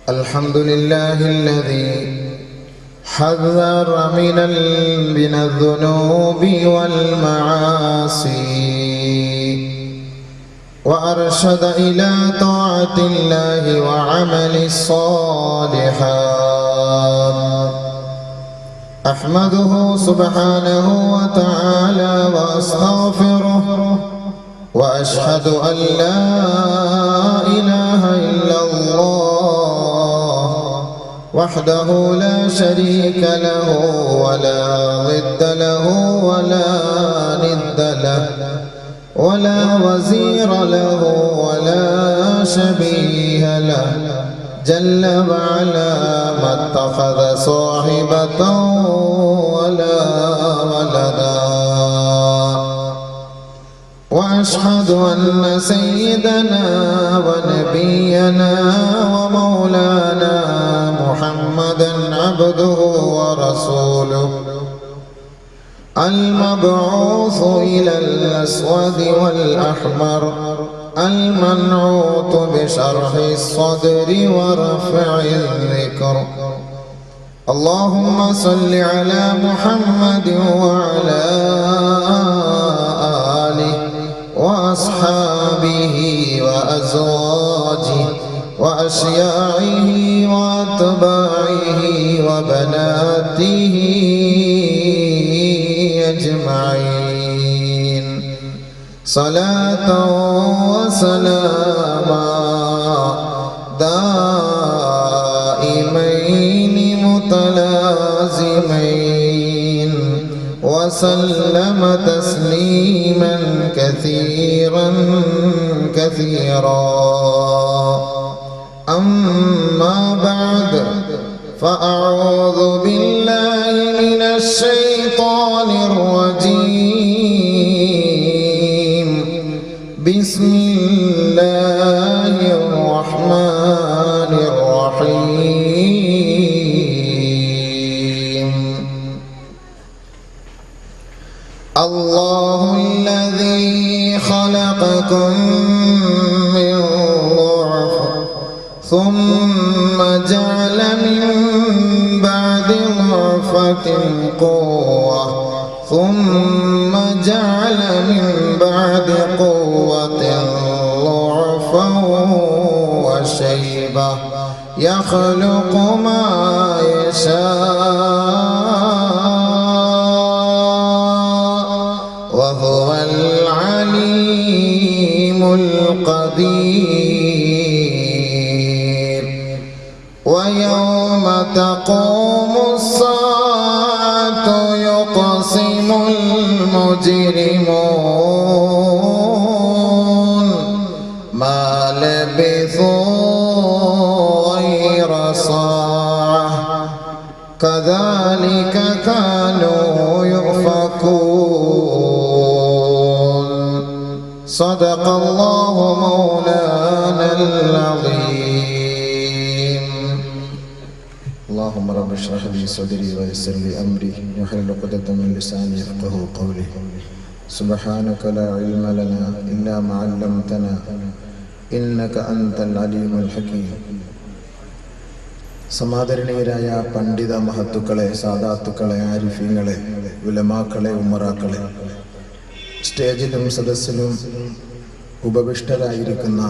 الحمد لله الذي حذر من الذنوب والمعاصي وأرشد إلى طاعة الله وعمل الصالحات. أحمده سبحانه وتعالى وأستغفره وأشهد أن لا إله إلا الله وحده لا شريك له ولا ضد له ولا ند له ولا وزير له ولا شبيه له جل وعلا ما اتخذ صاحبة ولا ولدا. وأشهد أن سيدنا ونبينا ومولانا محمدا عبده ورسوله المبعوث إلى الأسود والأحمر المنعوت بشرح الصدر ورفع الذكر. اللهم صل على محمد وعلى آله وأصحابه وأزواجه وأشياعه وأتباعه وبناته أجمعين صلاة وسلاما دائمين متلازمين وسلم تسليما كثيرا كثيرا. أما بعد فأعوذ بالله من الشيطان الرجيم. بسم الله الرحمن الرحيم. الله الذي خلقكم من ضعف ثم جعل من بعد ضعفة قوة ثم جعل من بعد قوة ضعفا وشيبة يخلق ما يشاء وهو العليم القدير. ويوم تقوم الساعة يقسم المجرمون ما لبثوا غير ساعة كذلك كانوا يؤفكون. صدق الله مولانا العظيم. اللهم رب اشرح لي صدري ويسر لي أمري واحلل عقدة من لساني يفقهوا قولي. سبحانك لا علم لنا إلا ما علمتنا إنك أنت العليم الحكيم. സമാദരണീയരായ പണ്ഡിത മഹത്തുക്കളെ, സാദാത്തുക്കളെ, ആരിഫീങ്ങളെ, ഉലമാക്കളെ, ഉമറാക്കളെ, സ്റ്റേജിലും സദസ്സിലും ഉപവിഷ്ടരായിരിക്കുന്ന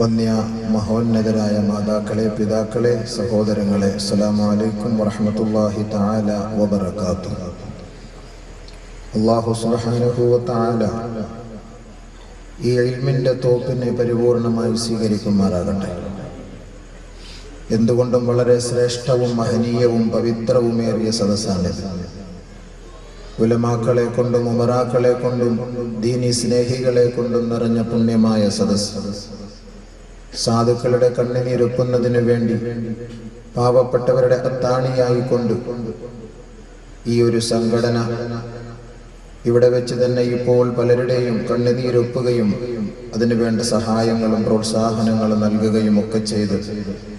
വന്യ മഹോന്നതരായ മാതാക്കളെ, പിതാക്കളെ, സഹോദരങ്ങളെ, അസ്സലാമു അലൈക്കും വറഹ്മത്തുള്ളാഹി തആല വബറകാതുഹു. അല്ലാഹു സുബ്ഹാനഹു വ തആല ഈ ഇൽമിന്റെ തോപ്പിനെ പരിപൂർണമായി സ്വീകരിക്കുമാറാകട്ടെ. എന്തുകൊണ്ടും വളരെ ശ്രേഷ്ഠവും മഹനീയവും പവിത്രവുമേറിയ സദസ്സാണിത്. ഉലമാക്കളെ കൊണ്ടും ഉമറാക്കളെ കൊണ്ടും ദീനി സ്നേഹികളെ കൊണ്ടും നിറഞ്ഞ പുണ്യമായ സദസ്സ്. സാധുക്കളുടെ കണ്ണുനീരൊപ്പുന്നതിനു വേണ്ടി പാവപ്പെട്ടവരുടെ അത്താണിയായിക്കൊണ്ട് ഈ ഒരു സംഘടന ഇവിടെ വെച്ച് തന്നെ ഇപ്പോൾ പലരുടെയും കണ്ണുനീരൊപ്പുകയും അതിനുവേണ്ട സഹായങ്ങളും പ്രോത്സാഹനങ്ങളും നൽകുകയും ഒക്കെ ചെയ്ത്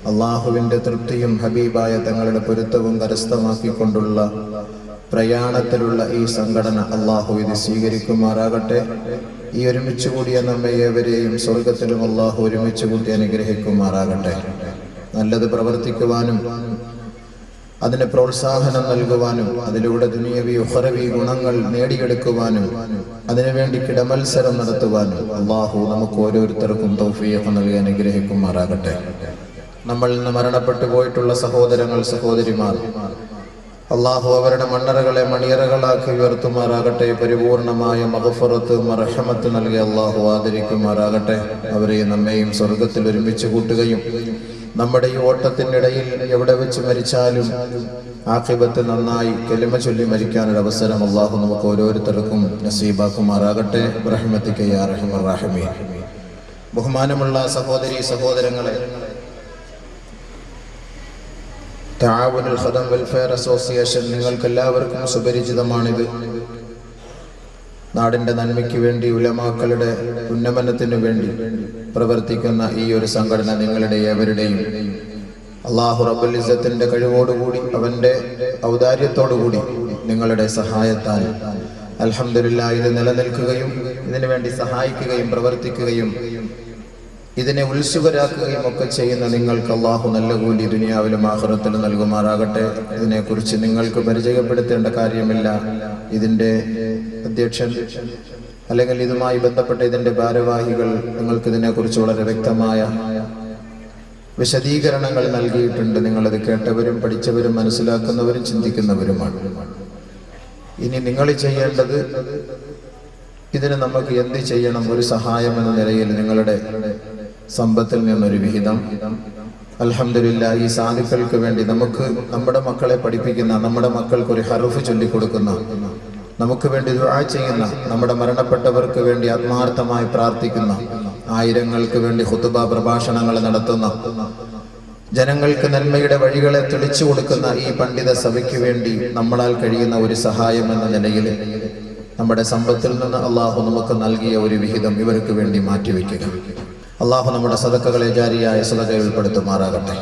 അള്ളാഹുവിൻ്റെ തൃപ്തിയും ഹബീബായ തങ്ങളുടെ പൊരുത്തവും കരസ്ഥമാക്കിക്കൊണ്ടുള്ള പ്രയാണത്തിലുള്ള ഈ സംഘടന അള്ളാഹു ഇത് സ്വീകരിക്കുമാറാകട്ടെ. ഈ ഒരുമിച്ച് കൂടിയ നമ്മെ ഏവരെയും സ്വർഗത്തിലും അള്ളാഹു ഒരുമിച്ച് കൂട്ടി അനുഗ്രഹിക്കുമാറാകട്ടെ. നല്ലത് പ്രവർത്തിക്കുവാനും അതിന് പ്രോത്സാഹനം നൽകുവാനും അതിലൂടെ ദുനിയവി ഉഖറവി ഗുണങ്ങൾ നേടിയെടുക്കുവാനും അതിനുവേണ്ടി കിടമത്സരം നടത്തുവാനും അള്ളാഹു നമുക്ക് ഓരോരുത്തർക്കും തൗഫീഖ് നൽകി അനുഗ്രഹിക്കുമാറാകട്ടെ. നമ്മളിൽ നിന്ന് മരണപ്പെട്ടു പോയിട്ടുള്ള സഹോദരങ്ങൾ സഹോദരിമാർ അള്ളാഹു അവരുടെ മണ്ണറകളെ മണിയറകളാക്കി ഉയർത്തുമാറാകട്ടെ. പരിപൂർണമായ മഗ്ഫിറത്ത് മർഹമത്ത് നൽകി അള്ളാഹു ആദരിക്കുമാറാകട്ടെ. അവരെയും നമ്മെയും സ്വർഗത്തിൽ ഒരുമിച്ച് കൂട്ടുകയും നമ്മുടെ ഈ ഓട്ടത്തിനിടയിൽ എവിടെ വെച്ച് മരിച്ചാലും ആഖിബത്ത് നന്നായി കലിമ ചൊല്ലി മരിക്കാനൊരു അവസരം അള്ളാഹു നമുക്ക് ഓരോരുത്തർക്കും നസീബാക്കുമാറാകട്ടെ. റഹ്മത്തിക യാ അർഹമർ റഹീമീൻ. ബഹുമാനമുള്ള സഹോദരി സഹോദരങ്ങളെ, തആവുനുൽ ഖദം വെൽഫെയർ അസോസിയേഷൻ നിങ്ങൾക്കെല്ലാവർക്കും സുപരിചിതമാണിത്. നാടിൻ്റെ നന്മയ്ക്ക് വേണ്ടി ഉലമാക്കളുടെ ഉന്നമനത്തിനു വേണ്ടി പ്രവർത്തിക്കുന്ന ഈ ഒരു സംഘടന നിങ്ങളുടെ ഏവരുടെയും അല്ലാഹു റബ്ബുൽ ഇസ്സത്തിന്റെ കഴിവോടുകൂടി അവന്റെ ഔദാര്യത്തോടുകൂടി നിങ്ങളുടെ സഹായത്താൽ അൽഹംദുലില്ലാഹ് ഇത് നിലനിൽക്കുകയും ഇതിനു വേണ്ടി സഹായിക്കുകയും പ്രവർത്തിക്കുകയും ഇതിനെ ഉത്സുകരാക്കുകയും ഒക്കെ ചെയ്യുന്ന നിങ്ങൾക്ക് അള്ളാഹു നല്ല കൂലി ദുനിയാവിലും ആഖിറത്തിലും നൽകുമാറാകട്ടെ. ഇതിനെക്കുറിച്ച് നിങ്ങൾക്ക് പരിചയപ്പെടുത്തേണ്ട കാര്യമില്ല. ഇതിൻ്റെ അധ്യക്ഷൻ അല്ലെങ്കിൽ ഇതുമായി ബന്ധപ്പെട്ട ഇതിൻ്റെ ഭാരവാഹികൾ നിങ്ങൾക്ക് ഇതിനെക്കുറിച്ച് വളരെ വ്യക്തമായ വിശദീകരണങ്ങൾ നൽകിയിട്ടുണ്ട്. നിങ്ങളത് കേട്ടവരും പഠിച്ചവരും മനസ്സിലാക്കുന്നവരും ചിന്തിക്കുന്നവരുമാണ്. ഇനി നിങ്ങൾ ചെയ്യേണ്ടത് ഇതിന് നമുക്ക് എന്ത് ചെയ്യണം? ഒരു സഹായം എന്ന നിലയിൽ നിങ്ങളുടെ സമ്പത്തിൽ നിന്നൊരു വിഹിതം അൽഹംദുലില്ലാഹ് ഈ സാധുക്കൾക്ക് വേണ്ടി നമുക്ക് നമ്മുടെ മക്കളെ പഠിപ്പിക്കുന്ന, നമ്മുടെ മക്കൾക്ക് ഒരു ഹർഫ് ചൊല്ലിക്കൊടുക്കുന്ന, നമുക്ക് വേണ്ടി ദുആ ചെയ്യുന്ന, നമ്മുടെ മരണപ്പെട്ടവർക്ക് വേണ്ടി ആത്മാർത്ഥമായി പ്രാർത്ഥിക്കുന്ന, ആയിരങ്ങൾക്ക് വേണ്ടി ഖുതുബ പ്രഭാഷണങ്ങൾ നടത്തുന്ന, ജനങ്ങൾക്ക് നന്മയുടെ വഴികളെ തെളിച്ചു കൊടുക്കുന്ന ഈ പണ്ഡിത സഭയ്ക്ക് വേണ്ടി നമ്മളാൽ കഴിയുന്ന ഒരു സഹായം എന്ന നിലയിൽ നമ്മുടെ സമ്പത്തിൽ നിന്ന് അള്ളാഹു നമുക്ക് നൽകിയ ഒരു വിഹിതം ഇവർക്ക് വേണ്ടി മാറ്റിവെക്കുക. അള്ളാഹു നമ്മുടെ സദഖകളെ ജാരിയായ സദഖയിൽ ഉൾപ്പെടുത്തുമാറാകട്ടെ.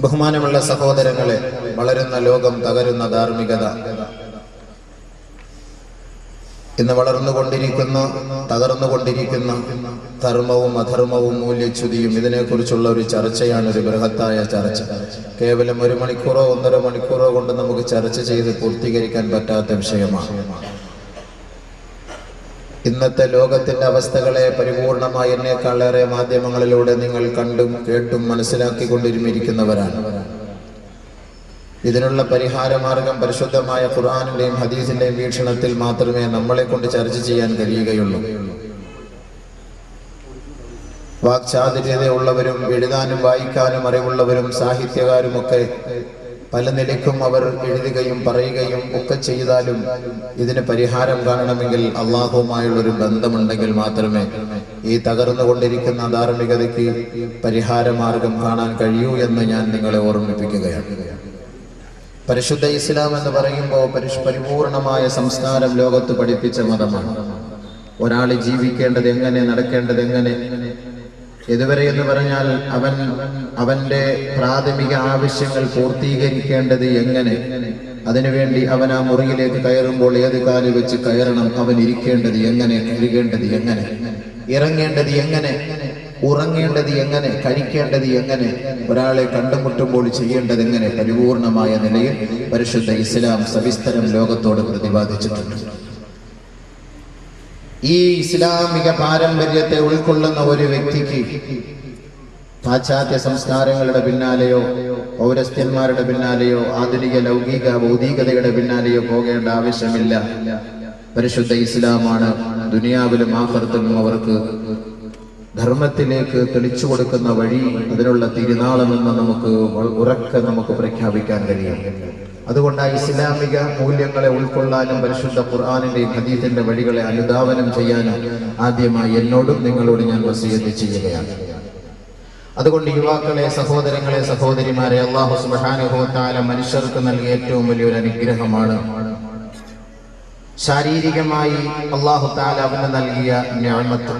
ബഹുമാനമുള്ള സഹോദരങ്ങളെ, വളരുന്ന ലോകം, തകരുന്ന ധാർമ്മികത, ഇന്ന് തകർന്നുകൊണ്ടിരിക്കുന്ന ധർമ്മവും അധർമ്മവും മൂല്യച്യുതിയും ഇതിനെക്കുറിച്ചുള്ള ഒരു ചർച്ചയാണ്, ഒരു ബൃഹത്തായ ചർച്ച. കേവലം 1 മണിക്കൂറോ 1.5 മണിക്കൂറോ കൊണ്ട് നമുക്ക് ചർച്ച ചെയ്ത് പൂർത്തീകരിക്കാൻ പറ്റാത്ത വിഷയമാണ്. ഇന്നത്തെ ലോകത്തിന്റെ അവസ്ഥകളെ പരിപൂർണമായി എന്നേക്കാളേറെ മാധ്യമങ്ങളിലൂടെ നിങ്ങൾ കണ്ടും കേട്ടും മനസ്സിലാക്കിക്കൊണ്ടിരിക്കുന്നവരാണ്. ഇതിനുള്ള പരിഹാരമാർഗം പരിശുദ്ധമായ ഖുർആനിന്റെയും ഹദീസിന്റെയും വീക്ഷണത്തിൽ മാത്രമേ നമ്മളെ കൊണ്ട് ചർച്ച ചെയ്യാൻ കഴിയുകയുള്ളൂ. വാക്ചാതുര്യതയുള്ളവരും എഴുതാനും വായിക്കാനും അറിവുള്ളവരും സാഹിത്യകാരുമൊക്കെ പല നിലയ്ക്കും അവർ എഴുതുകയും പറയുകയും ഒക്കെ ചെയ്താലും ഇതിന് പരിഹാരം കാണണമെങ്കിൽ അള്ളാഹുവുമായുള്ളൊരു ബന്ധമുണ്ടെങ്കിൽ മാത്രമേ ഈ തകർന്നുകൊണ്ടിരിക്കുന്ന ധാർമ്മികതയ്ക്ക് പരിഹാരമാർഗം കാണാൻ കഴിയൂ എന്ന് ഞാൻ നിങ്ങളെ ഓർമ്മിപ്പിക്കുകയാണ്. പരിശുദ്ധ ഇസ്ലാം എന്ന് പറയുമ്പോൾ പരിപൂർണമായ സംസ്കാരം ലോകത്ത് പഠിപ്പിച്ച മതമാണ്. ഒരാൾ ജീവിക്കേണ്ടത് എങ്ങനെ, നടക്കേണ്ടത് എങ്ങനെ, ഇതുവരെ എന്ന് പറഞ്ഞാൽ അവന്റെ പ്രാഥമിക ആവശ്യങ്ങൾ പൂർത്തീകരിക്കേണ്ടത് എങ്ങനെ, അതിനുവേണ്ടി അവൻ ആ മുറിയിലേക്ക് കയറുമ്പോൾ ഏത് കാല് വെച്ച് കയറണം, അവൻ ഇരിക്കേണ്ടത് എങ്ങനെ, കഴുകേണ്ടത് എങ്ങനെ, ഇറങ്ങേണ്ടത് എങ്ങനെ, ഉറങ്ങേണ്ടത് എങ്ങനെ, കഴിക്കേണ്ടത് എങ്ങനെ, ഒരാളെ കണ്ടുമുട്ടുമ്പോൾ ചെയ്യേണ്ടത് എങ്ങനെ, പരിപൂർണമായ നിലയിൽ പരിശുദ്ധ ഇസ്ലാം സവിസ്തരം ലോകത്തോട് പ്രതിപാദിച്ചിട്ടുണ്ട്. ഈ ഇസ്ലാമിക പാരമ്പര്യത്തെ ഉൾക്കൊള്ളുന്ന ഒരു വ്യക്തിക്ക് പാശ്ചാത്യ സംസ്കാരങ്ങളുടെ പിന്നാലെയോ പൗരസ്ത്യന്മാരുടെ പിന്നാലെയോ ആധുനിക ലൗകിക ഭൗതികതയുടെ പിന്നാലെയോ പോകേണ്ട ആവശ്യമില്ല. പരിശുദ്ധ ഇസ്ലാമാണ് ദുനിയാവിലും ആഖിറത്തിലും അവർക്ക് ധർമ്മത്തിലേക്ക് തെളിച്ചു കൊടുക്കുന്ന വഴി, അതിനുള്ള തിരുനാളമെന്ന് നമുക്ക് പ്രഖ്യാപിക്കാൻ കഴിയും. അതുകൊണ്ട് ആ ഇസ്ലാമിക മൂല്യങ്ങളെ ഉൾക്കൊള്ളാനും പരിശുദ്ധ ഖുർആനിന്റെയും ഹദീസിന്റെ വഴികളെ അനുധാവനം ചെയ്യാനും ആദ്യമായി എന്നോടും നിങ്ങളോട് ഞാൻ വസിയത്ത് ചെയ്യുകയാണ്. അതുകൊണ്ട് യുവാക്കളെ, സഹോദരങ്ങളെ, സഹോദരിമാരെ, അല്ലാഹു സുബ്ഹാനഹു വ തആല മനുഷ്യർക്ക് നൽകിയ ഏറ്റവും വലിയൊരു അനുഗ്രഹമാണ് ശാരീരികമായി അല്ലാഹു തആല അവന് നൽകിയ നിഅമത്ത്.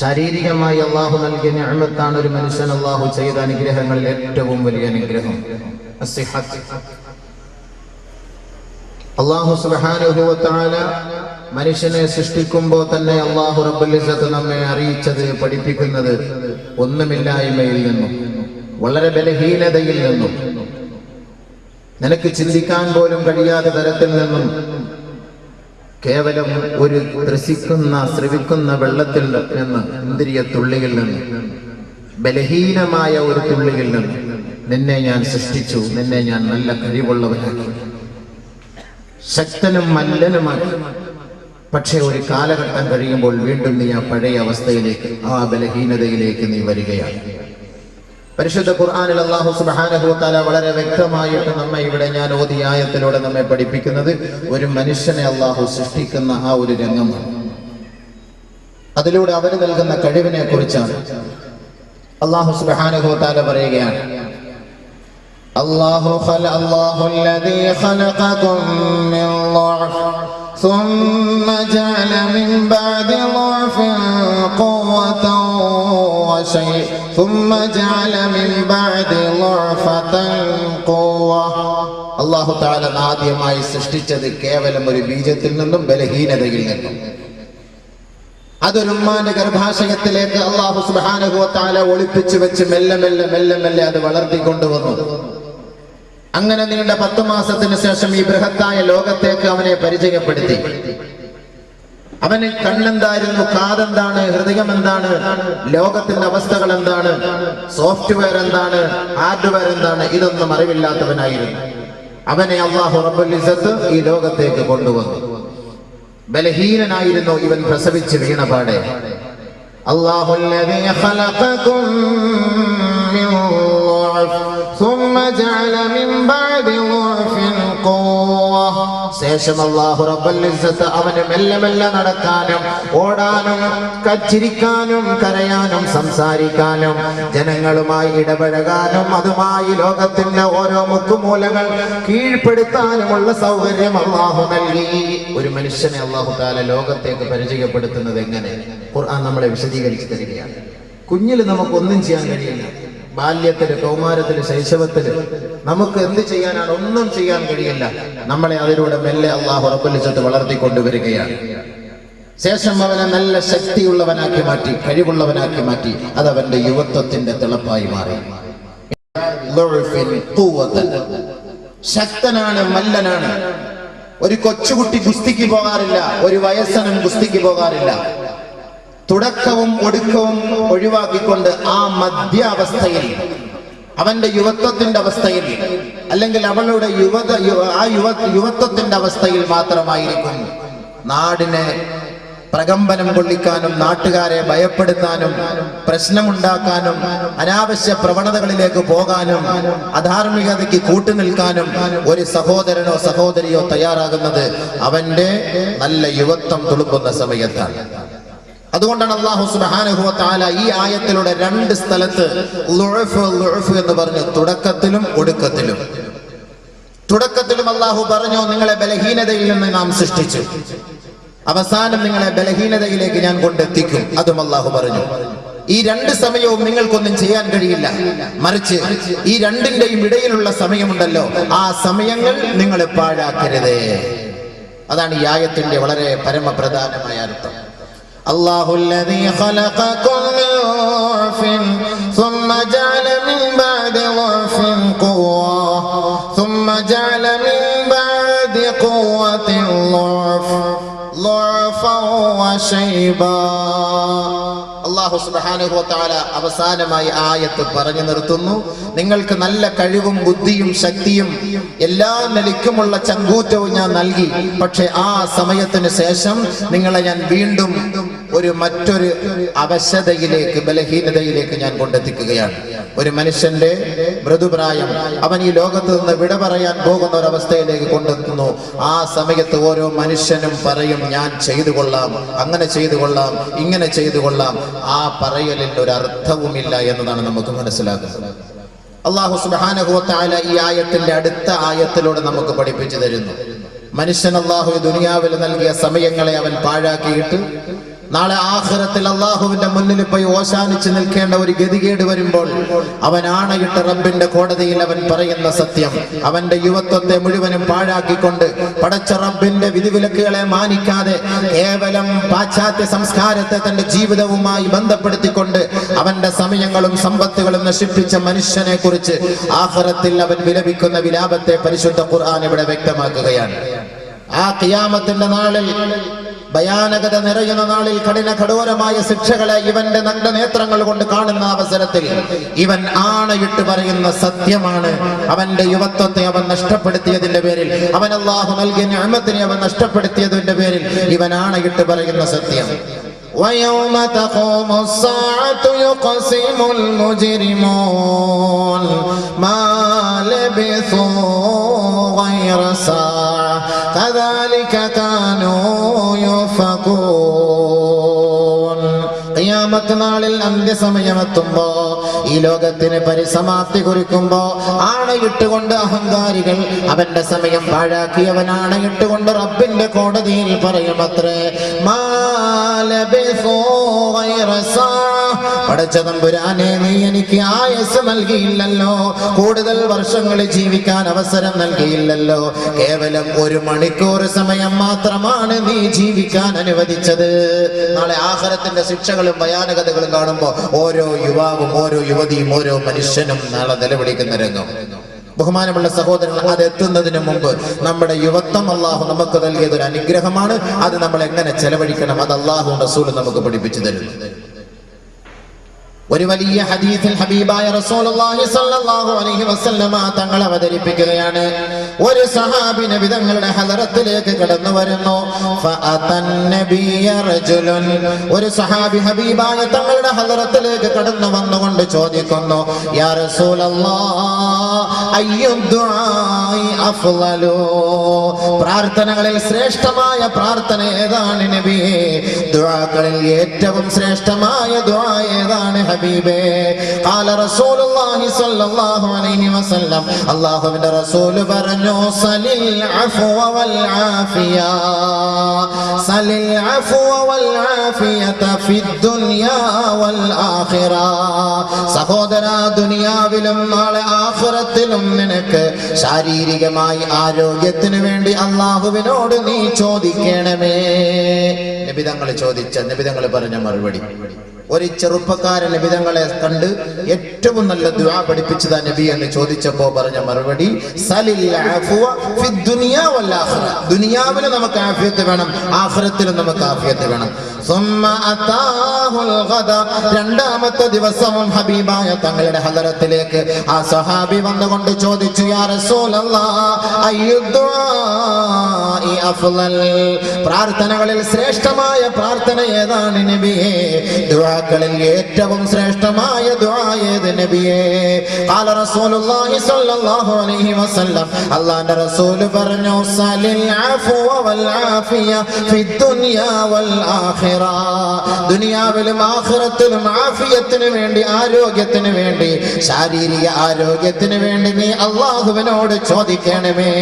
ശാരീരികമായി അല്ലാഹു നൽകിയ നിഅമത്താണ് ഒരു മനുഷ്യൻ അല്ലാഹു ചെയ്ത അനുഗ്രഹങ്ങളിൽ ഏറ്റവും വലിയ അനുഗ്രഹം. അല്ലാഹു സുബ്ഹാനഹു വ തആല മനുഷ്യനെ സൃഷ്ടിക്കുമ്പോൾ തന്നെ അല്ലാഹു റബ്ബുൽ ഇസ്സത്ത് നമ്മെ അറിയിച്ചത്, പഠിപ്പിക്കുന്നത് ഒന്നുമില്ലായ്മയിൽ നിന്നും, വളരെ ബലഹീനതയിൽ നിന്നും, നിനക്ക് ചിന്തിക്കാൻ പോലും കഴിയാത്ത തരത്തിൽ നിന്നും, കേവലം ഒരു ശ്രവിക്കുന്ന വെള്ളത്തിൽ നിന്ന്, ഇന്ദ്രിയ തുള്ളിയിൽ നിന്ന്, ബലഹീനമായ ഒരു തുള്ളിയിൽ നിന്ന് നിന്നെ ഞാൻ സൃഷ്ടിച്ചു, നിന്നെ ഞാൻ നല്ല കഴിവുള്ളവനാക്കി, ശക്തനും മല്ലനുമാക്കി. പക്ഷെ ഒരു കാലഘട്ടം കഴിയുമ്പോൾ വീണ്ടും നീ ആ പഴയ അവസ്ഥയിലേക്ക്, ആ ബലഹീനതയിലേക്ക് നീ വരികയാണ്. പരിശുദ്ധ ഖുർആനിൽ അല്ലാഹു സുബ്ഹാനഹു വ തആല വളരെ വ്യക്തമായിട്ട് നമ്മെ ഇവിടെ ഞാൻ ഓതിയ ആയത്തിലൂടെ നമ്മെ പഠിപ്പിക്കുന്നത് ഒരു മനുഷ്യനെ അല്ലാഹു സൃഷ്ടിക്കുന്ന ആ ഒരു രംഗമാണ്. അതിലൂടെ അവന് നൽകുന്ന കഴിവിനെ കുറിച്ചാണ്. അല്ലാഹു സുബ്ഹാനഹു വ തആല പറയുകയാണ്, അല്ലാഹുല്ലദീ ഖലഖകും മിൻ ളഅഫ് ثم جعل من بعد ضعف قوة وشيء ثم جعل من بعد ضعفة قوة. അല്ലാഹു തആല ആദ്യമായി സൃഷ്ടിച്ചത് കേവലം ഒരു ബീജത്തിൽ നിന്നും, ബലഹീനതയിൽ നിന്നും. അതൊരു ഉമ്മാന്റെ ഗർഭാശയത്തിലേക്ക് അല്ലാഹു സുബ്ഹാനഹു വ തആല ഒളിപ്പിച്ചു വെച്ച് മെല്ലെ മെല്ലെ അത് വളർത്തിക്കൊണ്ടുവന്നു. അങ്ങനെ നീണ്ട 10 മാസത്തിന് ശേഷം ഈ ബൃഹത്തായ ലോകത്തേക്ക് അവനെ പരിചയപ്പെടുത്തി. അവന് കണ്ണെന്തായിരുന്നു, കാതെന്താണ്, ഹൃദയം എന്താണ്, ലോകത്തിന്റെ അവസ്ഥകൾ എന്താണ്, സോഫ്റ്റ്വെയർ എന്താണ്, ഹാർഡ്വെയർ എന്താണ്, ഇതൊന്നും അറിവില്ലാത്തവനായിരുന്നു. അവനെ അല്ലാഹു റബ്ബുൽ ഇസ്സത്ത് ഈ ലോകത്തേക്ക് കൊണ്ടുവന്നു. ബലഹീനനായിരുന്നു ഇവൻ പ്രസവിച്ച് വീണപാടെ. അല്ലാഹുല്ലദീ ഖലഖകും മിൻ ളഅഫ് ثم جعل من بعد ضعف قوة. ശേഷം അല്ലാഹു റബ്ബുൽ ഇസ്സത്ത് അവനെ മെല്ലെ നടക്കാനും, ഓടാനും, ചിരിക്കാനും, കരയാനും, സംസാരിക്കാനും, ജനങ്ങളുമായി ഇടപഴകാനും, അതുമായി ലോകത്തിന്റെ ഓരോ മുക്കുമൂലകൾ കീഴ്പ്പെടുത്താനുമുള്ള സൗകര്യം അല്ലാഹു നൽകി. ഒരു മനുഷ്യനെ അല്ലാഹു തആല ലോകത്തേക്ക് പരിചയപ്പെടുത്തുന്നത് എങ്ങനെ? ഖുർആൻ നമ്മളെ വിശദീകരിച്ചു തരികയാണ്. കുഞ്ഞിൽ നമുക്കൊന്നും ചെയ്യാൻ കഴിയില്ല. ബാല്യത്തില്, കൗമാരത്തില്, ശൈശവത്തില് നമുക്ക് എന്ത് ചെയ്യാനാണ്? ഒന്നും ചെയ്യാൻ കഴിയില്ല. നമ്മളെ അതിലൂടെ മെല്ലെ അല്ലാഹു റബ്ബുൽ ഇസ്സത്ത് വളർത്തിക്കൊണ്ടുവരികയാണ്. ശേഷം അവനെ നല്ല ശക്തിയുള്ളവനാക്കി മാറ്റി, കഴിവുള്ളവനാക്കി മാറ്റി. അത് അവന്റെ യുവത്വത്തിന്റെ തിളപ്പായി മാറി. ശക്തനാണ്, മല്ലനാണ്. ഒരു കൊച്ചുകുട്ടി ഗുസ്തിക്ക് പോകാറില്ല, ഒരു വയസ്സനും ഗുസ്തിക്ക് പോകാറില്ല. തുടക്കവും ഒടുക്കവും ഒഴിവാക്കിക്കൊണ്ട് ആ മധ്യാവസ്ഥയിൽ, അവന്റെ യുവത്വത്തിന്റെ അവസ്ഥയിൽ, അല്ലെങ്കിൽ അവളുടെ യുവത്വത്തിന്റെ അവസ്ഥയിൽ മാത്രമായിരിക്കും നാടിനെ പ്രകമ്പനം കൊള്ളിക്കാനും, നാട്ടുകാരെ ഭയപ്പെടുത്താനും, പ്രശ്നമുണ്ടാക്കാനും, അനാവശ്യ പ്രവണതകളിലേക്ക് പോകാനും, അധാർമികതയ്ക്ക് കൂട്ടുനിൽക്കാനും ഒരു സഹോദരനോ സഹോദരിയോ തയ്യാറാകുന്നത് അവന്റെ നല്ല യുവത്വം തുളുമ്പുന്ന സമയത്താണ്. അതുകൊണ്ടാണ് അല്ലാഹു സുബ്ഹാനഹു വ തആല ഈ ആയത്തിലൂടെ 2 സ്ഥലത്ത് ളുഅഫ് എന്ന് പറഞ്ഞു, തുടക്കത്തിലും ഒടുക്കത്തിലും. തുടക്കത്തിലും അല്ലാഹു പറഞ്ഞു, നിങ്ങളെ ബലഹീനതയിൽ നിന്ന് നാം സൃഷ്ടിച്ചു, അവസാനം നിങ്ങളെ ബലഹീനതയിലേക്ക് ഞാൻ കൊണ്ടെത്തിക്കും. അതും അല്ലാഹു പറഞ്ഞു. ഈ 2 സമയവും നിങ്ങൾക്കൊന്നും ചെയ്യാൻ കഴിയില്ല. മറിച്ച് ഈ രണ്ടിന്റെയും ഇടയിലുള്ള സമയമുണ്ടല്ലോ, ആ സമയങ്ങൾ നിങ്ങൾ പാഴാക്കരുതേ. അതാണ് ഈ ആയത്തിന്റെ വളരെ പരമപ്രധാനമായ അർത്ഥം. അല്ലാഹുല്ലദീ ഖലഖകും മിൻ ളഅഫിൻ ثم جعل من بعد ضعف قوة ثم جعل من بعد قوة ضعفا وشيبا. അല്ലാഹു സുബ്ഹാനഹു വ തആല അവസാനമായി ആയത്ത് പറഞ്ഞു നിർത്തുന്നു. നിങ്ങൾക്ക് നല്ല കഴിവും ബുദ്ധിയും ശക്തിയും എല്ലാ നിലയ്ക്കുമുള്ള ചങ്കൂറ്റവും ഞാൻ നൽകി. പക്ഷെ ആ സമയത്തിന് ശേഷം നിങ്ങളെ ഞാൻ വീണ്ടും മറ്റൊരു അവശതയിലേക്ക്, ബലഹീനതയിലേക്ക് ഞാൻ കൊണ്ടെത്തിക്കുകയാണ്. ഒരു മനുഷ്യന്റെ മൃദുപ്രായം അവൻ ഈ ലോകത്ത് നിന്ന് വിട പറയാൻ പോകുന്ന ഒരവസ്ഥയിലേക്ക് കൊണ്ടെത്തുന്നു. ആ സമയത്ത് ഓരോ മനുഷ്യനും പറയും, ഞാൻ ചെയ്തു കൊള്ളാം, അങ്ങനെ ചെയ്തു കൊള്ളാം, ഇങ്ങനെ ചെയ്തു കൊള്ളാം. ആ പറയലിൽ ഒരു അർത്ഥവുമില്ല എന്നതാണ് നമുക്ക് മനസ്സിലാക്കുന്നത്. അല്ലാഹു സുബ്ഹാനഹു വ തആല ഈ ആയത്തിന്റെ അടുത്ത ആയത്തിലൂടെ നമുക്ക് പഠിപ്പിച്ചു തരുന്നു, മനുഷ്യൻ അല്ലാഹു ദുനിയാവിൽ നൽകിയ സമയങ്ങളെ അവൻ പാഴാക്കിയിട്ട് നാളെ ആഖിറത്തിൽ അള്ളാഹുവിന്റെ മുന്നിൽ പോയി ഓശാനിച്ച് നിൽക്കേണ്ട ഒരു ഗതികേട് വരുമ്പോൾ അവൻ ആണയിട്ട് റബ്ബിന്റെ കോടതിയിൽ അവൻ പറയുന്ന സത്യം, അവന്റെ യുവത്വത്തെ മുഴുവനും പാഴാക്കിക്കൊണ്ട് പടച്ച റബ്ബിന്റെ വിധിവിലക്കുകളെ മാനിക്കാതെ കേവലം പാശ്ചാത്യ സംസ്കാരത്തെ തന്റെ ജീവിതവുമായി ബന്ധപ്പെടുത്തിക്കൊണ്ട് അവന്റെ സമയങ്ങളും സമ്പത്തുകളും നശിപ്പിച്ച മനുഷ്യനെ കുറിച്ച് ആഖിറത്തിൽ അവൻ വിലപിക്കുന്ന വിലാപത്തെ പരിശുദ്ധ ഖുർആൻ ഇവിടെ വ്യക്തമാക്കുകയാണ്. ആ ഖിയാമത്തിന്റെ നാളിൽ, ഭയാനകത നിറയുന്ന നാളിൽ, കഠോരമായ ശിക്ഷകളെ ഇവന്റെ നഗ്ന നേത്രങ്ങൾ കൊണ്ട് കാണുന്ന അവസരത്തിൽ ഇവൻ ആണയിട്ട് പറയുന്ന സത്യമാണ്, അവന്റെ യുവത്വത്തെ അവൻ നഷ്ടപ്പെടുത്തിയതിന്റെ പേരിൽ, അവൻ അല്ലാഹു നൽകിയ നിഅമത്തിനെ അവൻ നഷ്ടപ്പെടുത്തിയതിന്റെ പേരിൽ ഇവൻ ആണയിട്ട് പറയുന്ന സത്യം. وَيَوْمَ تَقُومُ السَّاعَةُ يُقْسِمُ الْمُجْرِمُونَ مَا لَبِثُوا غَيْرَ سَاعَةٍ كَذَلِكَ كَانُوا يُؤْفَكُونَ. ഖിയാമത്ത് നാളിൽ അന്ത്യസമയമെത്തുമ്പോ, ഈ ലോകത്തിന് പരിസമാപ്തി കുറിക്കുമ്പോ, ആണയിട്ടുകൊണ്ട് അഹങ്കാരികൾ അവന്റെ സമയം പാഴാക്കിയവൻ ആണയിട്ടുകൊണ്ട് റബ്ബിന്റെ കോടതിയിൽ പറയുമത്രേ, പടച്ചതമ്പുരാനെ, നീ എനിക്ക് ആയുസ് നൽകിയില്ലല്ലോ, കൂടുതൽ വർഷങ്ങൾ ജീവിക്കാൻ അവസരം നൽകിയില്ലല്ലോ, കേവലം 1 മണിക്കൂർ സമയം മാത്രമാണ് നീ ജീവിക്കാൻ അനുവദിച്ചത്. നാളെ ആഖിറത്തിന്റെ ശിക്ഷകളും ഭയാനകതകളും കാണുമ്പോൾ ഓരോ യുവാവും ഓരോ യുവതിയും ഓരോ മനുഷ്യനും നാളെ നിലവിളിക്കുന്ന രംഗം. ബഹുമാനമുള്ള സഹോദരങ്ങൾ, അത് എത്തുന്നതിന് മുമ്പ് നമ്മുടെ യുവത്വം അള്ളാഹു നമുക്ക് നൽകിയത് ഒരു അനുഗ്രഹമാണ്. അത് നമ്മൾ എങ്ങനെ ചെലവഴിക്കണം, അത് അള്ളാഹു റസൂൽ നമുക്ക് പഠിപ്പിച്ചു തരുന്നു. ഒരു വലിയ ഹദീസിൽ ഹബീബായ റസൂലുള്ളാഹി സ്വല്ലല്ലാഹു അലൈഹി വസല്ലമ തങ്ങൾ അവതരിപ്പിക്കുകയാണ്. ഒരു സഹാബി നബി തങ്ങളുടെ ഹദറത്തിലേക്ക് കടന്നു വരുന്നു. ഫഅതൻ നബിയ റജുലുൻ, ഒരു സഹാബി ഹബീബായ തങ്ങളുടെ ഹദറത്തിലേക്ക് കടന്നു വന്നുകൊണ്ട് ചോദിക്കുന്നു, യാ റസൂലല്ലാഹ് അയ്യു ദുആഇ അഫ്ളലു, പ്രാർത്ഥനകളിൽ ശ്രേഷ്ഠമായ പ്രാർത്ഥന ഏതാണ് നബിയേ? ദുആകളിൽ ഏറ്റവും ശ്രേഷ്ഠമായ ദുആ ഏതാണ് ഹബീബേ? ഖാല റസൂലുള്ളാഹി സ്വല്ലല്ലാഹു അലൈഹി വസല്ലം, അല്ലാഹുവിന്റെ റസൂൽ പറഞ്ഞു, സലിൽ അഫ്വ വൽ ആഫിയ, സലിൽ അഫ്വ വൽ ആഫിയത ഫിദ് ദുനിയാ വൽ ആഖിറ. സഹോദരാ, ദുനിയാവിലും നാളെ ആഖിറത്തിലും നിനക്ക് ശാരീരികമായി ആരോഗ്യത്തിന് വേണ്ടി അല്ലാഹുവിനോട് നീ ചോദിക്കണമേ. നബി തങ്ങൾ ചോദിച്ച, നബി തങ്ങൾ പറഞ്ഞ മറുപടി, ഒരു ചെറുപ്പക്കാരൻ നബി തങ്ങളെ കണ്ട് ഏറ്റവും നല്ല ദുആ പഠിപ്പിച്ചതാ നബി എന്ന് ചോദിച്ചപ്പോ പറഞ്ഞ മറുപടി, സലിൽ അഫ്വ ഫിദ് ദുനിയാ വൽ ആഖിറ, ദുനിയാവിലും നമുക്ക് ആഫിയത്ത് വേണം, ആഖിറത്തിലും നമുക്ക് ആഫിയത്ത് വേണം. സുമ്മ അതാഹുൽ ഗദ, രണ്ടാമത്തെ ദിവസവും ഹബീബായ തങ്ങളുടെ ഹദറത്തിലേക്ക് ആ സഹാബി വന്നുകൊണ്ട് ചോദിച്ചു, യാ റസൂലല്ലാഹ് അയ്യു ദുആഇ അഫ്ളൽ, പ്രാർത്ഥനകളിൽ ശ്രേഷ്ഠമായ പ്രാർത്ഥന ഏതാണ് നബിയേ? ദുആകളിൽ ഏറ്റവും ശ്രേഷ്ഠമായ ദുആ ഏത് നബിയേ? ഖാല റസൂലുള്ളാഹി സ്വല്ലല്ലാഹു അലൈഹി വസല്ലം, അല്ലാഹുവിന്റെ റസൂൽ പറഞ്ഞു, സലിൽ അഫ്വ വൽ ആഫിയ ഫിദ് ദുനിയാ വൽ ആഖിറ, ദുനിയാവിലും ആഖിറത്തിലും ആഫിയത്തിന് വേണ്ടി, ആരോഗ്യത്തിന് വേണ്ടി, ശാരീരിക ആരോഗ്യത്തിന് വേണ്ടി നീ അല്ലാഹുവിനോട് ചോദിക്കണമേ.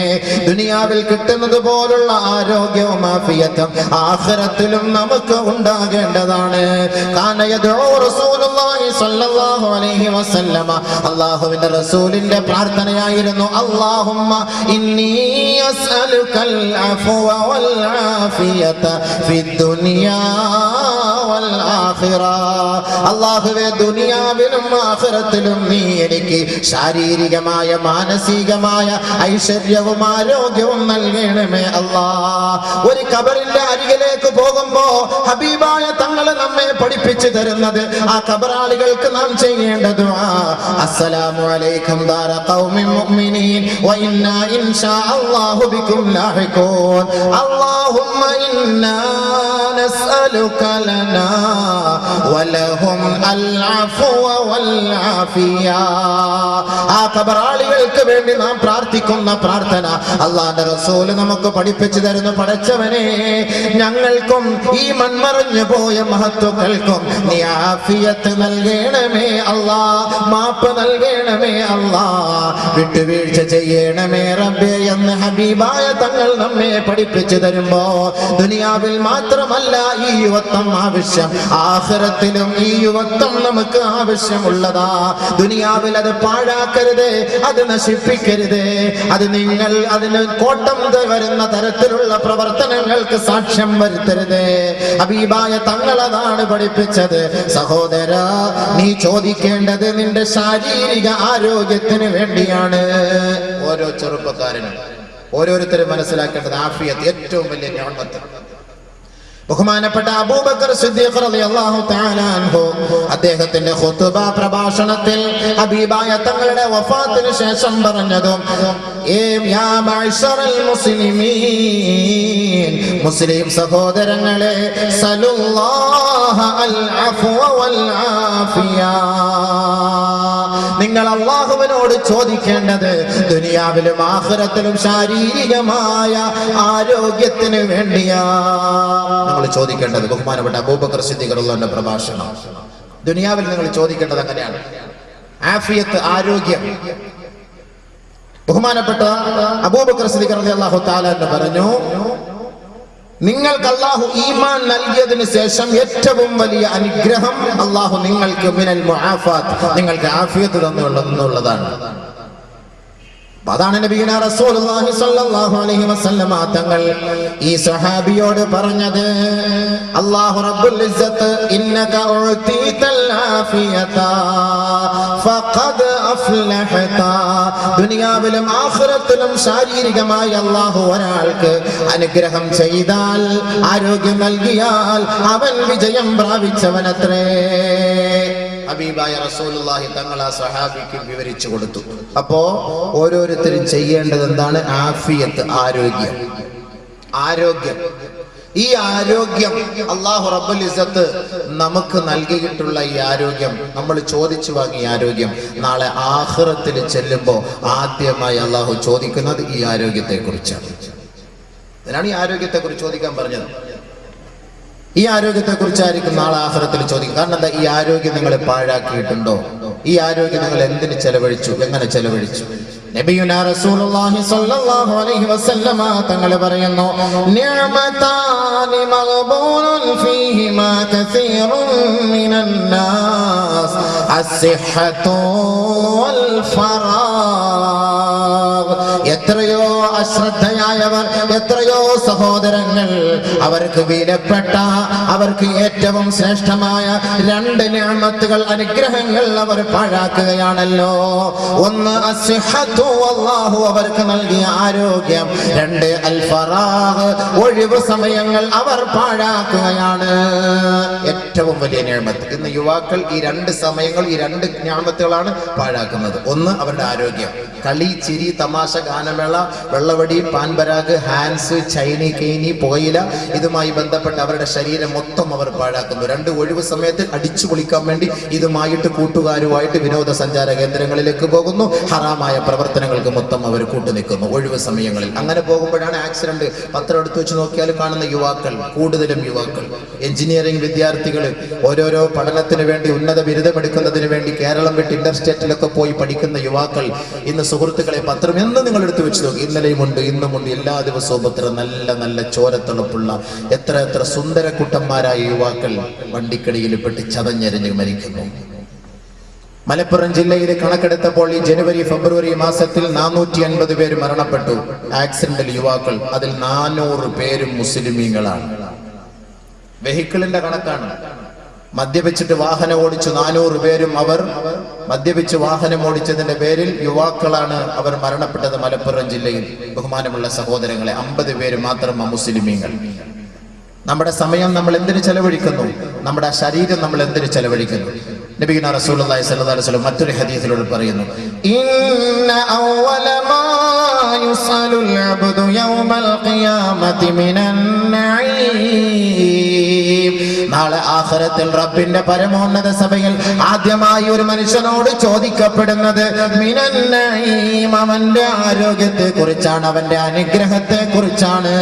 ദുനിയാവിൽ കിട്ടുന്നത് പോലുള്ള ആരോഗ്യവും ആഫിയത്തും ആഖിറത്തിലും നമുക്ക് ഉണ്ടാകേണ്ടതാണ്. അല്ലാഹുവിന്റെ റസൂലിന്റെ പ്രാർത്ഥനയായിരുന്നു, അല്ലാഹുമ്മ ഇന്നി അസ്അലുകൽ അഫ്വ വൽ ആഫിയത ഫിദ് ദുനിയാ വൽ ആഖിറ, അല്ലാഹുവേ, ദുനിയാവിലും ആഖിറത്തിലും നീ എനിക്ക് ശാരീരികമായ മാനസികമായ ഐശ്വര്യവും ആരോഗ്യവും നൽകണമേ അല്ലാഹ്. ഒരു ഖബറിന്റെ അരികിലേക്ക് പോകുമ്പോ ഹബീബായ തങ്ങൾ നമ്മെ പഠിപ്പിച്ചു തരുന്നത്, ആ ഖബറാളികൾക്ക് നാം ചെയ്യേണ്ട ദുആ, അസ്സലാമു അലൈക്കും ദാര ഖൗമിൻ മുഅ്മിനീൻ വ ഇന്നാ ഇൻഷാ അല്ലാഹു ബികും ലാഹിഖൂൻ, അല്ലാഹുമ്മ ഇന്നാ നസ്അലുക ലനാ വലഹും അൽ അഫ്വ വൽ ആഫിയ. ആ ഖബറാളികൾക്ക് വേണ്ടി നാം പ്രാർത്ഥിക്കുന്ന പ്രാർത്ഥന അല്ലാഹുവിന്റെ റസൂൽ നമുക്ക് പഠിപ്പിച്ചു തരുന്നു. പടച്ചവനെ, ഞങ്ങൾക്കും ഈ മൺമറഞ്ഞു പോയ മഹത്തുക്കൾക്കും നീ ആഫിയത്ത് നൽകണമേ അല്ലാ, മാപ്പ് നൽകണമേ അല്ലാ, വിട്ടുവീഴ്ച ചെയ്യണമേ റബ്ബേ എന്ന് ഹബീബായ തങ്ങൾ നമ്മെ പഠിപ്പിച്ചു തരുമ്പോ ദുനിയാവിൽ മാത്രമല്ല ഈ യുവത്വം ആവശ്യം, ആഖിറത്തിലും ഈ യുവത്വം നമുക്ക് ആവശ്യമുള്ളതാ. ദുനിയാവിൽ അത് പാഴാക്കരുത്, അത് നശിപ്പിക്കരുത്, അത് നിങ്ങൾ അതിന് കോട്ടം വരുന്ന തരത്തിലുള്ള പ്രവർത്തനങ്ങൾക്ക് സാക്ഷ്യം വരുത്തരുത്. ഹബീബായ തങ്ങൾ അതാണ് പഠിപ്പിച്ചത്. സഹോദര, നീ ചോദിക്കേണ്ടത് നിന്റെ ശാരീരിക ആരോഗ്യത്തിന് വേണ്ടിയാണ്. ഓരോ ചെറുപ്പക്കാരനും ഓരോരുത്തരും മനസ്സിലാക്കേണ്ടത് ആഫിയത്ത് ഏറ്റവും വലിയ നിഅമത്ത്. ബഹുമാനപ്പെട്ട അബൂബക്കർ സിദ്ദീഖ് റളിയല്ലാഹു തആല അൻഹു അദ്ദേഹത്തിന്റെ ഖുതുബ പ്രഭാഷണത്തിൽ ഹബീബായ തങ്ങളുടെ വഫാത്തിന് ശേഷം പറഞ്ഞതും യാ മഅ്ശറൽ മുസ്ലിമീൻ, മുസ്ലിം സഹോദരങ്ങളെ, സലുല്ലാഹ അൽ അഫ്വ വൽ ആഫിയ, നിങ്ങൾ അല്ലാഹുവിനോട് ചോദിക്കേണ്ടത് ദുനിയാവിലും ആഖിറത്തിലും ശാരീരികമായ ആരോഗ്യത്തിന് വേണ്ടിയാണ് നമ്മൾ ചോദിക്കേണ്ടത്. ബഹുമാനപ്പെട്ട അബൂബക്കർ സിദ്ദീഖ് റളിയല്ലാഹുവിന്റെ പ്രഭാഷണം. ദുനിയാവിൽ നിങ്ങൾ ചോദിക്കേണ്ടത് അങ്ങനെയാണ്, ആഫിയത്ത്, ആരോഗ്യം. ബഹുമാനപ്പെട്ട അബൂബക്കർ സിദ്ദീഖ് റളിയല്ലാഹു തആല പറഞ്ഞു, നിങ്ങൾക്ക് അല്ലാഹു ഈമാൻ നൽകിയതിന് ശേഷം ഏറ്റവും വലിയ അനുഗ്രഹം അല്ലാഹു നിങ്ങൾക്ക് മിനൽ മുആഫാത്ത്, നിങ്ങൾക്ക് ആഫിയത്ത് തന്നുള്ളതാണ്. അതാണ് നബിയുനാ റസൂലുള്ളാഹി സ്വല്ലല്ലാഹു അലൈഹി വസല്ലമ തങ്ങൾ ഈ സഹാബിയോട് പറഞ്ഞത്. അല്ലാഹു റബ്ബുൽ ഇസ്സത്ത് ഇന്നക ഉതീതൽ ആഫിയത ഫഖദ് അഫ്ലഹത. ദുനിയാവിലും ആഖിറത്തിലും ശാരീരികമായി അല്ലാഹു ഒരാൾക്ക് അനുഗ്രഹം ചെയ്താൽ, ആരോഗ്യം നൽകിയാൽ അവൻ വിജയം പ്രാപിച്ചവനത്രേ. ഹബീബായ റസൂലുള്ളാഹി തങ്ങൾ ആ സഹാബിക്ക് വിവരിച്ചു കൊടുത്തു. അപ്പോ ഓരോരുത്തരും ചെയ്യേണ്ടത് എന്താണ്? ആഫിയത്ത്, ആരോഗ്യം. ആരോഗ്യം, ഈ ആരോഗ്യം അല്ലാഹു റബ്ബുൽ ഇസ്സത്ത് നമുക്ക് നൽകിയിട്ടുള്ള ഈ ആരോഗ്യം, നമ്മൾ ചോദിച്ചു വാങ്ങിയ ആരോഗ്യം, നാളെ ആഖിറത്തിൽ ചെല്ലുമ്പോൾ ആദ്യമായി അല്ലാഹു ചോദിക്കുന്നത് ഈ ആരോഗ്യത്തെ കുറിച്ചാണ്. അതിനാണ് ഈ ആരോഗ്യത്തെ കുറിച്ച് ചോദിക്കാൻ പറഞ്ഞത്. ഈ ആരോഗ്യത്തെ കുറിച്ചായിരിക്കും നാളെ ആഖിറത്തിൽ ചോദിക്കുക. കാരണം എന്താ? ഈ ആരോഗ്യം നിങ്ങൾ പാഴാക്കിയിട്ടുണ്ടോ? ഈ ആരോഗ്യം നിങ്ങൾ എന്തിന് ചെലവഴിച്ചു, എങ്ങനെ ചെലവഴിച്ചു? നബിയുനാ റസൂലുള്ളാഹി സ്വല്ലല്ലാഹു അലൈഹി വസല്ലമ തങ്ങൾ പറയുന്നു, നിഅമതാനി മഗ്ബൂനുൻ ഫീഹിമാ കസീറുൻ മിനൻ നാസ് അസ്സിഹ്ഹതു വൽ ഫറാഗ്. എത്രയോ അശ്രദ്ധയായവർ, എത്രയോ സഹോദരങ്ങൾ അവർക്ക് വിലപ്പെട്ട, അവർക്ക് ഏറ്റവും ശ്രേഷ്ഠമായ രണ്ട് നിഅമത്തുകൾ, അനുഗ്രഹങ്ങൾ അവർ പാഴാക്കുകയാണല്ലോ. ഒന്ന് അസ്സിഹ്ഹതു, അല്ലാഹു അവർക്ക് നൽകിയ ആരോഗ്യം. രണ്ട് അൽ ഫറാഗ്, ഒഴിവ് സമയങ്ങൾ അവർ പാഴാക്കുകയാണ്. ഏറ്റവും വലിയ നിഅമത്ത്. ഇന്ന് യുവാക്കൾ ഈ രണ്ട് സമയങ്ങൾ, ഈ രണ്ട് നിഅമത്തുകളാണ് പാഴാക്കുന്നത്. ഒന്ന് അവരുടെ ആരോഗ്യം. കളി, ചിരി, തമാശ, ഗാനമേള, വെള്ളവടി, പാൻപരാഗ്, ഹാൻസ്, ചൈനി, കെയ്നി, പുകയില, ഇതുമായി ബന്ധപ്പെട്ട് അവരുടെ ശരീരം മൊത്തം അവർ പാഴാക്കുന്നു. രണ്ട് ഒഴിവ് സമയത്ത് അടിച്ചു പൊളിക്കാൻ വേണ്ടി ഇതുമായിട്ട് കൂട്ടുകാരുമായിട്ട് വിനോദസഞ്ചാര കേന്ദ്രങ്ങളിലേക്ക് പോകുന്നു. ഹറാമായ പ്രവർത്തനങ്ങൾക്ക് മൊത്തം അവർ കൂട്ടുനിൽക്കുന്നു ഒഴിവ് സമയങ്ങളിൽ. അങ്ങനെ പോകുമ്പോഴാണ് ആക്സിഡന്റ്. പത്രം എടുത്തു വെച്ച് നോക്കിയാൽ കാണുന്ന യുവാക്കൾ, കൂടുതലും യുവാക്കൾ, എഞ്ചിനീയറിംഗ് വിദ്യാർത്ഥികൾ, ഓരോരോ പഠനത്തിന് വേണ്ടി, ഉന്നത ബിരുദമെടുക്കുന്നതിന് വേണ്ടി കേരളം വിട്ട് ഇന്റർസ്റ്റേറ്റിലൊക്കെ പോയി പഠിക്കുന്ന യുവാക്കൾ. ഇന്ന് സുഹൃത്തുക്കളെ, പത്രം എന്ന് നിങ്ങൾ എടുത്തു വെച്ച് നോക്കി, ഇന്നലെയുമുണ്ട്, ഇന്നുമുണ്ട്, എല്ലാ ദിവസവും എത്ര നല്ല നല്ല ചോരത്തണുപ്പുള്ള എത്ര എത്ര സുന്ദരക്കുട്ടന്മാരായ യുവാക്കൾ വണ്ടിക്കടിയിൽ പെട്ട് ചതഞ്ഞെറിഞ്ഞ് മരിക്കുന്നു. മലപ്പുറം ജില്ലയിൽ കണക്കെടുത്തപ്പോൾ ഈ ജനുവരി ഫെബ്രുവരി മാസത്തിൽ 450 പേര് മരണപ്പെട്ടു ആക്സിഡന്റിൽ യുവാക്കൾ. അതിൽ 400 പേരും മുസ്ലിമീങ്ങളാണ്. വെഹിക്കിളിന്റെ കണക്കാണ്. മദ്യപിച്ചിട്ട് വാഹനം ഓടിച്ചു 400 പേരും അവർ മദ്യപിച്ച് വാഹനം ഓടിച്ചതിന്റെ പേരിൽ യുവാക്കളാണ് അവർ മരണപ്പെട്ടത് മലപ്പുറം ജില്ലയിൽ. ബഹുമാനമുള്ള സഹോദരങ്ങളെ, 50 പേര് മാത്രം അമുസ്ലിമീങ്ങൾ. നമ്മുടെ സമയം നമ്മൾ എന്തിനു ചെലവഴിക്കുന്നു? നമ്മുടെ ശരീരം നമ്മൾ എന്തിനു ചെലവഴിക്കുന്നു? നബിയുനാ റസൂലുള്ളാഹി സ്വല്ലല്ലാഹു അലൈഹി വസല്ലം മറ്റൊരു ഹദീസിലൂടെ പറയുന്നു, ഇന്ന അവ്വല മാ യുസലുൽ അബ്ദു യൗമൽ ഖിയാമത്തി മിനൻ നഈം. നാളെ ആഖിറത്തിൽ റബ്ബിന്റെ പരമോന്നത സഭയിൽ ആദ്യമായി ഒരു മനുഷ്യനോട് ചോദിക്കപ്പെടുന്നത് മിനൻ നഈം, അവന്റെ ആരോഗ്യത്തെ കുറിച്ചാണ്, അവന്റെ അനുഗ്രഹത്തെ കുറിച്ചാണ്.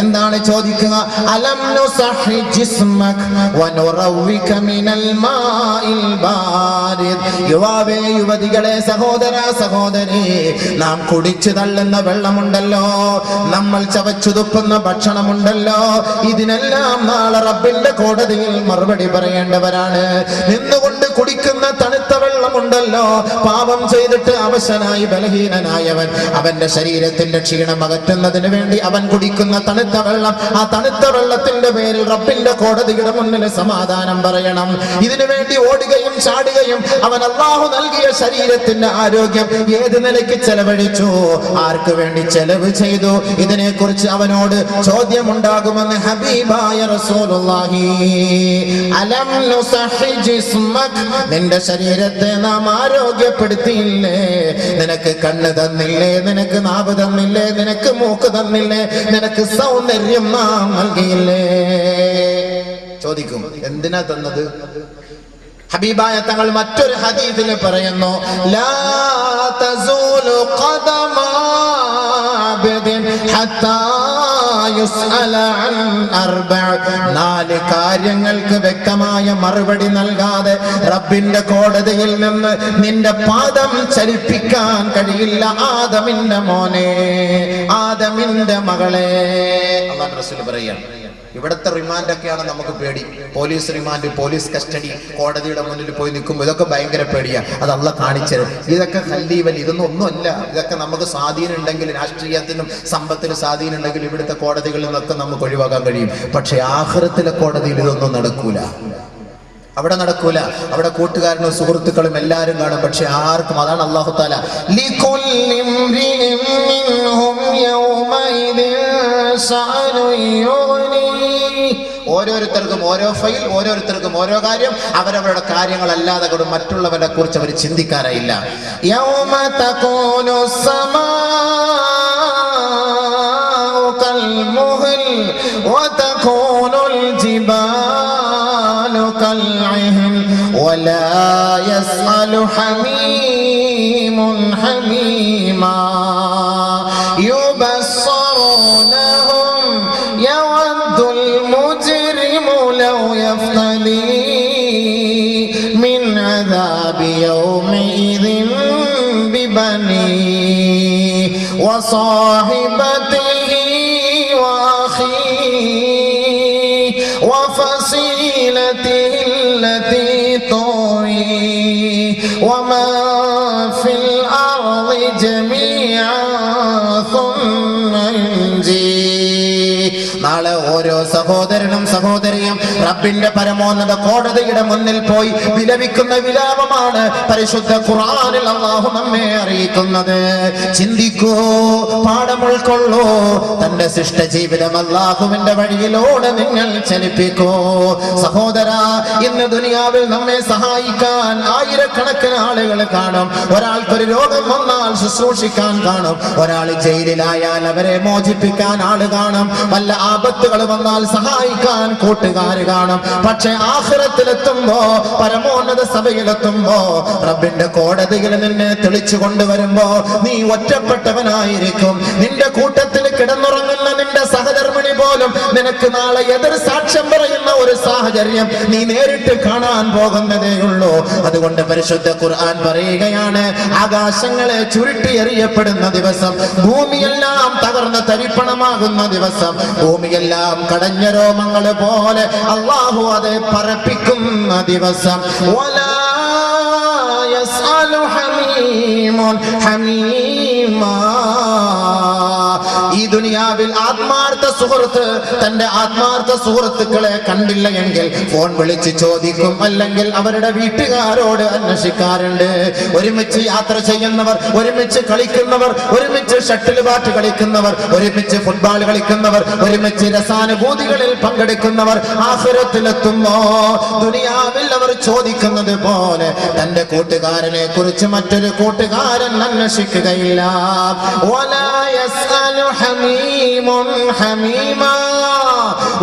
എന്താണ് ചോദിക്കുക? അലം നുസഹി ജിസ്മക വനുറവിക മിനൽ മാഇൽ ബാരിദ്. യുവാവേ, യുവതികളെ, സഹോദര സഹോദരി, നാം കുടിച്ചു തള്ളുന്ന വെള്ളമുണ്ടല്ലോ, നമ്മൾ ചവച്ചു തുപ്പുന്ന ഭക്ഷണമുണ്ടല്ലോ, ഇതിനെല്ലാം നാളെ റബ്ബിന്റെ കോടതിയിൽ മറുപടി പറയേണ്ടവരാണ്. നിന്നുകൊണ്ട് കുടിക്കുന്ന തണുത്ത വെള്ളമുണ്ടല്ലോ, പാപം ചെയ്തിട്ട് അവശനായി ബലഹീനനായവൻ അവന്റെ ശരീരത്തിന്റെ ക്ഷീണം അകറ്റുന്നതിന് വേണ്ടി അവൻ കുടിക്കുന്ന തണുത്ത വെള്ളം, ആ തണുത്ത വെള്ളത്തിന്റെ പേരിൽ റബ്ബിന്റെ കോടതിയുടെ മുന്നിൽ സമാധാനം പറയണം. ഇതിനു വേണ്ടി ഓടുകയും ചാടുകയും അവൻ അല്ലാഹു നൽകിയ ശരീരത്തിന്റെ ആരോഗ്യം ഏത് നിലയ്ക്ക് ചെലവഴിച്ചു, ആർക്ക് വേണ്ടി ചെലവ് ചെയ്തു, ഇതിനെക്കുറിച്ച് അവനോട് ചോദ്യമുണ്ടാകുമെന്ന് ഹബീബായ റസൂലുള്ളാഹി. അലം നുസഹി ജിസ്മക, നിന്റെ ശരീരത്തെ നാം ആരോഗ്യപ്പെടുത്തിയില്ലേ? നിനക്ക് കണ്ണ് തന്നില്ലേ? നിനക്ക് നാവ് തന്നില്ലേ? നിനക്ക് മൂക്ക് തന്നില്ലേ? നിനക്ക് സൗന്ദര്യം നാം നൽകിയില്ലേ? ചോദിക്കും, എന്തിനാ തന്നത്? ഹബീബായ തങ്ങൾ മറ്റൊരു ഹദീസിൽ പറയുന്നു, ലാ തസൂലു ഖദമ അബ്ദിൻ ഹത്താ യുസ്അല അൻ അർബഅ. 4 കാര്യങ്ങൾക്ക് വ്യക്തമായ മറുപടി നൽകാതെ റബ്ബിന്റെ കോടതിയിൽ നിന്ന് നിന്റെ പാദം ചലിപ്പിക്കാൻ കഴിയില്ല. ആദമിന്റെ മോനെ, ആദമിന്റെ മകളെ. അല്ലാഹു റസൂൽ പറയാണ്, ഇവിടുത്തെ റിമാൻഡൊക്കെയാണ് നമുക്ക് പേടി. പോലീസ് റിമാൻഡ്, പോലീസ് കസ്റ്റഡി, കോടതിയുടെ മുന്നിൽ പോയി നിൽക്കുമ്പോൾ ഇതൊക്കെ ഭയങ്കര പേടിയാണ്. അത് അള്ളാഹ് കാണിച്ചത്. ഇതൊക്കെ ഹല്ലീവൽ, ഇതൊന്നും ഒന്നുമല്ല. ഇതൊക്കെ നമുക്ക് സ്വാധീനം ഉണ്ടെങ്കിൽ, രാഷ്ട്രീയത്തിനും സമ്പത്തിനും സ്വാധീനം ഉണ്ടെങ്കിൽ ഇവിടുത്തെ കോടതികളിൽ നിന്നൊക്കെ നമുക്ക് ഒഴിവാക്കാൻ കഴിയും. പക്ഷെ ആഖിറത്തിലെ കോടതിയിൽ ഇതൊന്നും നടക്കൂല. അവിടെ നടക്കൂല. അവിടെ കൂട്ടുകാരനും സുഹൃത്തുക്കളും എല്ലാവരും കാണും, പക്ഷെ ആർക്കും. അതാണ് അല്ലാഹു തആല ഓരോരുത്തർക്കും ഓരോ ഫയൽ, ഓരോരുത്തർക്കും ഓരോ കാര്യം, അവരവരുടെ കാര്യങ്ങളല്ലാതെ കൊണ്ട് മറ്റുള്ളവരെ കുറിച്ച് അവർ ചിന്തിക്കാറില്ല. യൗമ തകൂനു സമാഉ കൽ മുഹൽ വതകൂനുൽ ജിബാലു കൽ ഇഹൻ വലാ യസ്അലു ഹമീമുൻ ഹമീമാ യുബസ്സറൂനഹും യവദ്ദുൽ മുജ്രിമു ലൗ യഫ്തദി മിൻ അദാബി യൗമിഇദിൻ ബിബനി വസാഹിബതിഹി വഅഖീഹി വഫസീലതിഹി അല്ലതി തുഈ വമാ ഫിൽ അർളി ജമീഅൻ ثم ينجي. നാളെ ഓരോ സഹോദരനും സഹോദരിയും റബ്ബിന്റെ പരമോന്നത കോടതിയുടെ മുന്നിൽ പോയി വിലപിക്കുന്ന വിലാപമാണ് പരിശുദ്ധ ഖുർആനിൽ അല്ലാഹു നമ്മെ അറിയിക്കുന്നത്. ചിന്തിക്കൂ, പാഠം ഉൾക്കൊള്ളൂ. തന്റെ ശിഷ്ട ജീവിതം അല്ലാഹുവിന്റെ വഴിയിലൂടെ നിങ്ങൾ ചലിപ്പിക്കൂ. സഹോദരാ, ഇന്ന് ദുനിയാവിൽ നമ്മെ സഹായിക്കാൻ ആയിരക്കണക്കിന് ആളുകൾ കാണും. ഒരാൾക്കൊരു രോഗം വന്നാൽ ശുശ്രൂഷിക്കാൻ കാണും. ഒരാൾ ജയിലിലായാൽ അവരെ മോചിപ്പിക്കാൻ ആള് കാണും. വല്ല ആപത്തുകൾ വന്നാൽ സഹായിക്കാൻ കൂട്ടുകാർ കാണും. പക്ഷെ ആഖിറത്തിലെത്തുമ്പോ, പരമോന്നത സഭയിലെത്തുമ്പോ, റബ്ബിന്റെ കോടതിയിൽ നിന്നെ തെളിച്ചു കൊണ്ടുവരുമ്പോ നീ ഒറ്റപ്പെട്ടവനായിരിക്കും. നിന്റെ കൂട്ടത്തിൽ കിടന്നുറങ്ങുന്ന നിന്റെ സഹധർമ്മിണി പോലും നിനക്ക് നാളെ എതിർ സാക്ഷ്യം പറയുന്ന ഒരു സാഹചര്യം നീ നേരിട്ട് കാണാൻ പോകുന്നതേ ഉള്ളൂ. അതുകൊണ്ട് പരിശുദ്ധ ഖുർആൻ പറയുകയാണ്, ആകാശങ്ങളെ ചുരുട്ടിയെറിയപ്പെടുന്ന ദിവസം, ഭൂമിയെല്ലാം തകർന്ന് തരിപ്പണമാകുന്ന ദിവസം, ഭൂമിയെല്ലാം കടഞ്ഞ രോമങ്ങൾ പോലെ അല്ലാഹു അത് പറപ്പിക്കുന്ന ദിവസം. വലാ യസ്അലു ഹമീമുൻ ഹമീമാ. ഈ ദുനിയാവിൽ ആത്മാർത്ഥ സുഹൃത്ത് തന്റെ ആത്മാർത്ഥ സുഹൃത്തുക്കളെ കണ്ടില്ല എങ്കിൽ ഫോൺ വിളിച്ച് ചോദിക്കും, അല്ലെങ്കിൽ അവരുടെ വീട്ടുകാരോട് അന്വേഷിക്കാറുണ്ട്. ഒരുമിച്ച് യാത്ര ചെയ്യുന്നവർ, ഒരുമിച്ച് കളിക്കുന്നവർ, ഒരുമിച്ച് ഷട്ടിൽ ബാറ്റ് കളിക്കുന്നവർ, ഒരുമിച്ച് ഫുട്ബോൾ കളിക്കുന്നവർ, ഒരുമിച്ച് രസാനുഭൂതികളിൽ പങ്കെടുക്കുന്നവർ ആഖിറത്തിലെത്തുമ്പോ ദുനിയാവിൽ അവർ ചോദിക്കുന്നത് പോലെ തന്റെ കൂട്ടുകാരനെ കുറിച്ച് മറ്റൊരു കൂട്ടുകാരൻ അന്വേഷിക്കുകയില്ല. വലാ യസ്അൽ ഹമീമുൻ ഹമീമാ.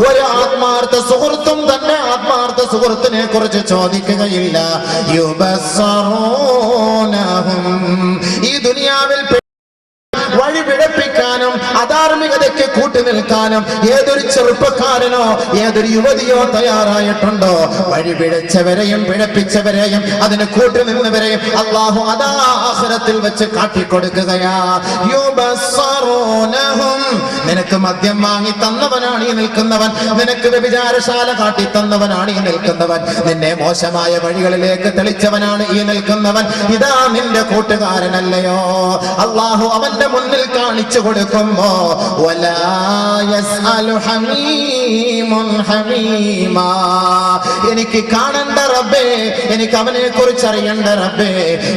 ഒരു ആത്മാർത്ഥ സുഹൃത്തും തന്നെ ആത്മാർത്ഥ സുഹൃത്തിനെ കുറിച്ച് ചോദിക്കുകയില്ല. യുബസ്സറൂനഹും, ഈ ദുനിയാവിൽ വഴി പിഴപ്പിക്കാനും അധാർമികതയ്ക്ക് കൂട്ടുനിൽക്കാനും ഏതൊരു ചെറുപ്പക്കാരനോ ഏതൊരു യുവതിയോ തയ്യാറായിട്ടുണ്ടോ, വഴി പിഴച്ചവരെയും പിഴപ്പിച്ചവരെയും അതിന് കൂട്ടുനിന്നവരെയും അല്ലാഹു അതാ ആഖിറത്തിൽ വെച്ച് കാട്ടിക്കൊടുക്കുകയാ. യുബസ്സറൂനഹും, നിനക്ക് മദ്യം വാങ്ങി തന്നവനാണ് ഈ നിൽക്കുന്നവൻ, നിനക്ക് വ്യഭിചാരശാല കാട്ടി തന്നവനാണ് ഈ നിൽക്കുന്നവൻ, നിന്നെ മോശമായ വഴികളിലേക്ക് തെളിച്ചവനാണ് ഈ നിൽക്കുന്നവൻ, ഇതാ നിന്റെ കൂട്ടുകാരനല്ലയോ. അല്ലാഹു അവന്റെ മുന്നിൽ കാണിച്ചു കൊടുക്കുമ്പോ വലാ യസ്അലു ഹമീമുൻ ഹമീമാ, എനിക്ക് കാണണ്ട റബ്ബേ, എനിക്ക് അവനെ കുറിച്ച് അറിയണ്ട റബ്ബേ,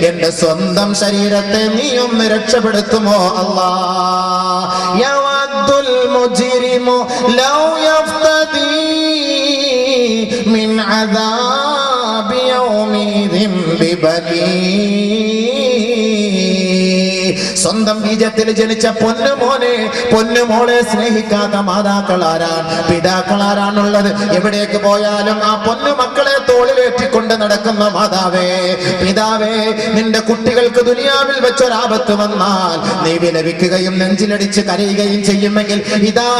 എന്റെ സ്വന്തം ശരീരത്തെ നീ ഒന്ന് രക്ഷപ്പെടുത്തുമോ അല്ലാഹ്. യവദ്ദുൽ മുജ്രിമു ലൗ യഫ്തദി മിൻ അദാബി യൗമിദിൻ ബിബനീ, സ്വന്തം ബീജത്തിൽ ജനിച്ച പൊന്നുമോനെ പൊന്നുമോളെ സ്നേഹിക്കാത്ത മാതാക്കളാരാണ്, പിതാക്കളാരാണുള്ളത്? എവിടേക്ക് പോയാലും ആ പൊന്നുമക്കളെ തോളിലേറ്റിക്കൊണ്ട് നടക്കുന്ന മാതാവേ, പിതാവേ, നിന്റെ കുട്ടികൾക്ക് ദുനിയാവിൽ വെച്ചൊരാപത്ത് വന്നാൽ നീ വിലപിക്കുകയും നെഞ്ചിലടിച്ച് കരയുകയും ചെയ്യുമെങ്കിൽ ഇതാ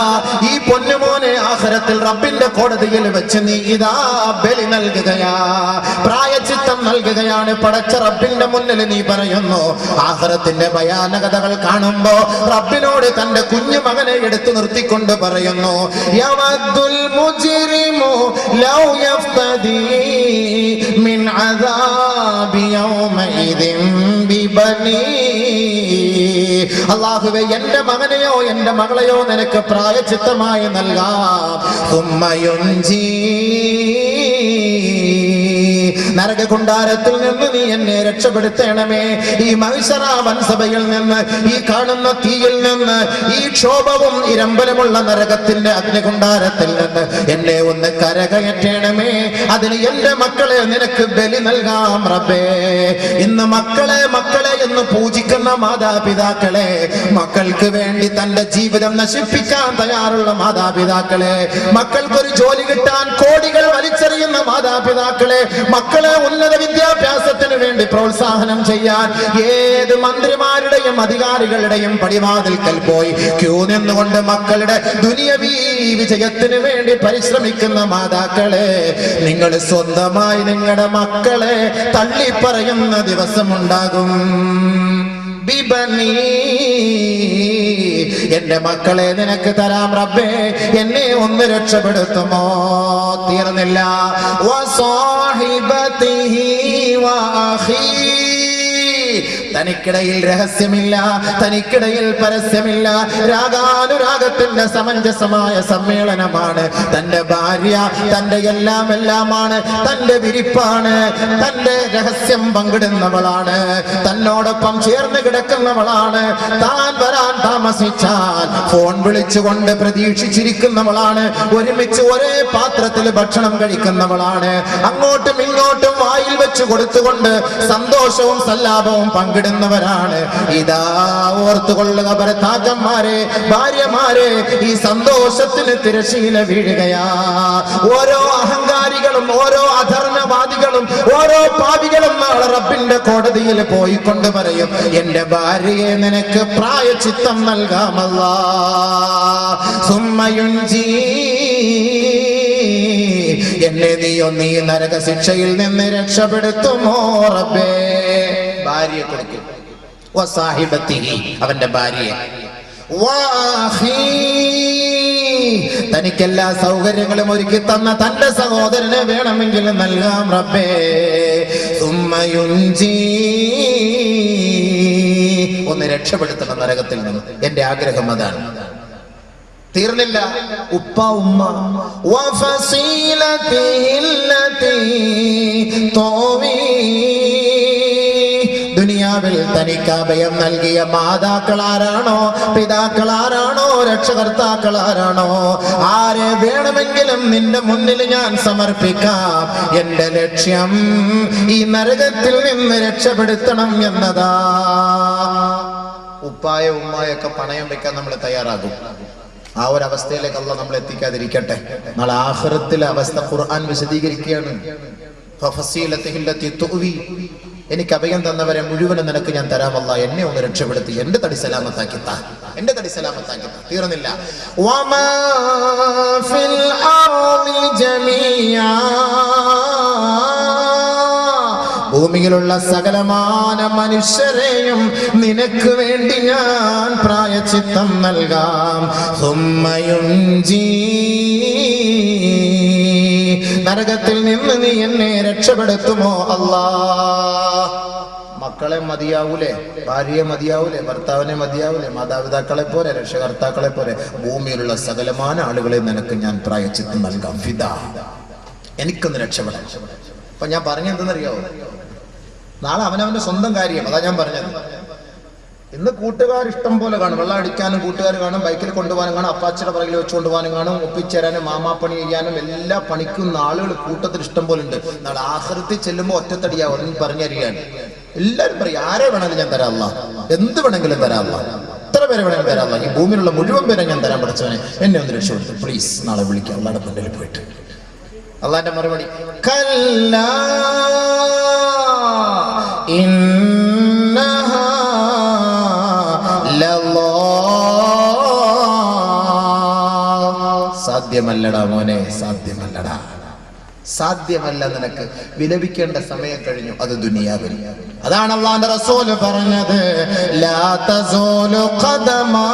ഈ പൊന്നുമോനെ ആഖിറത്തിൽ റബ്ബിന്റെ കോടതിയിൽ വെച്ച് നീ ഇതാ ബലി നൽകുകയാ, പ്രായച്ചിത്തം നൽകുകയാണ്. പടച്ച റബ്ബിന്റെ മുന്നിൽ നീ പറയുന്നു. ആഖിറത്തിന്റെ ഭയാനകതകൾ കാണുമ്പോ റബ്ബിനോട് തന്റെ കുഞ്ഞു മകനെ എടുത്തു നിർത്തിക്കൊണ്ട് പറയുന്നു, യവദ്ദുൽ മുജ്രിമു ലൗ യഫ്തദി മിൻ അദാബി യൗമഇദിൻ ബിബനീ. അല്ലാഹുവേ, എന്റെ മകനെയോ എന്റെ മകളെയോ നിനക്ക് പ്രായച്ചിത്തമായി നൽകാം. സുമ്മ യുൻജീ, നരകകുണ്ടാരത്തിൽ നിന്ന് നീ എന്നെ രക്ഷപ്പെടുത്തണമേ. ഈ മഹ്ശറ വൻസഭയിൽ നിന്ന്, ഈ കാണുന്ന തീയിൽ നിന്ന്, ഈ ക്ഷോഭവും ഇരമ്പലുമുള്ള നരകത്തിന്റെ അഗ്നികുണ്ടാരത്തിൽ നിന്ന് എന്നെ ഒന്ന് കരകയറ്റണമേ. അതിന് എന്റെ മക്കളെ നിനക്ക് ബലി നൽകാം റബ്ബേ. ഇന്ന് മക്കളെ മക്കളെ എന്ന് പൂജിക്കുന്ന മാതാപിതാക്കളെ, മക്കൾക്ക് വേണ്ടി തന്റെ ജീവിതം നശിപ്പിക്കാൻ തയ്യാറുള്ള മാതാപിതാക്കളെ, മക്കൾക്കൊരു ജോലി കിട്ടാൻ കോടികൾ വലിച്ചെറിയുന്ന മാതാപിതാക്കളെ, മക്കളെ ഉന്നത വിദ്യാഭ്യാസത്തിന് വേണ്ടി പ്രോത്സാഹനം ചെയ്യാൻ ഏത് മന്ത്രിമാരുടെയും അധികാരികളുടെയും പടിവാതിൽക്കൽ പോയി ക്യൂ നിന്നുകൊണ്ട് മക്കളുടെ ദുനിയവീ വിജയത്തിന് വേണ്ടി പരിശ്രമിക്കുന്ന മാതാക്കളെ, നിങ്ങൾ സ്വന്തമായി നിങ്ങളുടെ മക്കളെ തള്ളിപ്പറയുന്ന ദിവസമുണ്ടാകും. ബിബനീ, എന്റെ മക്കളെ നിനക്ക് തരാം റബ്ബേ, എന്നെ ഒന്ന് രക്ഷപ്പെടുത്തുമോ? തീർന്നില്ല. വസാഹിബതിഹി വഅഖീ, തനിക്കിടയിൽ രഹസ്യമില്ല, തനിക്കിടയിൽ പരസ്യമില്ല, രാഗാനുരാഗത്തിന്റെ സമഞ്ജസമായ സമ്മേളനമാണ്. തന്റെ ഭാര്യ തന്റെ എല്ലാം എല്ലാമാണ്, തന്റെ വിരിപ്പാണ്, തന്റെ രഹസ്യം പങ്കിടുന്നവളാണ്, തന്നോടൊപ്പം ചേർന്ന് കിടക്കുന്നവളാണ്. താൻ വരാൻ താമസിച്ചാൽ ഫോൺ വിളിച്ചുകൊണ്ട് പ്രതീക്ഷിച്ചിരിക്കുന്നവളാണ്. ഒരുമിച്ച് ഒരേ പാത്രത്തിൽ ഭക്ഷണം കഴിക്കുന്നവളാണ്. അങ്ങോട്ടും ഇങ്ങോട്ടും വായിൽ വെച്ച് കൊടുത്തുകൊണ്ട് സന്തോഷവും സല്ലാപവും പങ്കിടുന്നവരാണ്. ഇതാ ഓർത്തുകൊള്ളുക ഭർത്താക്കന്മാരെ, ഭാര്യമാരെ, ഈ സന്തോഷത്തിന് തിരശീല വീഴുകയാ. ഓരോ അഹങ്കാരികളും ഓരോ അധർമ്മവാദികളും ഓരോ പാപികളും നാളെ റബ്ബിന്റെ കോടതിയിൽ പോയിക്കൊണ്ട് പറയും, എന്റെ ഭാര്യയെ നിനക്ക് പ്രായച്ചിത്തം നൽകാമല്ലാ. സുമ്മ യുൻജീ, എന്നെ നീ നരക ശിക്ഷയിൽ നിന്ന് രക്ഷപ്പെടുത്തുമോ റബ്ബേ? ഭാര്യയെ കൊടുക്കും. വസാഹിബത്തിഹി, അവന്റെ ഭാര്യയെ. വഅഖീ, തനിക്കെല്ലാ സൗകര്യങ്ങളും ഒരുക്കി തന്ന തന്റെ സഹോദരനെ വേണമെങ്കിൽ നൽകാം റബ്ബേ. സുമ്മ യുൻജീ, ഒന്ന് രക്ഷപ്പെടുത്തണം നരകത്തിൽ നിന്ന്. എന്റെ ആഗ്രഹം അതാണ്. തീർന്നില്ല. ഉപ്പ ഉമ്മ. ദുനിയാവിൽ തനിക്ക് അഭയം നൽകിയ മാതാക്കളാരാണോ, പിതാക്കളാരാണോ, രക്ഷകർത്താക്കളാരാണോ, ആരെ വേണമെങ്കിലും നിന്റെ മുന്നിൽ ഞാൻ സമർപ്പിക്കാം. എന്റെ ലക്ഷ്യം ഈ നരകത്തിൽ നിന്ന് രക്ഷപ്പെടുത്തണം എന്നതാ. ഉപ്പായ ഉമ്മായൊക്കെ പണയം വെക്കാൻ നമ്മൾ തയ്യാറാകും. ആ ഒരു അവസ്ഥയിലേക്ക് അള്ളാഹ് നമ്മൾ എത്തിക്കാതിരിക്കട്ടെ. നാളെ ആഖിറത്തിലെ അവസ്ഥ ഖുർആൻ വിശദീകരിക്കുകയാണ്. എനിക്ക് അഭയം തന്നവരെ മുഴുവനും നിനക്ക് ഞാൻ തരാമല്ല, എന്നെ ഒന്ന് രക്ഷപ്പെടുത്തി, എന്റെ തടി സലാമത്താക്കി താ, എന്റെ തടി സലാമത്താക്കി താ. തീർന്നില്ല. ഭൂമിയിലുള്ള സകലമാന മനുഷ്യരെയും നിനക്ക് വേണ്ടി ഞാൻ പ്രായശ്ചിത്തം നൽകാം. നരകത്തിൽ നിന്ന് നീ എന്നെ രക്ഷപ്പെടുത്തുമോ അല്ലാ? മക്കളെ മതിയാവൂലേ, ഭാര്യയെ മതിയാവൂലേ, ഭർത്താവിനെ മതിയാവൂലേ, മാതാപിതാക്കളെ പോലെ, രക്ഷകർത്താക്കളെ പോലെ ഭൂമിയിലുള്ള സകലമാന ആളുകളെ നിനക്ക് ഞാൻ പ്രായശ്ചിത്തം നൽകാം. ഫിദാ, എനിക്കൊന്ന് രക്ഷപ്പെടാം. അപ്പൊ ഞാൻ പറഞ്ഞെന്തെന്നറിയാവോ? നാളെ അവനവന്റെ സ്വന്തം കാര്യം. അതാ ഞാൻ പറഞ്ഞത്. ഇന്ന് കൂട്ടുകാർ ഇഷ്ടം പോലെ കാണും. വെള്ളം അടിക്കാനും കൂട്ടുകാർ കാണും, ബൈക്കിൽ കൊണ്ടുപോകാനും കാണും, അപ്പാച്ചിയുടെ പുറകിൽ വെച്ചുകൊണ്ട് പോകാനും കാണും, ഒപ്പിച്ചേരാനും മാമാപ്പണി ചെയ്യാനും എല്ലാ പണിക്കുന്ന ആളുകൾ കൂട്ടത്തിൽ ഇഷ്ടം പോലെ ഉണ്ട്. നാളെ ആഖിറത്തിൽ ചെല്ലുമ്പോൾ ഒറ്റത്തടിയാവും. ഒന്നും പറഞ്ഞറിയാൻ എല്ലാവരും പറയും, ആരെ വേണമെങ്കിലും ഞാൻ തരാം അല്ലാ, എന്ത് വേണമെങ്കിലും തരാം അല്ലാ, എത്ര പേരെ വേണമെങ്കിലും തരാം അല്ലാ, ഈ ഭൂമിയിലുള്ള മുഴുവൻ പേരെ ഞാൻ തരാൻ പഠിച്ചവനെ, എന്നെ ഒന്ന് രക്ഷപ്പെടുത്തു പ്ലീസ്, നാളെ വിളിക്കാം അള്ളാന്റെ മുന്നിൽ പോയിട്ട്. അള്ളാന്റെ മറുപടി, കല്ലാ ഇന്നഹാ സാധ്യമല്ലടാ മോനെ, സാധ്യമല്ലടാ, സാധ്യമല്ല. നിനക്ക് വിലപിക്കേണ്ട സമയം കഴിഞ്ഞു, അത് ദുനിയാവിൽ. അതാണ് അല്ലാഹുവിന്റെ റസൂൽ പറഞ്ഞത്, ലാ തസൂലു ഖദമാ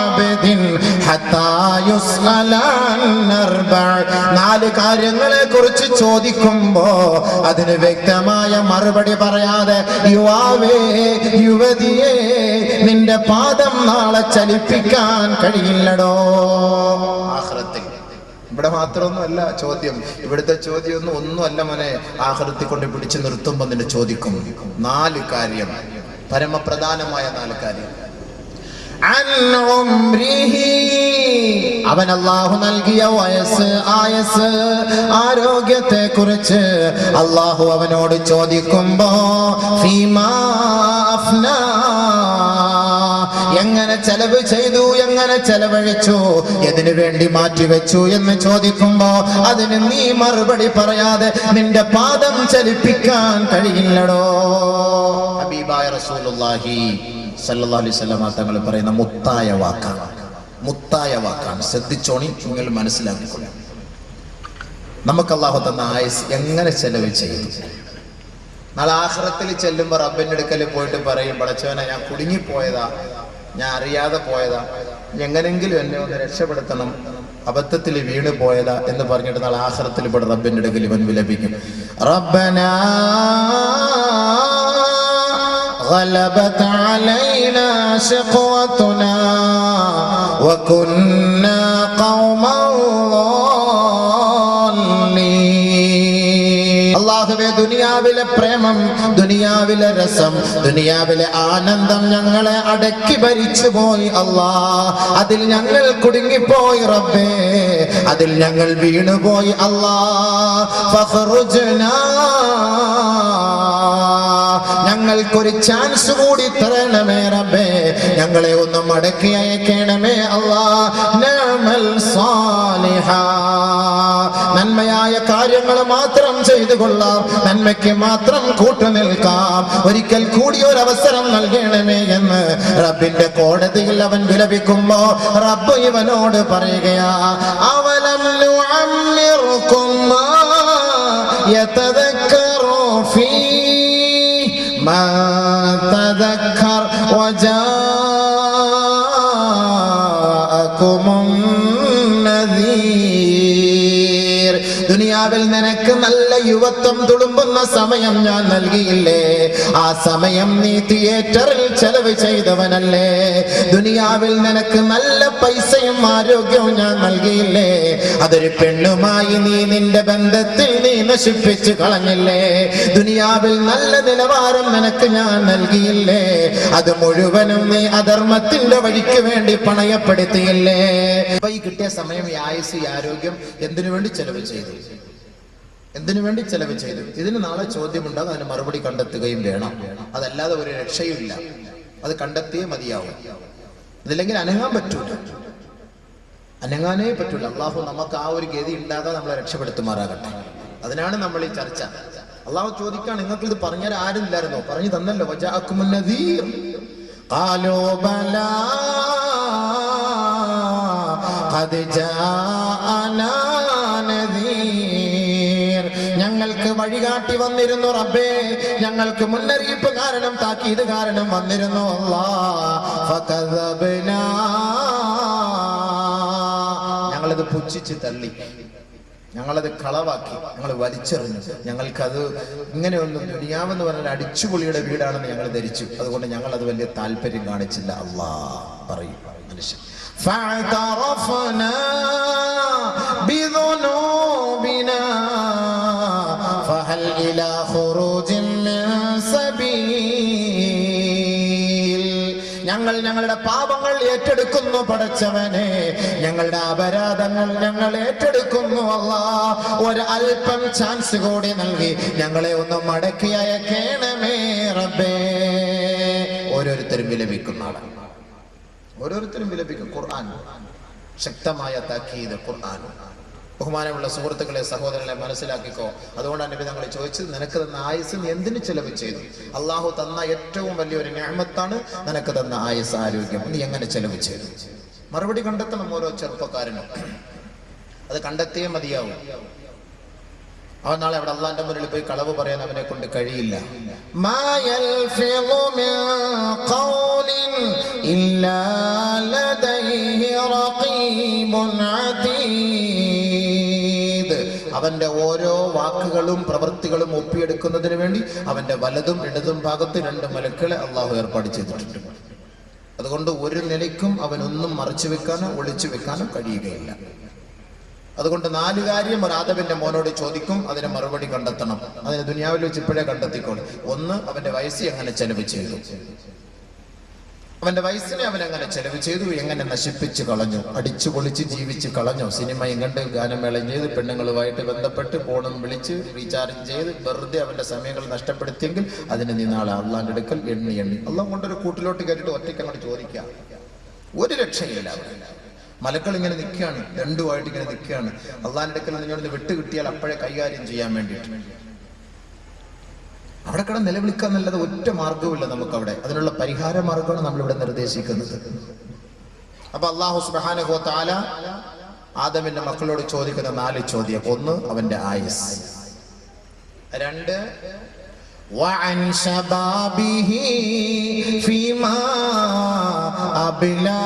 അബ്ദിൻ ഹത്താ യുസ്അല അൻ അർബഅ. 4 കാര്യങ്ങളെ കുറിച്ച് ചോദിക്കുമ്പോ അതിന് വ്യക്തമായ മറുപടി പറയാതെ, യുവാവേ, യുവതിയെ, നിന്റെ പാദം നാളെ ചലിപ്പിക്കാൻ കഴിയില്ലടോ. ആഖിറത്തിൽ ഇവിടെ മാത്രമൊന്നുമല്ല ചോദ്യം. ഇവിടുത്തെ ചോദ്യം ഒന്നുമല്ല മോനെ. ആഖിറത്തിൽ കൊണ്ട് പിടിച്ചു നിർത്തുമ്പോൾ നിന്നെ ചോദിക്കും 4 കാര്യം, പരമപ്രധാനമായ 4 കാര്യം. അവൻ അല്ലാഹു നൽകിയ വയസ്സ്, ആയസ്, ആരോഗ്യത്തെ കുറിച്ച് അല്ലാഹു അവനോട് ചോദിക്കുമ്പോ, ഫീമാ അഫ്നാ, എങ്ങനെ ചെലവ് ചെയ്തു, എങ്ങനെ ചെലവഴിച്ചു, എതിനു വേണ്ടി മാറ്റിവെച്ചു എന്ന് ചോദിക്കുമ്പോ അതിന് നീ മറുപടി പറയാതെ നിന്റെ പാദം ചലിപ്പിക്കാൻ കഴിയില്ലടോ. ഹബീബായ റസൂലുള്ളാഹി സല്ലല്ലാഹു അലൈഹി വസല്ലം തങ്ങൾ പറയുന്ന മുത്തായ വാക്കാണ്, മുത്തായ വാക്കാണ്. ശ്രദ്ധിച്ചോണി, നിങ്ങൾ മനസ്സിലാക്കിക്കൊള്ളു. നമുക്ക് അല്ലാഹു തന്ന ആയുസ് എങ്ങനെ ചെലവ് ചെയ്തു? നാളെ ആഖിറത്തിൽ ചെല്ലുമ്പോൾ റബ്ബിന്റെ അടുക്കൽ പോയിട്ട് പറയും, പടച്ചവനെ, ഞാൻ കുടുങ്ങിപ്പോയതാ, ഞാൻ അറിയാതെ പോയതാ, എങ്ങനെങ്കിലും എന്നെ ഒന്ന് രക്ഷപ്പെടുത്തണം, അബദ്ധത്തിൽ വീണ് പോയതാ എന്ന് പറഞ്ഞിട്ട് നാളെ ആഖിറത്തിൽ ഇവിടെ റബ്ബിന്റെ അടുക്കൽ ഇവൻ വിലപിക്കും, റബ്ബനാ غلبت علينا شقوتنا وكنا قوما ضالين. അല്ലാഹുവേ, ദുനിയാവിലെ പ്രേമം, ദുനിയാവിലെ രസം, ദുനിയാവിലെ ആനന്ദം ഞങ്ങളെ അടക്കി ഭരിച്ചു പോയി അല്ലാ. അതിൽ ഞങ്ങൾ കുടുങ്ങിപ്പോയി റബ്ബേ, അതിൽ ഞങ്ങൾ വീണുപോയി അല്ലാ. ഫഖ്റുജ്നാ, ഞങ്ങൾക്കൊരു ചാൻസ് കൂടി തരണമേ റബ്ബേ, ഞങ്ങളെ ഒന്ന് മടക്കി അയക്കണമേ അല്ലാ. നഅമൽ സാലിഹാ, നന്മയായ കാര്യങ്ങൾ മാത്രം ചെയ്തു കൊള്ളാം, നന്മയ്ക്ക് മാത്രം കൂട്ടുനിൽക്കാം, ഒരിക്കൽ കൂടി ഒരു അവസരം നൽകണമേ എന്ന് റബ്ബിന്റെ കോടതിയിൽ അവൻ വിലപിക്കുമ്പോ റബ്ബ് ഇവനോട് പറയുകയാ, അവലം നുഅമ്മിറുകും മാ യതദക്കറു ഫീ മാ തദക്കർ വജാഅകുമുൻ നദീർ. ദുനിയാവിൽ നിനക്ക് നല്ല യുവത്വം തുളുമ്പുന്ന സമയം ഞാൻ നൽകിയില്ലേ? ആ സമയം നീ തിയേറ്ററിൽ ചെലവ് ചെയ്തവനല്ലേ? ദുനിയാവിൽ നിനക്ക് നല്ല പൈസയും ആരോഗ്യവും ഞാൻ നൽകിയില്ലേ? അതൊരു പെണ്ണുമായി നീ നിന്റെ ബന്ധത്തിൽ നീ നശിപ്പിച്ചു കളഞ്ഞില്ലേ? ദുനിയാവിൽ നല്ല നിലവാരം നിനക്ക് ഞാൻ നൽകിയില്ലേ? അത് മുഴുവനും നീ അധർമ്മത്തിന്റെ വഴിക്ക് വേണ്ടി പണയപ്പെടുത്തിയില്ലേ? അപ്പൊ ഈ കിട്ടിയ സമയം, ഈ ആയുസ്, ഈ ആരോഗ്യം എന്തിനു വേണ്ടി ചെലവ് ചെയ്തു? എന്തിനു വേണ്ടി ചെലവ് ചെയ്തു? ഇതിന് നാളെ ചോദ്യമുണ്ടാകും, അതിന് മറുപടി കണ്ടെത്തുകയും വേണം. അതല്ലാതെ ഒരു രക്ഷയുമില്ല. അത് കണ്ടെത്തിയേ മതിയാവും. അതില്ലെങ്കിൽ അനങ്ങാൻ പറ്റൂല, അനങ്ങാനേ പറ്റൂല. അള്ളാഹു നമുക്ക് ആ ഒരു ഗതി ഉണ്ടാകാതെ നമ്മളെ രക്ഷപ്പെടുത്തുമാറാകട്ടെ. അതിനാണ് നമ്മൾ ഈ ചർച്ച. അള്ളാഹു ചോദിക്കാണ്, നിങ്ങൾക്ക് ഇത് പറഞ്ഞാൽ ആരുമില്ലായിരുന്നോ? പറഞ്ഞു തന്നല്ലോ. വജാഅക്കുമുൻ നദീർ ഖാലൂ ബലാ ഖദ് ജാഅനാ നദീർ. ഞങ്ങൾക്ക് വഴികാട്ടി വന്നിരുന്നു റബ്ബേ, ഞങ്ങൾക്ക് മുന്നറിയിപ്പ് കാരണം, താക്കീത് കാരണം വന്നിരുന്നു. അല്ലാഹ് ഫകദബ്നാ, ഞങ്ങളത് പുച്ഛിച്ച് തള്ളി, ഞങ്ങളത് കളവാക്കി, ഞങ്ങൾ വലിച്ചെറിഞ്ഞു. ഞങ്ങൾക്കത് ഇങ്ങനെ ഒന്നും ദുനിയാവെന്ന് പറഞ്ഞാൽ അടിച്ചുപൊളിയുടെ വീടാണെന്ന് ഞങ്ങൾ ധരിച്ചു. അതുകൊണ്ട് ഞങ്ങൾ അത് വലിയ താല്പര്യം കാണിച്ചില്ല. അല്ലാഹ് പറയും മനുഷ്യൻ. ഫഅതറഫനാ ബിദുനൂബിനാ ഫഹൽ ഇലാ ഖുറൂജിൻ മിൻ സബീൽ. ഞങ്ങൾ ഞങ്ങളുടെ പാപങ്ങൾ ഏറ്റെടുക്കുന്നു പടച്ചവനെ, ഞങ്ങളുടെ അപരാധങ്ങൾ ഞങ്ങൾ ഏറ്റെടുക്കുന്നു. അല്ലാഹ് ഒരു അല്പം ചാൻസ് കൂടി നൽകി ഞങ്ങളെ ഒന്ന് മടക്കി അയക്കണമേ റബ്ബേ. ഓരോരുത്തരും വിലപിക്കുന്നതാണ്, ഓരോരുത്തരും വിലപിക്കും. ഖുർആൻ ശക്തമായ താക്കീത്. ഖുർആൻ ബഹുമാനമുള്ള സുഹൃത്തുക്കളെ, സഹോദരങ്ങളെ, മനസ്സിലാക്കിക്കോ. അതുകൊണ്ടാണ് നബി തങ്ങൾ ചോദിച്ചത്, നിനക്ക് തന്ന ആയുസ് നീ എന്തിനു ചെലവ് ചെയ്തു? അള്ളാഹു തന്ന ഏറ്റവും വലിയൊരു നിഅമത്താണ് നിനക്ക് തന്ന ആയുസ്, ആരോഗ്യം. നീ എങ്ങനെ ചെലവ് ചെയ്തു? മറുപടി കണ്ടെത്തണം ഓരോ ചെറുപ്പക്കാരനും. അത് കണ്ടെത്തിയേ മതിയാവും. അവൻ നാളെ അവിടെ അള്ളാന്റെ മുന്നിൽ പോയി കളവ് പറയാൻ അവനെ കൊണ്ട് കഴിയില്ല. അവന്റെ ഓരോ വാക്കുകളും പ്രവൃത്തികളും ഒപ്പിയെടുക്കുന്നതിന് വേണ്ടി അവന്റെ വലതും ഇടതും ഭാഗത്ത് 2 മലക്കുകളെ അള്ളാഹു ഏർപ്പാട് ചെയ്തിട്ടുണ്ട്. അതുകൊണ്ട് ഒരു നിലയ്ക്കും അവനൊന്നും മറച്ചു വെക്കാനോ ഒളിച്ചു വെക്കാനോ കഴിയുകയില്ല. അതുകൊണ്ട് 4 കാര്യം ഒരു ആദമിന്റെ മോനോട് ചോദിക്കും, അതിന് മറുപടി കണ്ടെത്തണം. അതിന് ദുനിയാവിൽ വെച്ച് ഇപ്പോഴേ കണ്ടെത്തിക്കോളും. 1, അവന്റെ വയസ്സ് എങ്ങനെ ചെലവ് ചെയ്തു, അവന്റെ വയസ്സിനെ അവൻ എങ്ങനെ ചെലവ് ചെയ്തു, എങ്ങനെ നശിപ്പിച്ച് കളഞ്ഞു, അടിച്ചു പൊളിച്ച് ജീവിച്ച് കളഞ്ഞു. സിനിമയും കണ്ട് ഗാനമേളം ചെയ്ത് പെണ്ണുങ്ങളുമായിട്ട് ബന്ധപ്പെട്ട് ഫോണും വിളിച്ച് റീചാർജ് ചെയ്ത് വെറുതെ അവന്റെ സമയങ്ങൾ നഷ്ടപ്പെടുത്തിയെങ്കിൽ അതിന് നീ നാളെ അള്ളാന്റെ അടുക്കൽ എണ്ണി അള്ളാഹ് കൊണ്ടൊരു കൂട്ടിലോട്ട് കയറിയിട്ട് ഒറ്റയ്ക്ക് അങ്ങോട്ട് ചോദിക്കാം. ഒരു രക്ഷയില്ല. മലക്കൾ ഇങ്ങനെ നിൽക്കുകയാണ്, രണ്ടുമായിട്ട് ഇങ്ങനെ നിൽക്കുകയാണ്. അള്ളാന്റെ അടുക്കൽ നിന്നോട് വിട്ട് കിട്ടിയാൽ അപ്പോഴേ കൈകാര്യം ചെയ്യാൻ വേണ്ടിയിട്ട് അവിടെ കിടന്ന് നിലവിളിക്കാൻ നല്ലത് ഒറ്റ മാർഗവുമില്ല നമുക്ക് അവിടെ. അതിനുള്ള പരിഹാര മാർഗമാണ് നമ്മളിവിടെ നിർദ്ദേശിക്കുന്നത്. അപ്പൊ അല്ലാഹു സുബ്ഹാനഹു വ തആല ആദമിന്റെ മക്കളോട് ചോദിക്കുന്ന 4 ചോദ്യം. 1, അവന്റെ ആയുസ്. 2, വഅൻ ശബാബിഹി ഫീമാ അബ്ലാ,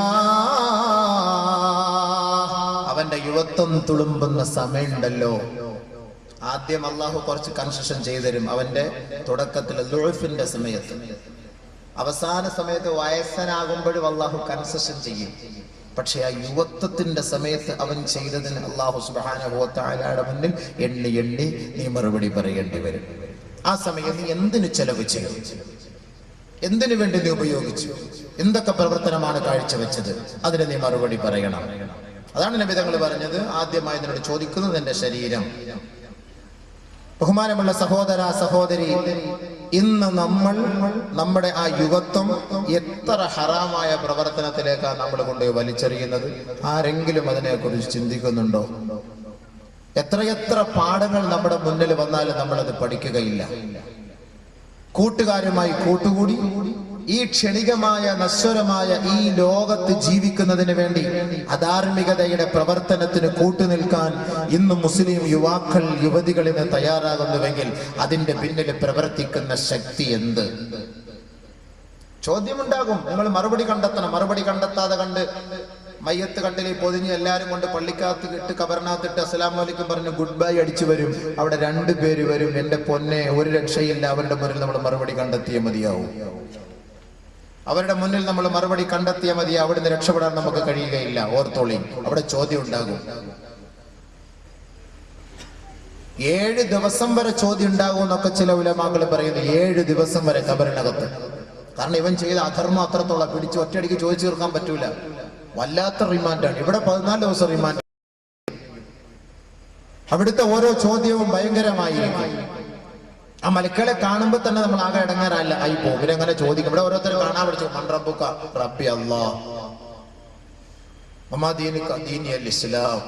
അവന്റെ യുവത്വം തുളുമ്പുന്ന സമയമുണ്ടല്ലോ. ആദ്യം അള്ളാഹു കുറച്ച് കൺസെഷൻ ചെയ്തുതരും. അവന്റെ തുടക്കത്തിൽ ലുഅഫിന്റെ സമയത്ത്, അവസാന സമയത്ത് വയസ്സനാകുമ്പോഴും അള്ളാഹു കൺസെഷൻ ചെയ്യും. പക്ഷെ ആ യുവത്വത്തിന്റെ സമയത്ത് അവൻ ചെയ്തതിന് അള്ളാഹു സുബ്ഹാനഹു വ തആലയുടെ മുന്നിൽ എണ്ണി നീ മറുപടി പറയേണ്ടി വരും. ആ സമയം നീ എന്തിനു ചെലവ് ചെയ്തു, എന്തിനു വേണ്ടി നീ ഉപയോഗിച്ചു, എന്തൊക്കെ പ്രവർത്തനമാണ് കാഴ്ചവെച്ചത്, അതിന് നീ മറുപടി പറയണം. അതാണ് നബി തങ്ങൾ പറഞ്ഞത്, ആദ്യമായി നിന്നോട് ചോദിക്കുന്നത് നിന്റെ ശരീരം. ബഹുമാനമുള്ള സഹോദര സഹോദരി, ഇന്ന് നമ്മൾ നമ്മുടെ ആ യുവത്വം എത്ര ഹറാമായ പ്രവർത്തനത്തിലേക്കാണ് നമ്മൾ കൊണ്ടുപോയി വലിച്ചെറിയുന്നത്? ആരെങ്കിലും അതിനെക്കുറിച്ച് ചിന്തിക്കുന്നുണ്ടോ? എത്രയെത്ര പാഠങ്ങൾ നമ്മുടെ മുന്നിൽ വന്നാലും നമ്മളത് പഠിക്കുകയില്ല. കൂട്ടുകാരുമായി കൂട്ടുകൂടി ഈ ക്ഷണികമായ നശ്വരമായ ഈ ലോകത്ത് ജീവിക്കുന്നതിന് വേണ്ടി അധാർമികതയുടെ പ്രവർത്തനത്തിന് കൂട്ടുനിൽക്കാൻ ഇന്ന് മുസ്ലിം യുവാക്കൾ യുവതികളിന് തയ്യാറാകുന്നുവെങ്കിൽ അതിന്റെ പിന്നിൽ പ്രവർത്തിക്കുന്ന ശക്തി എന്ത്? ചോദ്യമുണ്ടാകും. നിങ്ങൾ മറുപടി കണ്ടെത്തണം. മറുപടി കണ്ടെത്താതെ കണ്ട് മയ്യത്ത് കണ്ടിൽ പൊതിഞ്ഞ് എല്ലാരും കൊണ്ട് പള്ളിക്കകത്ത് ഇട്ട് കബറിനകത്തിട്ട് അസ്സലാമു അലൈക്കും പറഞ്ഞ് ഗുഡ് ബൈ അടിച്ചു വരും. അവിടെ 2 പേര് വരും. എന്റെ പൊന്നെ, ഒരു രക്ഷയില്ല. അവരുടെ മുന്നിൽ നമ്മൾ മറുപടി കണ്ടെത്തിയേ മതിയാവും. അവരുടെ മുന്നിൽ നമ്മൾ മറുപടി കണ്ടെത്തിയാൽ മതി. അവിടുന്ന് രക്ഷപ്പെടാൻ നമുക്ക് കഴിയുകയില്ല. ഓർത്തോളി, അവിടെ ചോദ്യം ഉണ്ടാകും. 7 ദിവസം വരെ ചോദ്യം ഉണ്ടാകും എന്നൊക്കെ ചില ഉലമാക്കൾ പറയുന്നു. 7 ദിവസം വരെ കബറിനകത്ത്. കാരണം ഇവൻ ചെയ്ത അധർമ്മം അത്രത്തോളം പിടിച്ച് ഒറ്റയടിക്ക് ചോദിച്ചു തീർക്കാൻ പറ്റൂല. വല്ലാത്ത റിമാൻഡാണ്. ഇവിടെ 14 ദിവസം റിമാൻഡ്. അവിടുത്തെ ഓരോ ചോദ്യവും ഭയങ്കരമായിരിക്കും. ആ മലക്കുകളെ കാണുമ്പോൾ തന്നെ നമ്മൾ ആകെ ഇടങ്ങാറല്ല ആയി പോകും. ഇവരങ്ങനെ ചോദിക്കും. ഇവിടെ ഓരോരുത്തർ കാണാൻ പഠിച്ചു, മൻ റബ്ബുക റബ്ബി അല്ലാഹ് വമാ ദീനുക ദീനി അൽ ഇസ്ലാം.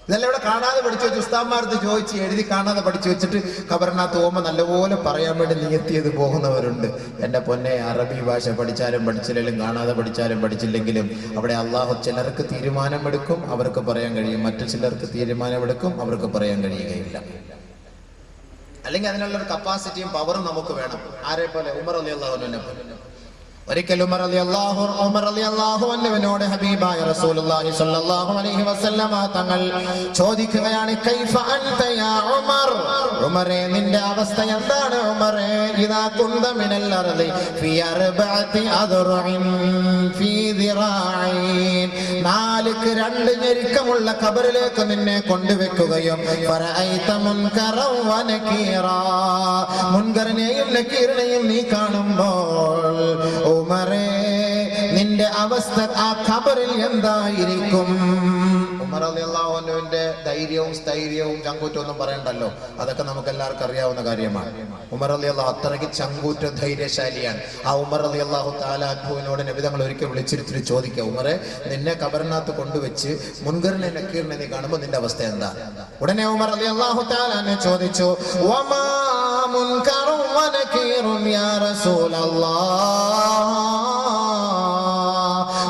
ഇതെല്ലാം ഇവിടെ കാണാതെ പഠിച്ചു വെച്ച് ഉസ്താദ്മാർക്ക് ചോദിച്ച് എഴുതി കാണാതെ പഠിച്ചു വെച്ചിട്ട് ഖബറിനകത്ത് പോകുമ്പോൾ നല്ലപോലെ പറയാൻ വേണ്ടി നിയത്തിയത് പോകുന്നവരുണ്ട്. എൻ്റെ പൊന്നെ, അറബി ഭാഷ പഠിച്ചാലും പഠിച്ചില്ലെങ്കിലും കാണാതെ പഠിച്ചാലും പഠിച്ചില്ലെങ്കിലും അവിടെ അള്ളാഹു ചിലർക്ക് തീരുമാനമെടുക്കും, അവർക്ക് പറയാൻ കഴിയും. മറ്റു ചിലർക്ക് തീരുമാനമെടുക്കും, അവർക്ക് പറയാൻ കഴിയുകയില്ല. അല്ലെങ്കിൽ അതിനുള്ളൊരു കപ്പാസിറ്റിയും പവറും നമുക്ക് വേണം. ആരെ പോലെ? ഉമർ റളിയല്ലാഹു അൻഹുവിനെ പോലെ. ഒരിക്കൽ ഉമർ റളിയല്ലാഹു അൻഹുവിനോട് ഹബീബായ റസൂലുള്ളാഹി സ്വല്ലല്ലാഹു അലൈഹി വസല്ലമ തങ്ങൾ ചോദിക്കുകയാണ്, കൈഫ അൻത യാ ഉമർ, ഉമറേ നിന്റെ അവസ്ഥ എന്താണ് ഉമറേ? ഇദാ കുന്ത മിനൽ അർളി ഫീ അർബഅതി അദ്റഇൻ ഫീ ദിറാഇൻ, നാലുക്ക് രണ്ട് ഞെരുക്കമുള്ള ഖബറിലേക്ക് നിന്നെ കൊണ്ടുവെക്കുകയും ഫറഅയ്ത മുൻകറൻ വ നകീറാ, മുൻകറിനെയും നകീറിനെയും നീ കാണുമ്പോൾ ഉമറേ നിന്റെ അവസ്ഥ ആ ഖബറിൽ എന്തായിരിക്കും? ഉമർ റളിയല്ലാഹു അൻഹുവിന്റെ ധൈര്യവും സ്ഥൈര്യവും ചങ്കൂറ്റവും ഒന്നും പറയണ്ടല്ലോ, അതൊക്കെ നമുക്ക് എല്ലാവർക്കും അറിയാവുന്ന കാര്യമാണ്. ഉമർ റളിയല്ലാഹു അത്രയ്ക്ക് ചങ്കൂറ്റ ധൈര്യശാലിയാണ്. ആ ഉമർ റളിയല്ലാഹു തആല അൻഹുവിനോട് നബി തങ്ങൾ ഒരിക്കൽ വിളിച്ചിരുത്തി ചോദിക്കുക, ഉമറെ നിന്നെ ഖബറിനകത്ത് കൊണ്ടുവച്ച് മുൻകറിനെ നക്കീറിനെ നീ കാണുമ്പോൾ നിന്റെ അവസ്ഥ എന്താ? ഉടനെ ഉമർ റളിയല്ലാഹു തആല ചോദിച്ചു, വമാ മുൻകറുൻ വ നകീറുൻ യാ റസൂലല്ലാഹ്,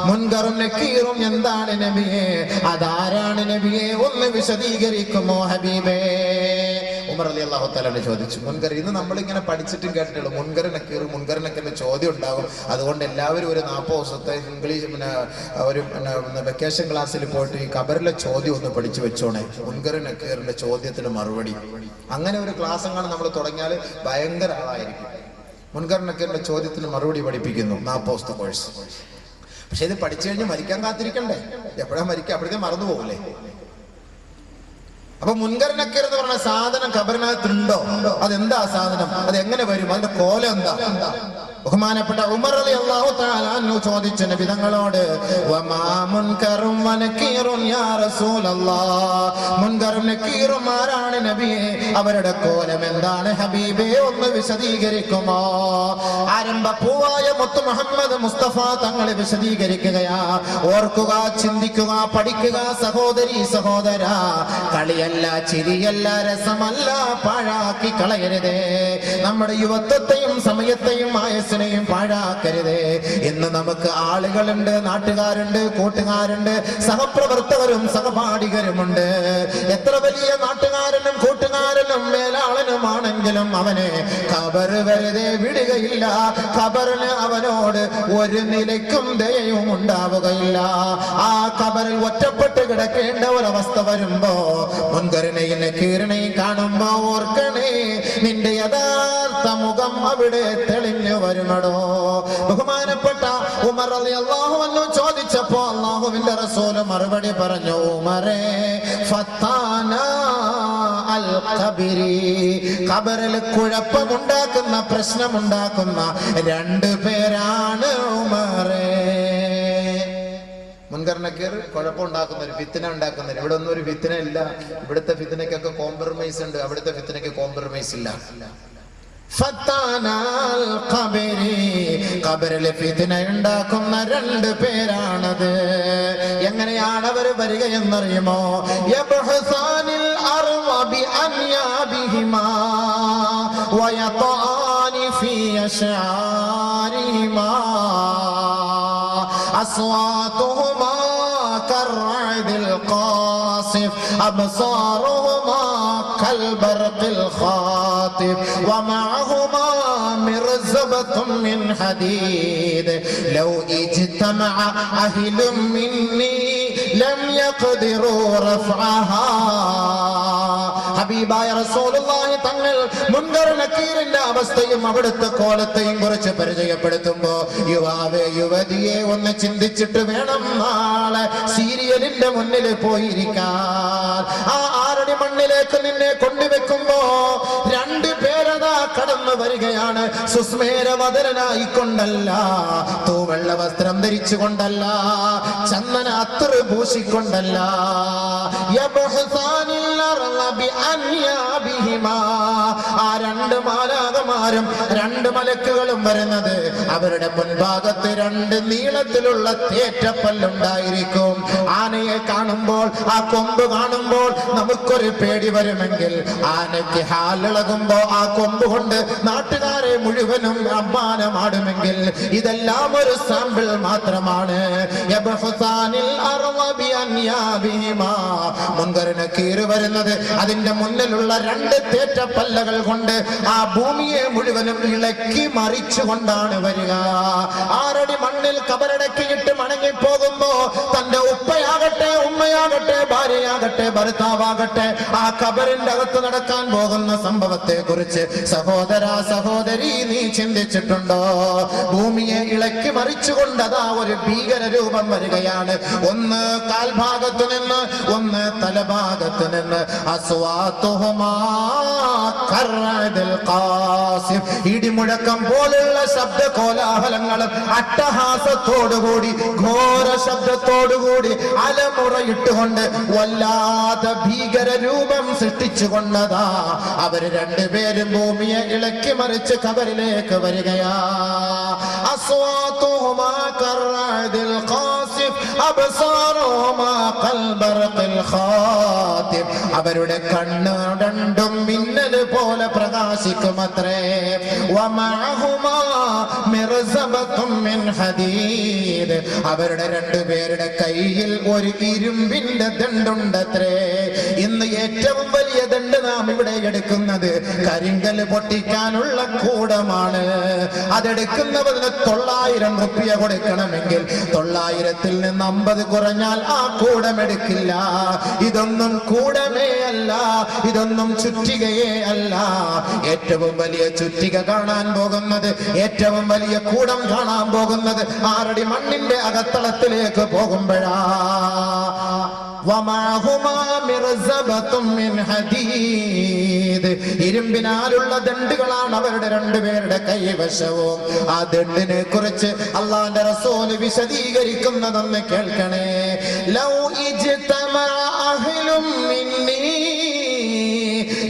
മുൻകറും നക്കീറും എന്താണ് നബിയേ? അതാരാണ് നബിയെ? ഒന്ന് വിശദീകരിക്കുമോ ഹബീബേ? ഉമർ റളിയല്ലാഹു തആല ചോദിച്ചു. മുൻകർ ഇന്ന് നമ്മളിങ്ങനെ പഠിച്ചിട്ടും കേട്ടിട്ടുള്ളൂ, മുൻകർ നക്കീറിന്റെ ചോദ്യം ഉണ്ടാകും. അതുകൊണ്ട് എല്ലാവരും ഒരു 40 ദിവസത്തെ ഇംഗ്ലീഷ് ഒരു വെക്കേഷൻ ക്ലാസ്സിൽ പോയിട്ട് ഈ ഖബറിലെ ചോദ്യം ഒന്ന് പഠിച്ചു വെച്ചോണേ, മുൻകർ നക്കീറിന്റെ ചോദ്യത്തിന് മറുപടി. അങ്ങനെ ഒരു ക്ലാസ് അങ്ങനെ നമ്മൾ തുടങ്ങിയാൽ ഭയങ്കര ആളായിരിക്കും. മുൻകർ നക്കീറിന്റെ ചോദ്യത്തിന് മറുപടി പഠിപ്പിക്കുന്നു 40 ദിവസത്തെ കോഴ്സ്. പക്ഷെ ഇത് പഠിച്ചു കഴിഞ്ഞ് മരിക്കാൻ കാത്തിരിക്കണ്ടേ? എപ്പോഴാ മരിക്കുക? അപ്പോഴത്തെ മറന്നു പോകൂലേ? അപ്പൊ മുൻകർ നക്കീർ എന്ന് പറഞ്ഞ സാധനം ഖബറിനകത്തുണ്ടോ? അതെന്താ സാധനം? അത് എങ്ങനെ വരും? അതിന്റെ കോലം എന്താ? ബഹുമാനപ്പെട്ട ഉമർ റളിയല്ലാഹു തആല അൻഹു ചോദിച്ചു നബി തങ്ങളോട്, വമാ മുൻകറും വ നകീറുൻ യാ റസൂലല്ലാഹ്, മുൻകറും നകീറും ആരാണ് നബിയെ? അവരുടെ കോലം എന്താണ് ഹബീബേ? ഒന്ന് വിശദീകരിക്കുമോ? ആരംഭ പൂവായ മുത്ത് മുഹമ്മദ് മുസ്തഫ തങ്ങൾ വിശദീകരിക്കുകയാ. ഓർക്കുക, ചിന്തിക്കുക, പഠിക്കുക സഹോദരി സഹോദര. കളിയല്ല, ചിരിയല്ല, രസമല്ല, പാഴാക്കി കളയരുതേ. നമ്മുടെ യുവത്വത്തെയും സമയത്തെയും ആയസിനെയും പാഴാക്കരുതേ. ഇന്ന് നമുക്ക് ആളുകളുണ്ട്, നാട്ടുകാരുണ്ട്, കൂട്ടുകാരുണ്ട്, സഹപ്രവർത്തകരും സഹപാഠികരുമുണ്ട്. എത്ര വലിയ നാട്ടുകാരനും കൂട്ടുകാരനും മേലാളനുമാണെങ്കിലും അവനെ ഖബർ വെറുതെ വിടുകയില്ല. ഖബറിന് അവനോട് ഒരു നിലയ്ക്കും ദയയും ഉണ്ടാവുകയില്ല. ആ ഖബറിൽ ഒറ്റപ്പെട്ട് കിടക്കേണ്ട ഒരവസ്ഥ വരുമ്പോ മുൻകറിനെയും നക്കീറിനെയും കാണുമ്പോ ഓർക്കണേ, നിന്റെ യഥാർത്ഥ മുഖം അവിടെ തെളിഞ്ഞു വരുമടോ. ബഹുമാനപ്പെട്ട ഉമർ റളിയല്ലാഹു അൻഹു ചോദിച്ചപ്പോ അല്ലാഹുവിന്റെ റസൂൽ മറുപടി പറഞ്ഞു, ഉമറേ ഫത്താന അൽ ഖബരി, ഖബറിൽ കുഴപ്പമുണ്ടാക്കുന്ന പ്രശ്നമുണ്ടാക്കുന്ന 2 പേരാണ് ഉമറേ. മുൻകർ നക്കീർ കുഴപ്പമുണ്ടാക്കുന്നവർ, ഫിത്ന ഉണ്ടാക്കുന്നവർ. ഇവിടെ ഒന്നും ഒരു ഫിത്ന ഇല്ല. ഇവിടുത്തെ ഫിത്നയ്ക്കൊക്കെ കോംപ്രമൈസ് ഉണ്ട്, അവിടുത്തെ ഫിത്നയ്ക്ക് കോംപ്രമൈസ് ഇല്ല. ഖബറിലെ ഫിത്ന ഉണ്ടാക്കുന്ന 2 പേരാണത്. എങ്ങനെയാണ് അവർ വരിക എന്നറിയുമോ? യബ്ഹസാനിൽ അർള ബിഅൻയാബിഹിമാ വയതആനി ഫീ അശ്ആരിഹിമാ അസ്വാതുഹുമാ കർഅദിൽ ഖാസിഫ് അബ്സാറുഹുമാ കൽബർഖിൽ ഖാതിബ് വമഅഹുമാ മിർസബത്തും മിൻ ഹദീദ് ലൗ ഇജ്തമഅ അഹ്ലും മിന്നി ലം യഖ്ദിറൂ റഫഅഹാ. ഹബീബായ റസൂലുള്ളാഹി തങ്ങൾ മുൻകർ നക്കീറിന്റെ അവസ്ഥയും അവിടുത്തെ കോലത്തെയും കുറിച്ച് പരിചയപ്പെടുത്തുമ്പോ, യുവാവേ യുവതിയെ ഒന്ന് ചിന്തിച്ചിട്ട് വേണം നാളെ സീരിയലിന്റെ മുന്നിൽ പോയിരിക്കാൻ. ആ 6 മണ്ണിലേക്ക് നിന്നെ കൊണ്ടുവെക്കുമ്പോ 2 പേരതാ കടന്നു വരികയാണ്. സുസ്മേരവദനായിക്കൊണ്ടല്ല, തൂവെള്ള വസ്ത്രം ധരിച്ചുകൊണ്ടല്ല, ചന്ദന അത്തറ് പൂശിക്കൊണ്ടല്ല. യബ്ഹസാനിൽ അർള ബിഅൻയാബിഹിമാ. ആ രണ്ട് മാലാഖമാരും രണ്ട് മലക്കുകളും വരുന്നത് അവരുടെ മുൻഭാഗത്ത് രണ്ട് നീളത്തിലുള്ള തേറ്റപ്പല്ലുണ്ടായിരിക്കും. ആനയെ കാണുമ്പോൾ, ആ കൊമ്പ് കാണുമ്പോൾ നമുക്കൊരു പേടി വരുമെങ്കിൽ, ആനയ്ക്ക് ഹാലിളകുമ്പോ ആ കൊമ്പ് കൊണ്ട് നാട്ടുകാരെ മുഴുവനും അമ്മാനമാടുമെങ്കിൽ, ഇതെല്ലാം ഒരു സാമ്പിൾ മാത്രമാണ്. മുൻകറിന് കീറ് വരുന്നത് അതിന്റെ മുന്നിലുള്ള രണ്ട് തേറ്റപ്പല്ലകൾ കൊണ്ട് ആ ഭൂമിയെ മുഴുവനും ഇളക്കി മറിച്ചുകൊണ്ടാണ് വരിക. 6 അടി മണ്ണിൽ കബറടക്കിയിട്ട് മടങ്ങിപ്പോകുമ്പോ തന്റെ ഉപ്പയാകട്ടെ, ഉമ്മയാകട്ടെ, ഭാര്യയാകട്ടെ, ഭർത്താവാകട്ടെ, ആ കബറിന്റെ അകത്ത് നടക്കാൻ പോകുന്ന സംഭവത്തെ കുറിച്ച് സഹോദര സഹോദരി നീ ചിന്തിച്ചിട്ടുണ്ടോ? ഭൂമിയെ ഇളക്കി മറിച്ചുകൊണ്ടതാ ഒരു ഭീകര രൂപം വരികയാണ്. ഒന്ന് കാൽഭാഗത്ത് നിന്ന്, ഒന്ന് തലഭാഗത്ത് നിന്ന്. ഇടിമുഴക്കം പോലുള്ള ശബ്ദ കോലാഹലങ്ങളും അട്ടഹാസത്തോടുകൂടി, ഘോര ശബ്ദത്തോടുകൂടി, അലമുറയിട്ടുകൊണ്ട് വല്ലാത്ത ഭീകര രൂപം സൃഷ്ടിച്ചുകൊണ്ടതാ അവര് രണ്ടുപേരും ഭൂമിയെ ഇളക്കി മറിച്ച് കബറിലേക്ക് വരികയാ. അസ്വാതുഹുമാ കർഅദിൽ ഖാസിഫ് അബ്സാറുഹുമാ കൽബർഖിൽ ഖാതിബ്. അവരുടെ കണ്ണ് രണ്ടും മിന്നൽ പോലെ പ്രകാശിക്കുമത്രേ. വമഅഹുമാ മിർസബത്തും മിൻ ഹദീദ്. അവരുടെ രണ്ടുപേരുടെ കയ്യിൽ ഒരു ഇരുമ്പിന്റെ ദണ്ഡുണ്ടത്രേ. ഇന്ന് ഏറ്റവും വലിയ ദണ്ഡ് നാം ഇവിടെ എടുക്കുന്നത് കരിങ്കല് പൊട്ടിക്കാനുള്ള കൂടമാണ്. അതെടുക്കുന്നതിന് 900 റുപ്യ കൊടുക്കണമെങ്കിൽ 900-ൽ നിന്ന് 50 കുറഞ്ഞാൽ ആ കൂടം എടുക്കില്ല. ഇതൊന്നും കൂടമേ അല്ല, ഇതൊന്നും ചുറ്റികയേ അല്ല. ഏറ്റവും വലിയ ചുറ്റിക കാണാൻ പോകുന്നത്, ഏറ്റവും വലിയ കൂടം കാണാൻ പോകുന്നത് 6 അടി മണ്ണിന്റെ അകത്തളത്തിലേക്ക് പോകുമ്പോഴാ. ഇരുമ്പിനാലുള്ള ദണ്ഡുകളാണ് അവരുടെ രണ്ടുപേരുടെ കൈവശവും. ആ ദണ്ഡിനെ കുറിച്ച് അള്ളാന്റെ റസൂല് വിശദീകരിക്കുന്നതെന്ന് കേൾക്കണേ. ലൗ ഇജ്തമഅ അഹ്ലും മിന്നീ,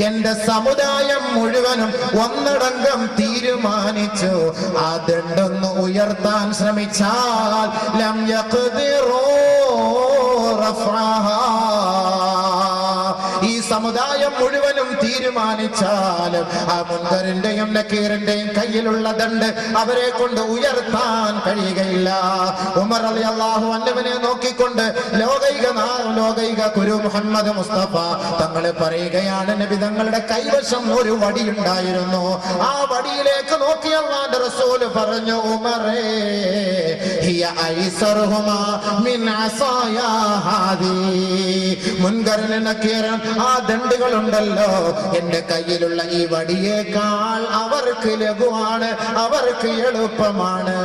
എന്റെ സമുദായം മുഴുവനും ഒന്നടങ്കം തീരുമാനിച്ചു ആ ദണ്ഡൊന്ന് ഉയർത്താൻ ശ്രമിച്ചാൽ ലം യഖ്ദിറൂ റഫഅഹാ. ഈ സമുദായം മുഴുവനും തീരുമാനിച്ചാലും ആ മുൻകറിന്റെയും നക്കീറിന്റെയും കയ്യിലുള്ള ദണ്ഡ് അവരെ കൊണ്ട് ഉയർത്താൻ കഴിയുകയില്ല. ഉമർ റളിയല്ലാഹു അൻഹുവിനെ നോക്കിക്കൊണ്ട് ലോകൈക ഗുരു മുഹമ്മദ് മുസ്തഫ തങ്ങൾ പറയുകയാണ്, നബി തങ്ങളുടെ കൈവശം ഒരു വടിയുണ്ടായിരുന്നു. ആ വടിയിലേക്ക് നോക്കി അല്ലാഹുവിന്റെ റസൂൽ പറഞ്ഞു, ഉമറേ ഹിയ ഐസറുഹുമാ മിൻ അസായാ ഹാദി. മുൻകറിന് നക്കീറും ആ ദണ്ഡുകളുണ്ടല്ലോ, എന്റെ കയ്യിലുള്ള ഈ വടിയേക്കാൾ അവർക്ക് ലഘുവാണ്, അവർക്ക് എളുപ്പമാണ്.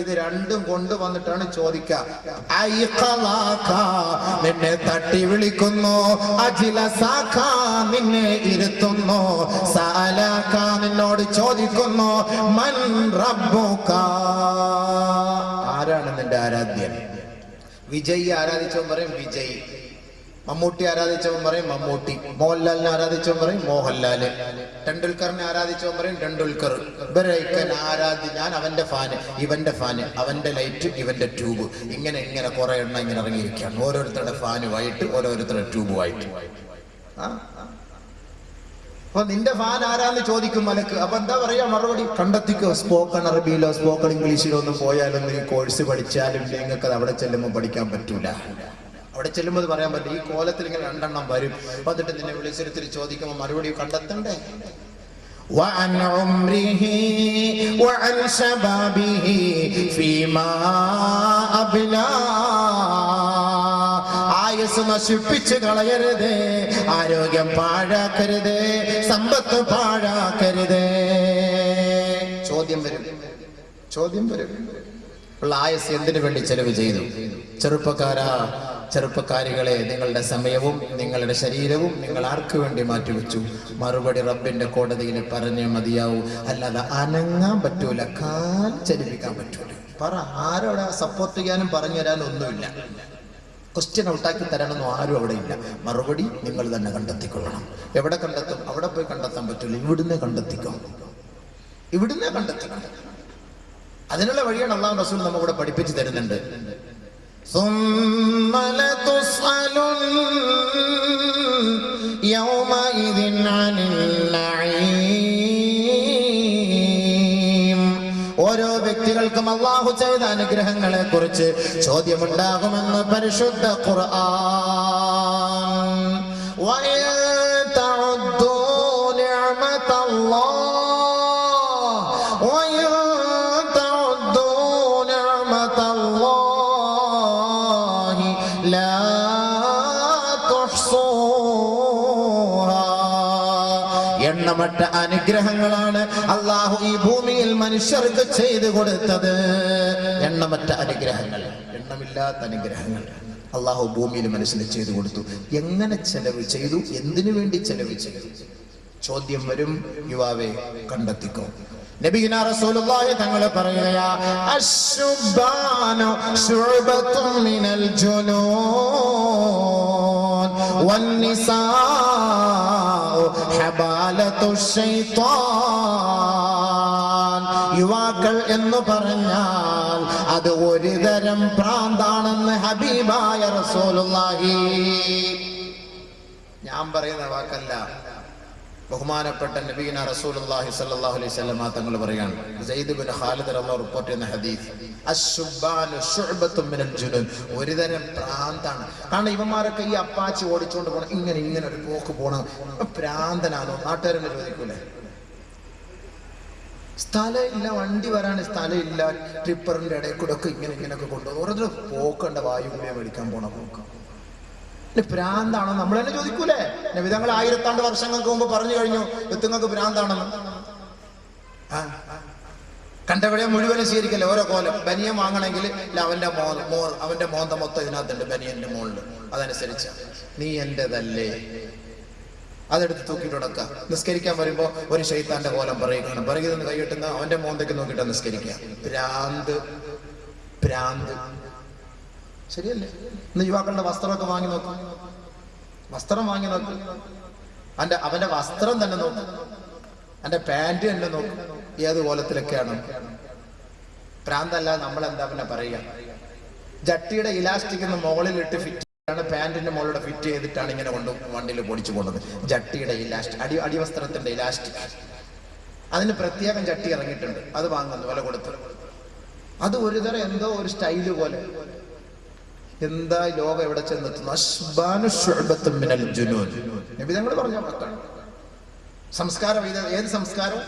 ഇത് രണ്ടും കൊണ്ടുവന്നിട്ടാണ് ചോദിക്കുക. നിന്നെ തട്ടി വിളിക്കുന്നു, അജിലസാഖ നിന്നെ ഇരുത്തുന്നു, സഅലക നിന്നോട് ചോദിക്കുന്നു, മൻ റബ്ബുക ആരാണ് നിന്റെ ആരാധ്യൻ? വിജയ് ആരാധിച്ചവൻ പറയും വിജയ്, മമ്മൂട്ടി ആരാധിച്ചവൻ പറയും മമ്മൂട്ടി, മോഹൻലാലിനെ ആരാധിച്ചവൻ പറയും മോഹൻലാല്, ടെണ്ടുൽക്കറിനെ ആരാധിച്ചവൻ പറയും ടെണ്ടുൽക്കർ. ഇവരൊക്കെ ഞാൻ അവന്റെ ഫാന്, ഇവന്റെ ഫാന്, അവന്റെ ലൈറ്റ്, ഇവന്റെ ട്യൂബ്, ഇങ്ങനെ കുറെ എണ്ണം ഇങ്ങനെ ഇറങ്ങിയിരിക്കുകയാണ്. ഓരോരുത്തരുടെ ഫാനുമായിട്ട്, ഓരോരുത്തരുടെ ട്യൂബുമായിട്ട്. അപ്പൊ നിന്റെ ഫാൻ ആരാന്ന് ചോദിക്കും മലക്ക്. അപ്പൊ എന്താ പറയാ മറുപടി? കണ്ടെത്തിക്കോ. സ്പോക്കൺ അറബിയിലോ സ്പോക്കൺ ഇംഗ്ലീഷിലോ ഒന്നും പോയാലൊന്നും ഈ കോഴ്സ് പഠിച്ചാലും നിങ്ങൾക്ക് അത് അവിടെ ചെല്ലുമ്പോൾ പഠിക്കാൻ പറ്റൂല. അവിടെ ചെല്ലുമ്പോൾ പറയാൻ പറ്റും. ഈ കോലത്തിൽ ഇങ്ങനെ 2 എണ്ണം വരും. വന്നിട്ട് നിന്നെ വിളിച്ചിരുത്തി ചോദിക്കുമ്പോൾ മറുപടി കണ്ടെത്തണ്ടേ? وعن عمره وعن شبابه فيما أبلى. ആയുസ് നശിപ്പിച്ച് കളയരുത്, ആരോഗ്യം പാഴാക്കരുത്, സമ്പത്ത് പാഴാക്കരുത്. ചോദ്യം വരും. ഉള്ള ആയുസ് എന്തിനു വേണ്ടി ചെലവ് ചെയ്തു? ചെറുപ്പക്കാരികളെ, നിങ്ങളുടെ സമയവും നിങ്ങളുടെ ശരീരവും നിങ്ങൾ ആർക്ക് വേണ്ടി മാറ്റിവെച്ചു? മറുപടി റബ്ബിന്റെ കോടതിയിൽ പറഞ്ഞേ മതിയാവൂ. അല്ലാതെ അനങ്ങാൻ പറ്റൂല, കാൽ ചലിപ്പിക്കാൻ പറ്റൂല. പറ, ആരോടെ സപ്പോർട്ട് ചെയ്യാനും പറഞ്ഞു തരാനും ഒന്നുമില്ല. ക്വസ്റ്റ്യൻ ഔട്ടാക്കി തരാനൊന്നും ആരും അവിടെ ഇല്ല. മറുപടി നിങ്ങൾ തന്നെ കണ്ടെത്തിക്കൊള്ളണം. എവിടെ കണ്ടെത്തും? അവിടെ പോയി കണ്ടെത്താൻ പറ്റില്ല. ഇവിടുന്ന് കണ്ടെത്തിക്കും. അതിനുള്ള വഴിയാണ് അല്ലാഹു റസൂൽ നമ്മളിവിടെ പഠിപ്പിച്ചു തരുന്നുണ്ട്. ഓരോ വ്യക്തികൾക്കും അല്ലാഹു ചെയ്ത അനുഗ്രഹങ്ങളെ കുറിച്ച് ചോദ്യമുണ്ടാകുമെന്ന് പരിശുദ്ധ ഖുർആൻ. എണ്ണമറ്റ അനുഗ്രഹങ്ങളാണ് അല്ലാഹു ഈ ഭൂമിയിൽ മനുഷ്യർക്ക് ചെയ്തു കൊടുത്തത്. എണ്ണമറ്റ അനുഗ്രഹങ്ങൾ, എണ്ണമില്ലാത്ത അനുഗ്രഹങ്ങൾ അല്ലാഹു ഭൂമിയിൽ മനുഷ്യന് ചെയ്തു കൊടുത്തു. എങ്ങനെ ചെലവ് ചെയ്തു? എന്തിനു വേണ്ടി ചെലവ് ചെയ്തു? ചോദ്യം വരും. യുവാവെ, കണ്ടെത്തിക്കോ. നബിയുനാ റസൂലുള്ളാഹി തങ്ങൾ പറയുകയാ, അശ്ശുബാനു ശുഅബത്തും മിനൽ ജുനൂൻ വന്നിസാഉ ഹബാലത്തു ശൈത്താൻ. യുവാക്കൾ എന്ന് പറഞ്ഞാൽ അത് ഒരു തരം ഭ്രാന്താണെന്ന് ഹബീബായ റസൂലുള്ളാഹി. ഞാൻ പറയുന്ന വാക്കല്ല, ബഹുമാനപ്പെട്ട നബിയുനാ റസൂലുള്ളാഹി സ്വല്ലല്ലാഹു അലൈഹി വസല്ലം തങ്ങൾ പറയാണ്. സയ്യിദ് ഇബ്നു ഖാലിദ് റളിയല്ലാഹു റിപ്പോർട്ട് ചെയ്യുന്ന ഹദീസ്, അശ്ശുബാനു ശുഅബത്തും മിനൽ ജുനൂൻ, ഒരു തരം ഭ്രാന്താണ്. കാരണം ഇവന്മാരൊക്കെ ഈ അപ്പാച്ചി ഓടിച്ചുകൊണ്ട് പോകണം, ഇങ്ങനെ ഒരു പോക്ക് പോകണം, ഭ്രാന്തനാണോ? നാട്ടുകാരെന്നെ ചോദിക്കൂലേ? സ്ഥലം ഇല്ല, വണ്ടി വരാൻ സ്ഥലം ഇല്ല, ട്രിപ്പറിന്റെ ഇടയിൽ കൂടെ ഒക്കെ ഇങ്ങനെയൊക്കെ കൊണ്ടുപോകും. ഓരോരുത്തർ പോക്കണ്ട, വായുവിനെ മേടിക്കാൻ പോണ പോക്ക്. ഭ്രാന്താണോ? നമ്മൾ തന്നെ ചോദിക്കൂലേ? നബിതങ്ങൾ 1000 വർഷങ്ങൾക്ക് മുമ്പ് പറഞ്ഞു കഴിഞ്ഞു എത്തുങ്ങൾക്ക് ഭ്രാന്താണെന്ന്. കണ്ടവിടെ മുഴുവനും സ്വീകരിക്കല്ലേ ഓരോ കോലം. ബനിയൻ വാങ്ങണമെങ്കിൽ അവന്റെ മോന്ത മൊത്തം ഇതിനകത്തുണ്ട്, ബനിയന്റെ മുകളിൽ. അതനുസരിച്ച് നീ എന്റേതല്ലേ, അതെടുത്ത് തൂക്കിയിട്ട് നടക്കുക. നിസ്കരിക്കാൻ വരുമ്പോ ഒരു ശൈത്താന്റെ കോലം പറയുകയാണ്, പിറകിൽ നിന്ന് കൈയിട്ടുന്ന അവന്റെ മോന്തയ്ക്ക് നോക്കിയിട്ട് നിസ്കരിക്കുക. ഭ്രാന്ത് ശരിയല്ലേ? ഇന്ന് യുവാക്കളുടെ വസ്ത്രമൊക്കെ വാങ്ങി നോക്കും, അവന്റെ വസ്ത്രം തന്നെ നോക്കും, അവന്റെ പാന്റ് തന്നെ നോക്കും, ഏത് കോലത്തിലൊക്കെയാണ്. ഭ്രാന്തല്ല. നമ്മളെന്താ പിന്നെ പറയുക? ജട്ടിയുടെ ഇലാസ്റ്റിക് മുകളിലിട്ട് ഫിറ്റ് ആണ്, പാന്റിന്റെ മുകളിലൂടെ ഫിറ്റ് ചെയ്തിട്ടാണ് ഇങ്ങനെ കൊണ്ട് വണ്ടിയിൽ പൊടിച്ചു പോകുന്നത്. ജട്ടിയുടെ ഇലാസ്റ്റിക്, അടിവസ്ത്രത്തിന്റെ ഇലാസ്റ്റിക്, അതിന് പ്രത്യേകം ജട്ടി ഇറങ്ങിയിട്ടുണ്ട്. അത് വാങ്ങുന്നു വില കൊടുത്ത്. അത് ഒരു തരം എന്തോ ഒരു സ്റ്റൈല് പോലെ. എന്താ ലോകം എവിടെ ചെന്നെത്തുന്നു? നബി തങ്ങൾ പറഞ്ഞ വാക്കാണ്. സംസ്കാരം ഏത് സംസ്കാരം?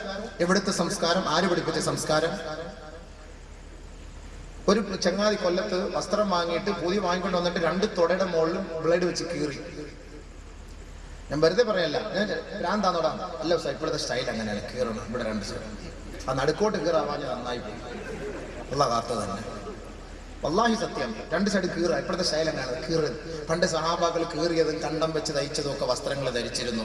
എവിടുത്തെ സംസ്കാരം? ആര് പഠിപ്പിച്ച സംസ്കാരം? ഒരു ചങ്ങാതി കൊല്ലത്ത് വസ്ത്രം വാങ്ങിയിട്ട് പുതിയ വാങ്ങിക്കൊണ്ട് വന്നിട്ട് 2 തുടയുടെ മുകളിൽ ബ്ലേഡ് വെച്ച് കീറി. ഞാൻ വെറുതെ പറയല്ല, ഞാൻ ഭ്രാന്താന്നോടാ. അല്ല ഇപ്പോഴത്തെ സ്റ്റൈൽ അങ്ങനെയാണ്, കീറണം ഇവിടെ 2 സൈഡ്. ആ നടുക്കോട്ട് കീറാവാൻ നന്നായി പോയി, ഉള്ള കാത്ത തന്നെ. വല്ലാഹി സത്യം, 2 സൈഡ് കീറുക. ഇപ്പോഴത്തെ സ്റ്റൈൽ അങ്ങനെയാണ്, കീറുന്നത്. പണ്ട് സഹാബാക്കൾ കീറിയതും കണ്ടം വെച്ച് തയ്ച്ചതും ഒക്കെ വസ്ത്രങ്ങൾ ധരിച്ചിരുന്നു.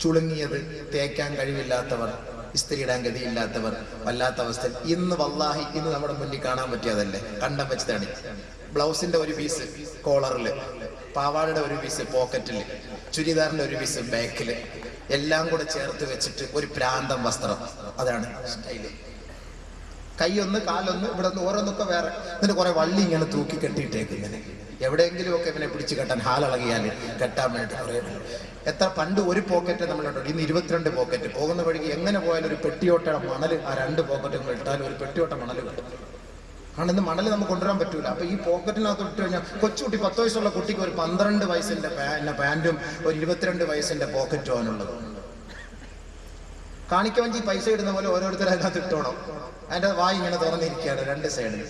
ചുളുങ്ങിയത്, തേക്കാൻ കഴിവില്ലാത്തവർ, ഇസ്ത്രി ഇടാൻ ഗതിയില്ലാത്തവർ, വല്ലാത്ത അവസ്ഥ. ഇന്ന് വല്ലാഹി ഇന്ന് നമ്മുടെ മുന്നിൽ കാണാൻ പറ്റിയതല്ലേ, കണ്ടം വെച്ച് തടി. ബ്ലൗസിന്റെ ഒരു പീസ് കോളറില്, പാവാടയുടെ ഒരു പീസ് പോക്കറ്റില്, ചുരിദാറിന്റെ ഒരു പീസ് ബാക്കില്, എല്ലാം കൂടെ ചേർത്ത് വെച്ചിട്ട് ഒരു പ്രാന്തം വസ്ത്രം. അതാണ് സ്റ്റൈല്. കൈയൊന്ന്, കാലൊന്ന്, ഇവിടെ നിന്ന് ഓരോന്നൊക്കെ വേറെ. എന്നിട്ട് കുറെ വള്ളി ഇങ്ങനെ തൂക്കി കെട്ടിയിട്ടേക്ക്. ഇങ്ങനെ എവിടെയെങ്കിലും ഒക്കെ ഇവനെ പിടിച്ച് കെട്ടാൻ, ഹാലിളകിയാൽ കെട്ടാൻ വേണ്ടി കുറെ. എത്ര പണ്ട് ഒരു പോക്കറ്റ് നമ്മളുണ്ടോ, ഇന്ന് 22 പോക്കറ്റ്. പോകുന്ന വഴിക്ക് എങ്ങനെ പോയാലും ഒരു പെട്ടിയോട്ട മണൽ, ആ 2 പോക്കറ്റും ഇട്ടാലും ഒരു പെട്ടിയോട്ട മണൽ കിട്ടും. കാരണം ഇന്ന് മണൽ നമുക്ക് കൊണ്ടുവരാൻ പറ്റൂല. അപ്പൊ ഈ പോക്കറ്റിനകത്ത് ഇട്ട് കഴിഞ്ഞാൽ കൊച്ചുകുട്ടി 10 വയസ്സുള്ള കുട്ടിക്ക് ഒരു 12 വയസ്സിന്റെ പാന്റും ഒരു 22 വയസ്സിന്റെ പോക്കറ്റും ആണുള്ളത്. കാണിക്കവഞ്ചി പൈസ ഇടുന്ന പോലെ ഓരോരുത്തർ അതിനകത്ത് ഇട്ടോണം. അതിന്റെ വായി ഇങ്ങനെ തുറന്നിരിക്കുകയാണ് 2 സൈഡിൽ.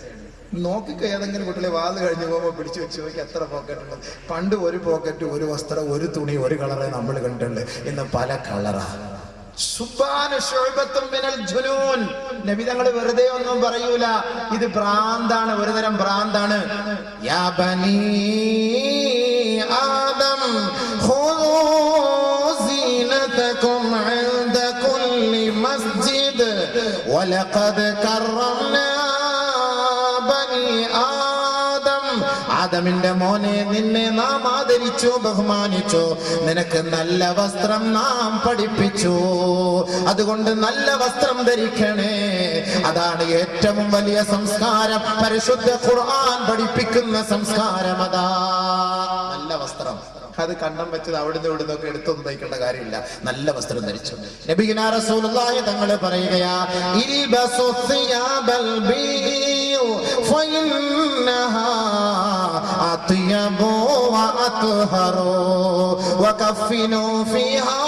നോക്കിക്കോ, ഏതെങ്കിലും കുട്ടികളെ വാത് കഴിഞ്ഞ് പോകുമ്പോൾ പിടിച്ചു വെച്ച് നോക്കി എത്ര പോക്കറ്റ് ഉണ്ട്. പണ്ട് ഒരു പോക്കറ്റ്, ഒരു വസ്ത്രം, ഒരു തുണി, ഒരു കളറേ നമ്മൾ കണ്ടിട്ടുണ്ട്. ഇന്ന് പല കളറാ. നബി തങ്ങൾ വെറുതെ ഒന്നും പറയൂല, ഇത് ഭ്രാന്താണ്, ഒരു തരം ഭ്രാന്താണ്. യാ ബനീ ആദം ഖുദൂ സീനതകും ഇൻദ കുല്ലി മസ്ജിദ് വലഖദ് കറംനാ ബനീ ആദം ആദമിന്റെ മോനെ, നിന്നെ നാം ആദരിച്ചു, ബഹുമാനിച്ചു, നിനക്ക് നല്ല വസ്ത്രം നാം പഠിപ്പിച്ചു. അതുകൊണ്ട് നല്ല വസ്ത്രം ധരിക്കണേ. അതാണ് ഏറ്റവും വലിയ സംസ്കാരം. പരിശുദ്ധ ഖുർആൻ പഠിപ്പിക്കുന്ന സംസ്കാരം അതാ, നല്ല വസ്ത്രം. അത് കണ്ണം വെച്ചത് അവിടുന്ന് ഇവിടുന്ന് ഒക്കെ എടുത്തൊന്നും തയ്ക്കേണ്ട കാര്യമില്ല. നല്ല വസ്ത്രം ധരിച്ചു. നബിയുനാ റസൂലുള്ളാഹി തങ്ങൾ പറയുകയാ, ഇൽബസു സിയാബൽ ബീഉ ഫഇന്നഹാ അത്യബു വഅത്ഹറു വകഫിനു ഫീഹാ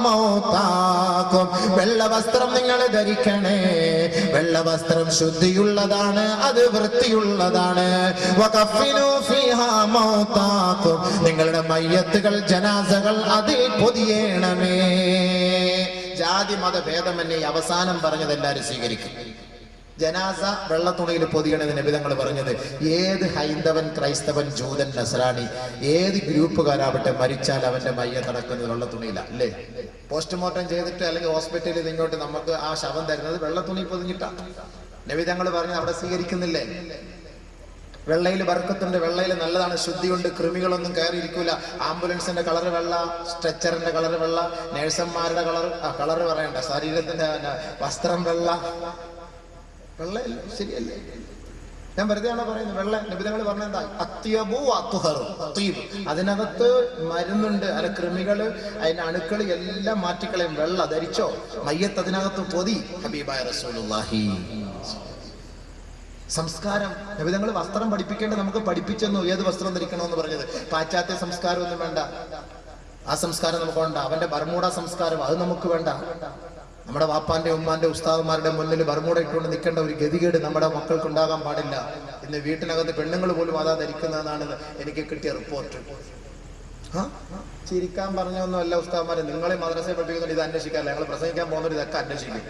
മൗതാകും. വെള്ള വസ്ത്രം നിങ്ങൾ ധരിക്കണേ. വെള്ള വസ്ത്രം ശുദ്ധിയുള്ളതാണ്, അത് വൃത്തിയുള്ളതാണ്. വകഫിനു ഫീഹാ മൗതാകും. നിങ്ങളുടെ മയ്യത്തുകൾ, ജനാസകൾ അതിൽ പൊതിയണമേ. ജാതി മത ഭേദമന്യേ അവസാനം പറഞ്ഞത് എല്ലാവരും സ്വീകരിക്കും. ജനാസ വെള്ളത്തുണിയിൽ പൊതിയണത് നബി തങ്ങൾ പറഞ്ഞത്. ഏത് ഹൈന്ദവൻ, ക്രൈസ്തവൻ, ജൂതൻ, നസ്രാണി, ഏത് ഗ്രൂപ്പുകാരാവട്ടെ മരിച്ചാൽ അവന്റെ മയ്യത്ത് നടക്കുന്നത് വെള്ളത്തുണിയില്ല, അല്ലേ? പോസ്റ്റ്മോർട്ടം ചെയ്തിട്ട് അല്ലെങ്കിൽ ഹോസ്പിറ്റലിൽ ഇങ്ങോട്ട് നമുക്ക് ആ ശവം തരുന്നത് വെള്ളത്തുണി പൊതിഞ്ഞിട്ടാണ്. നബി തങ്ങൾ പറഞ്ഞത് അവിടെ സ്വീകരിക്കുന്നില്ലേ? വെള്ളയിൽ ബർക്കത്തുണ്ട്, വെള്ളയിൽ നല്ലതാണ്, ശുദ്ധിയുണ്ട്, കൃമികളൊന്നും കയറിയിരിക്കൂല. ആംബുലൻസിന്റെ കളറ് വെള്ള, സ്ട്രെച്ചറിന്റെ കളറ് വെള്ള, നേഴ്സന്മാരുടെ കളറ് പറയണ്ട, ശരീരത്തിന്റെ വസ്ത്രം വെള്ള. വെള്ളയല്ല, ശരിയല്ലേ? ഞാൻ വെറുതെയാണോ പറയുന്നത്? വെള്ള നബിതങ്ങൾ പറഞ്ഞ എന്താ? അത്യബു അത്ഹറു, അത്വീബ്. അതിനകത്ത് മരുന്നുണ്ട്, അല്ല കൃമികള്, അതിന്റെ അണുക്കൾ എല്ലാം മാറ്റിക്കളയും. വെള്ള ധരിച്ചോ, മയ്യത്ത് അതിനകത്ത് പൊതി. ഹബീബായ റസൂലുള്ളാഹി. സംസ്കാരം നബിതങ്ങൾ വസ്ത്രം പഠിപ്പിക്കേണ്ടത് നമുക്ക് പഠിപ്പിച്ചെന്നു. ഏത് വസ്ത്രം ധരിക്കണമെന്ന് പറഞ്ഞത്. പാശ്ചാത്യ സംസ്കാരം ഒന്നും വേണ്ട, ആ സംസ്കാരം നമുക്ക് വേണ്ട. അവന്റെ ബർമൂഡ സംസ്കാരം അത് നമുക്ക് വേണ്ട. നമ്മുടെ വാപ്പാന്റെ ഉമ്മാന്റെ ഉസ്താദുമാരുടെ മുന്നിൽ ബർമൂഡ ഇട്ടുകൊണ്ട് നിൽക്കേണ്ട ഒരു ഗതികേട് നമ്മുടെ മക്കൾക്ക് ഉണ്ടാകാൻ പാടില്ല. ഇന്ന് വീട്ടിനകത്ത് പെണ്ണുങ്ങൾ പോലും അതാ ധരിക്കുന്നതെന്നാണ് എനിക്ക് കിട്ടിയ റിപ്പോർട്ട്. ചിരിക്കാൻ പറഞ്ഞൊന്നും അല്ല ഉസ്താദുമാരെ, നിങ്ങളെ മദ്രസയെ പഠിപ്പിക്കുന്നുണ്ട് ഇത് അന്വേഷിക്കാറില്ല. ഞങ്ങൾ പ്രസംഗിക്കാൻ പോകുന്നവർ ഇതൊക്കെ അന്വേഷിക്കും.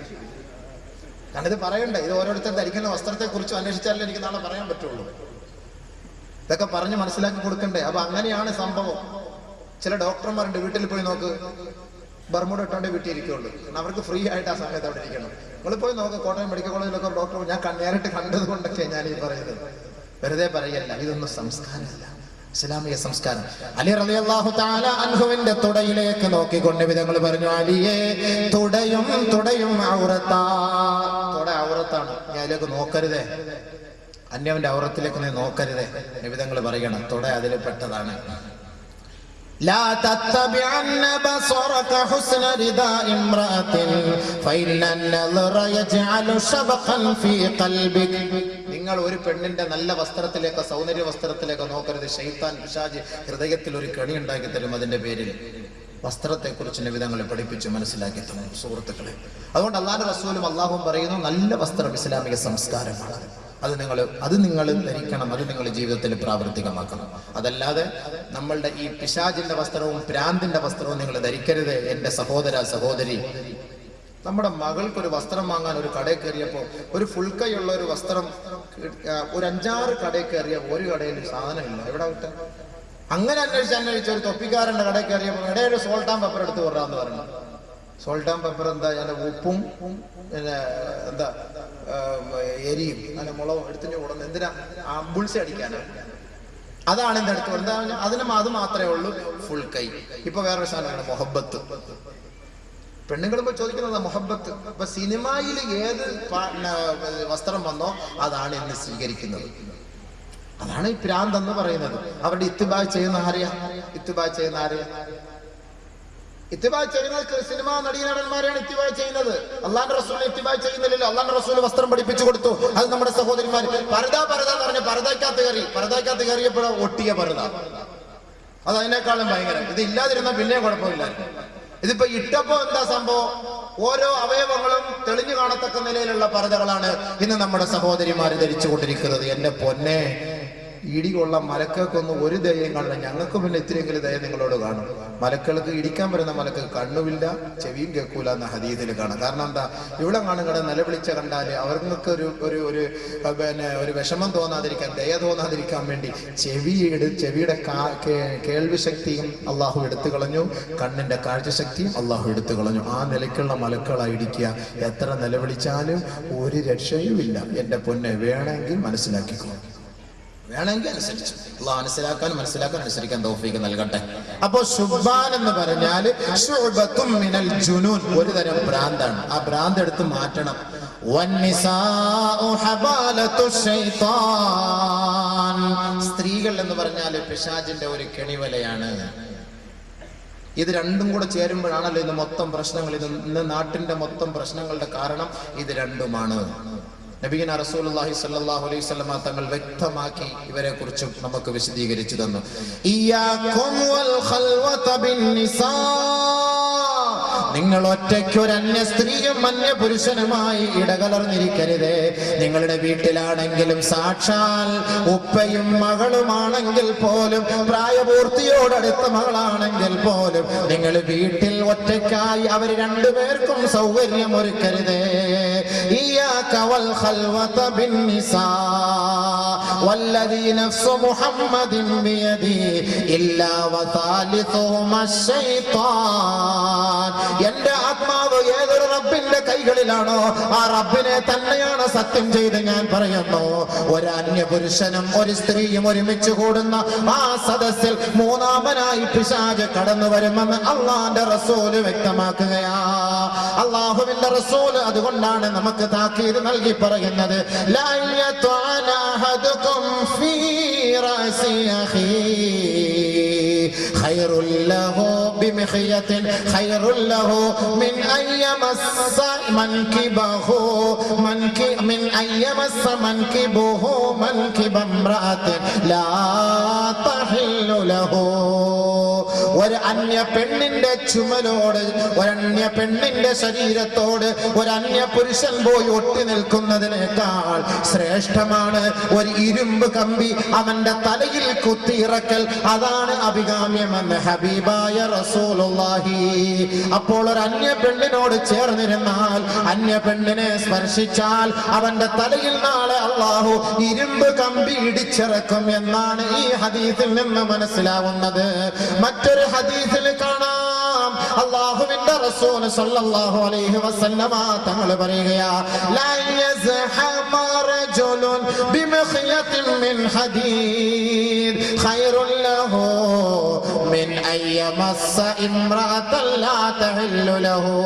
കാരണം ഇത് പറയണ്ടേ, ഇത് ഓരോരുത്തർ ധരിക്കുന്ന വസ്ത്രത്തെ കുറിച്ച് അന്വേഷിച്ചാലേ എനിക്ക് നാളെ പറയാൻ പറ്റുള്ളൂ. ഇതൊക്കെ പറഞ്ഞ് മനസ്സിലാക്കി കൊടുക്കണ്ടേ? അപ്പൊ അങ്ങനെയാണ് സംഭവം. ചില ഡോക്ടർമാരുണ്ട്, വീട്ടിൽ പോയി നോക്ക്, ബർമൂഡ ഇട്ടോണ്ടേ വീട്ടിൽ ഇരിക്കുള്ളൂ. അവർക്ക് ഫ്രീ ആയിട്ട് ആ സമയത്ത് അവിടെ ഇരിക്കണം. നിങ്ങൾ പോയി നോക്ക്, കോട്ടയം മെഡിക്കൽ കോളേജിലൊക്കെ ഡോക്ടർ, ഞാൻ നേരിട്ട് കണ്ടത് കൊണ്ടൊക്കെ ഞാൻ ഈ പറയുന്നത്, വെറുതെ പറയല്ല. ഇതൊന്നും സംസ്കാരമല്ല, ഇസ്ലാമിക സംസ്കാരം. അലി റളിയല്ലാഹു തആല അൻഹുവിന്റെ തുടയിലേക്ക് നോക്കിക്കൊണ്ട് വിധങ്ങൾ പറഞ്ഞു, അലിയെ തുടയും ഔറത്താ. തുട ഔറത്താണ്, നീ അതിലേക്ക് നോക്കരുതേ, അന്യവന്റെ ഔറത്തിലേക്ക് നീ നോക്കരുതേ. നിബിധങ്ങൾ പറയണം, തുട അതിൽ പെട്ടതാണ്. لا تتبعن بصرك حسن رداء امرأة فإن النظر يجعل شبقا في قلبك. നിങ്ങൾ ഒരു പെണ്ണിന്റെ നല്ല വസ്ത്രത്തിലേക്ക്, സൗന്ദര്യ വസ്ത്രത്തിലേക്ക് നോക്കരുത്. ശൈത്താൻ, പിശാച് ഹൃദയത്തിൽ ഒരു കെണി ഉണ്ടാക്കി തരും. അതിന്റെ പേരിൽ വസ്ത്രത്തെ കുറിച്ച് നിബിധങ്ങളെ പഠിപ്പിച്ച് മനസ്സിലാക്കി തന്നു സുഹൃത്തുക്കളെ. അതുകൊണ്ട് അല്ലാഹുവിന്റെ റസൂലും അല്ലാഹുവും പറയുന്നു, നല്ല വസ്ത്രം ഇസ്ലാമിക സംസ്കാരമാണ്. അത് നിങ്ങൾ ധരിക്കണം, അത് നിങ്ങൾ ജീവിതത്തിൽ പ്രാവർത്തികമാക്കണം. അതല്ലാതെ നമ്മളുടെ ഈ പിശാചിന്റെ വസ്ത്രവും ഭ്രാന്തിന്റെ വസ്ത്രവും നിങ്ങൾ ധരിക്കരുത്. എന്റെ സഹോദര സഹോദരി, നമ്മുടെ മകൾക്കൊരു വസ്ത്രം വാങ്ങാൻ ഒരു കടയിൽ കയറിയപ്പോൾ ഒരു ഫുൾ കൈയുള്ള ഒരു വസ്ത്രം ഒരു 5-6 കടയിൽ കയറിയ ഒരു കടയിൽ സാധനമില്ല. എവിടെ വിട്ട് അങ്ങനെ അന്വേഷിച്ച് ഒരു തൊപ്പിക്കാരന്റെ കടയിൽ കയറിയപ്പോൾ ഇടയിൽ ഒരു സോൾട്ട് ആൻഡ് പെപ്പർ എടുത്ത് കൊറാന്ന് പറഞ്ഞു. സോൾട്ട് ആൻഡ് പെപ്പർ എന്താ? ഞാൻ ഉപ്പും പിന്നെ എന്താ എരിയും അങ്ങനെ മുളകും എടുത്തിട്ട് കൊടുക്കുന്നത് എന്തിനാ? ബുൾസ അടിക്കാനാ. അതാണ് എന്റെ അടുത്ത് എന്താ? അത് മാത്രമേ ഉള്ളൂ ഫുൾ കൈ. ഇപ്പൊ വേറൊരു സാധനമാണ് മൊഹബത്ത്. പെണ്ണുങ്ങളിപ്പോ ചോദിക്കുന്നത് മൊഹബത്ത്. ഇപ്പൊ സിനിമയിൽ ഏത് വസ്ത്രം വന്നോ അതാണ് ഇന്ന് സ്വീകരിക്കുന്നത്. അതാണ് ഈ ഭ്രാന്ത് എന്ന് പറയുന്നത്. അവരുടെ ഇത്തിബാ ചെയ്യുന്ന ആരെയാ? ഇത്തിബാ ചെയ്യുന്നത് സിനിമാ നടീനടന്മാരെയാണ് ഇത്തിബാ ചെയ്യുന്നത്. അള്ളാന്റെ റസൂലിനെ ഇത്തിബാ ചെയ്യുന്നില്ലല്ലോ. അള്ളാന്റെ റസൂൽ വസ്ത്രം പഠിപ്പിച്ചു കൊടുത്തു. അത് നമ്മുടെ സഹോദരിമാർ പർദ എന്ന് പറഞ്ഞ പർദക്കകത്ത് കയറിയപ്പോഴോ ഒട്ടിയ പർദ. അത് അതിനേക്കാളും ഭയങ്കരം. ഇത് ഇല്ലാതിരുന്ന പിന്നെ കുഴപ്പമില്ല. ഇതിപ്പോ ഇട്ടപ്പോ എന്താ സംഭവം? ഓരോ അവയവങ്ങളും തെളിഞ്ഞു കാണത്തക്ക നിലയിലുള്ള പർദകളാണ് ഇന്ന് നമ്മുടെ സഹോദരിമാര് ധരിച്ചുകൊണ്ടിരിക്കുന്നത്. എന്റെ പൊന്നെ, ഇടികൊള്ള മലക്കൾക്കൊന്നും ഒരു ദയം കാണില്ല. ഞങ്ങൾക്ക് പിന്നെ ഇത്തിരിയെങ്കിലും ദയ നിങ്ങളോട് കാണും. മലക്കൾക്ക് ഇടിക്കാൻ വരുന്ന മലക്ക് കണ്ണുമില്ല, ചെവിയും കേൾക്കൂല എന്ന ഹദീസിൽ കാണാം. കാരണം എന്താ? ഇവിടെ കാണുകടെ നിലവിളിച്ച കണ്ടാല് അവർക്ക് ഒരു വിഷമം തോന്നാതിരിക്കാൻ, ദയ തോന്നാതിരിക്കാൻ വേണ്ടി ചെവിയുടെ കേൾവി ശക്തിയും അള്ളാഹു എടുത്തു കളഞ്ഞു, കണ്ണിന്റെ കാഴ്ചശക്തിയും അള്ളാഹു എടുത്തു കളഞ്ഞു. ആ നിലയ്ക്കുള്ള മലക്കളായി ഇടിക്കുക. എത്ര നിലവിളിച്ചാലും ഒരു രക്ഷയുമില്ല. എന്റെ പൊന്നെ, വേണമെങ്കിൽ മനസ്സിലാക്കിക്കോ. വേണമെങ്കിൽ അനുസരിച്ചു. അള്ളാഹു മനസ്സിലാക്കാൻ അനുസരിക്കാൻ തൗഫീഖ് നൽകട്ടെ. അപ്പോ ശുബ്ബാൻ എന്ന് പറഞ്ഞാൽ ശുഅബത്തും മിനൽ ജുനൂൻ, ഒരു തരം ഭ്രാന്താണ്. ആ ഭ്രാന്ത് എടുത്ത് മാറ്റണം. വന്നിസാഉ ഹബാലത്തു ശൈത്താൻ, സ്ത്രീകൾ എന്ന് പറഞ്ഞാൽ പിശാചിന്റെ ഒരു കെണിവലയാണ്. ഇത് രണ്ടും കൂടെ ചേരുമ്പോഴാണല്ലോ ഇന്ന് മൊത്തം പ്രശ്നങ്ങൾ, ഇന്ന് നാട്ടിന്റെ മൊത്തം പ്രശ്നങ്ങളുടെ കാരണം ഇത് രണ്ടുമാണ്. നബിയുനാ റസൂലുള്ളാഹി സ്വല്ലല്ലാഹു അലൈഹി വസല്ലം തങ്ങൾ വ്യക്തമാക്കി ഇവരെ കുറിച്ച് നമുക്ക് വിശദീകരിച്ചു തന്നു. ഇയ്യാകും വൽ ഖൽവത ബിന്നിസാ, നിങ്ങൾ ഒറ്റയ്ക്ക് ഒരു അന്യ സ്ത്രീയും അന്യ പുരുഷനുമായി ഇടകലർന്നിരിക്കരുതേ. നിങ്ങളുടെ വീട്ടിലാണെങ്കിലും സാക്ഷാൽ ഉപ്പയും മകളുമാണെങ്കിൽ പോലും, പ്രായപൂർത്തിയോടടുത്ത മകളാണെങ്കിൽ പോലും, നിങ്ങൾ വീട്ടിൽ ഒറ്റയ്ക്കായി അവർ രണ്ടുപേർക്കും സൗകര്യം ഒരുക്കരുതേ. ഇയ്യാക വൽ ഖൽവത ബിന്നിസാ വല്ലദീ നഫ്സു മുഹമ്മദിൻ ബിയദി ഇല്ലാ വസാലിസുഹുമാ ശൈത്താൻ, എന്റെ ആത്മാവ് ഏതൊരു റബ്ബിന്റെ കൈകളിലാണോ ആ റബ്ബിനെ തന്നെയാണ് സത്യം ചെയ്ത് ഞാൻ പറയുന്നു. ഒരു അന്യ പുരുഷനും ഒരു സ്ത്രീയും ഒരുമിച്ച് കൂടുന്ന ആ സദസ്സിൽ മൂന്നാമനായി പിശാച് കടന്നു വരുമെന്ന് അള്ളാന്റെ റസൂല് വ്യക്തമാക്കുകയാ. അള്ളാഹുവിന്റെ റസൂല് അതുകൊണ്ടാണ് നമുക്ക് താക്കീത് നൽകി പറയുന്നത്, ലാ യത്അന അഹദുകും ഫീ റഅസി അഖീ ഖൈറുൽ ലഹു ബിമിഖ്യത്തിൻ ഖൈറുൽ ലഹു മിൻ അയ്യമസ്സ മൻകിബഹു മിൻ അയ്യമസ്സ മൻകിബഹു മൻകിബ ഇംറഅത്തിൻ ലാ തഹില്ലു ലഹു. ഒരു അന്യ പെണ്ണിന്റെ ചുമലോട്, ഒരന്യ പെണ്ണിന്റെ ശരീരത്തോട് ഒരു അന്യ പുരുഷൻ പോയി ഒട്ടി നിൽക്കുന്നതിനേക്കാൾ ശ്രേഷ്ഠമാണ് ഒരു ഇരുമ്പ് കമ്പി അവന്റെ തലയിൽ കുത്തിയിറക്കൽ. അതാണ് അഭികാമ്യമെന്ന് ഹബീബായ റസൂലുള്ളാഹി. അപ്പോൾ ഒരു അന്യ പെണ്ണിനോട് ചേർന്നിരുന്നാൽ, അന്യ പെണ്ണിനെ സ്പർശിച്ചാൽ അവന്റെ തലയിൽ നാളെ അള്ളാഹു ഇരുമ്പ് കമ്പി ഇടിച്ചിറക്കും എന്നാണ് ഈ ഹദീസിൽ നിന്ന് മനസ്സിലാവുന്നത്. മറ്റൊരു ഹദീസിൽ കാണാം, അല്ലാഹുവിന്റെ റസൂൽ സല്ലല്ലാഹു അലൈഹി വസല്ലമ തങ്ങൾ പറയുകയാ, ലാ യസ്ഹമ റജുലുൻ ബിമിഖ്യത്തിൻ മിൻ ഹദീദ് ഖൈറുൽ ലഹു മിൻ അയ്യമസ്സ ഇംറഅതൻ ലാ തഹില്ലു ലഹു.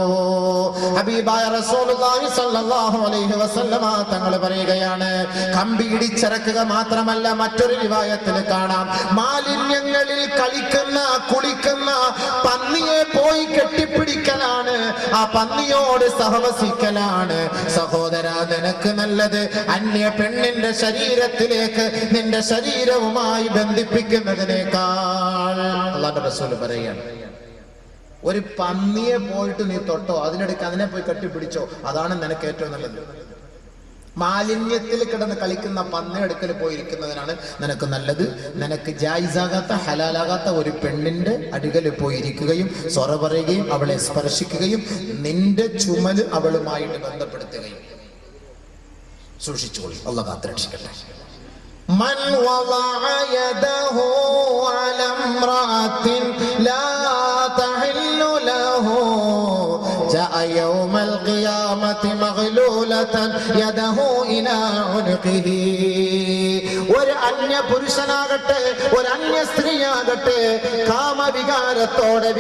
ഹബീബായ റസൂലുള്ളാഹി സ്വല്ലല്ലാഹു അലൈഹി വസല്ലമ തങ്ങൾ പറയുകയാണ്, കമ്പി ഇടിച്ചിറക്കുക മാത്രമല്ല, മറ്റൊരു റിവായത്തിൽ കാണാം, മാലിന്യങ്ങളിൽ കളിക്കുന്ന കുളിക്കുന്ന പന്നിയെ പോയി കെട്ടിപ്പിടിക്കലാണ്, ആ പന്നിയോട് സഹവസിക്കലാണ് സഹോദരാ നിനക്ക് നല്ലത് അന്യ പെണ്ണിന്റെ ശരീരത്തിലേക്ക് നിന്റെ ശരീരവുമായി ബന്ധിപ്പിക്കുന്നതിനേക്കാൾ. അല്ലാഹുവിന്റെ റസൂൽ പറയുകയാണ്, ഒരു പന്നിയെ പോയിട്ട് നീ തൊട്ടോ, അതിനിടയ്ക്ക് അതിനെ പോയി കെട്ടിപ്പിടിച്ചോ, അതാണ് നിനക്ക് ഏറ്റവും നല്ലത്. മാലിന്യത്തിൽ കിടന്ന് കളിക്കുന്ന പന്നിയെടുക്കൽ പോയിരിക്കുന്നതിനാണ് നിനക്ക് നല്ലത്. നിനക്ക് ജായിസാകാത്ത ഹലാലാകാത്ത ഒരു പെണ്ണിന്റെ അടികൽ പോയിരിക്കുകയും സ്വറ പറയുകയും അവളെ സ്പർശിക്കുകയും നിന്റെ ചുമല് അവളുമായിട്ട് ബന്ധപ്പെടുത്തുകയും. സൂക്ഷിച്ചോളി, അല്ലാഹു കാത്തുരക്ഷിക്കട്ടെ. മൻ വളഅ യദഹു അലാ ഇംറഅത്തിൻ ലാ തഹില്ലു ലഹു ജാഅ യൗമൽ ഖിയാമത്തി മഗ്ലൂലതൻ യദഹു ഇലാ ഉൻഖിഹി. ഒരു അന്യ പുരുഷനാകട്ടെ ഒരു അന്യ സ്ത്രീയാകട്ടെ കാമവികാരത്തോടെ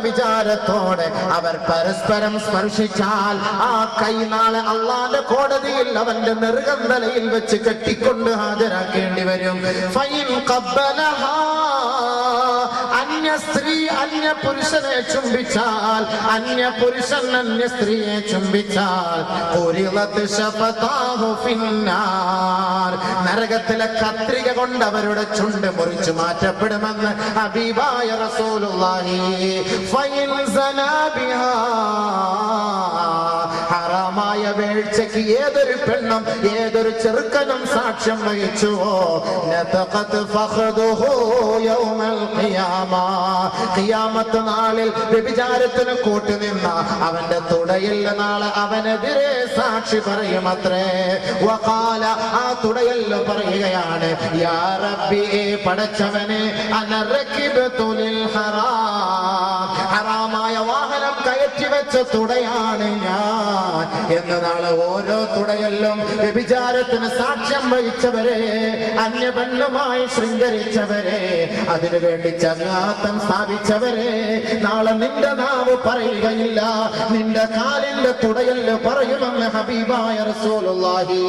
വിചാരത്തോടെ അവർ പരസ്പരം സ്പർശിച്ചാൽ ആ കൈ നാളെ അള്ളാന്റെ കോടതിയിൽ അവന്റെ നെറുകന്തലയിൽ വെച്ച് കെട്ടിക്കൊണ്ട് ഹാജരാക്കേണ്ടി വരും. ഫൈൻ ഖബ്ബലഹാ, അന്യ സ്ത്രീ അന്യ പുരുഷനെ ചുംബിച്ചാൽ, അന്യ പുരുഷൻ അന്യ സ്ത്രീയെ ചുംബിച്ചാൽ നരകത്തിലെ കത്രിക കൊണ്ട് അവരുടെ ചുണ്ട് മുറിച്ചു മാറ്റപ്പെടുമെന്ന് ഹബീബായ റസൂലുള്ളാഹി. ഫൈൻ സനാ ബിഹാ, ഹറാമായ വീഴ്ചയ്ക്ക് ഏതൊരു പെണ്ണും ഏതൊരു ചെറുക്കനും സാക്ഷ്യം വഹിച്ചുവോ നതഖത് ഫഖദുഹു യൗമൽ ഖിയാമ, ഖിയാമത്ത് നാളിൽ വ്യഭിചാരത്തിന് കൂട്ടുനിന്ന അവന്റെ തുടയിൽ നാളെ അവനെതിരെ സാക്ഷി പറയുമത്രേ. വഖാല, ആ തുടയിൽ പറയുകയാണ്, യാ റബ്ബി, പടച്ചവനെ, അന റകിബതു ലിൽ ഹറാം, ഹറാമായ വാഹനം കയറ്റി വെച്ച് വെച്ച തുടയാണ് ഞാൻ എന്ന് നാളെ ഓരോ തുടയല്ലും വ്യഭിചാരത്തിന് സാക്ഷ്യം വഹിച്ചവരെ, അന്യപെണ്ണുമായി ശൃംഗരിച്ചവരെ, അതിനുവേണ്ടി ചങ്ങാത്തം സ്ഥാപിച്ചവരെ, നാളെ നിന്റെ നാവ് പറയുകയില്ല, നിന്റെ കാലിന്റെ തുടയല്ല് പറയുമെന്ന് ഹബീബായ റസൂലുള്ളാഹി.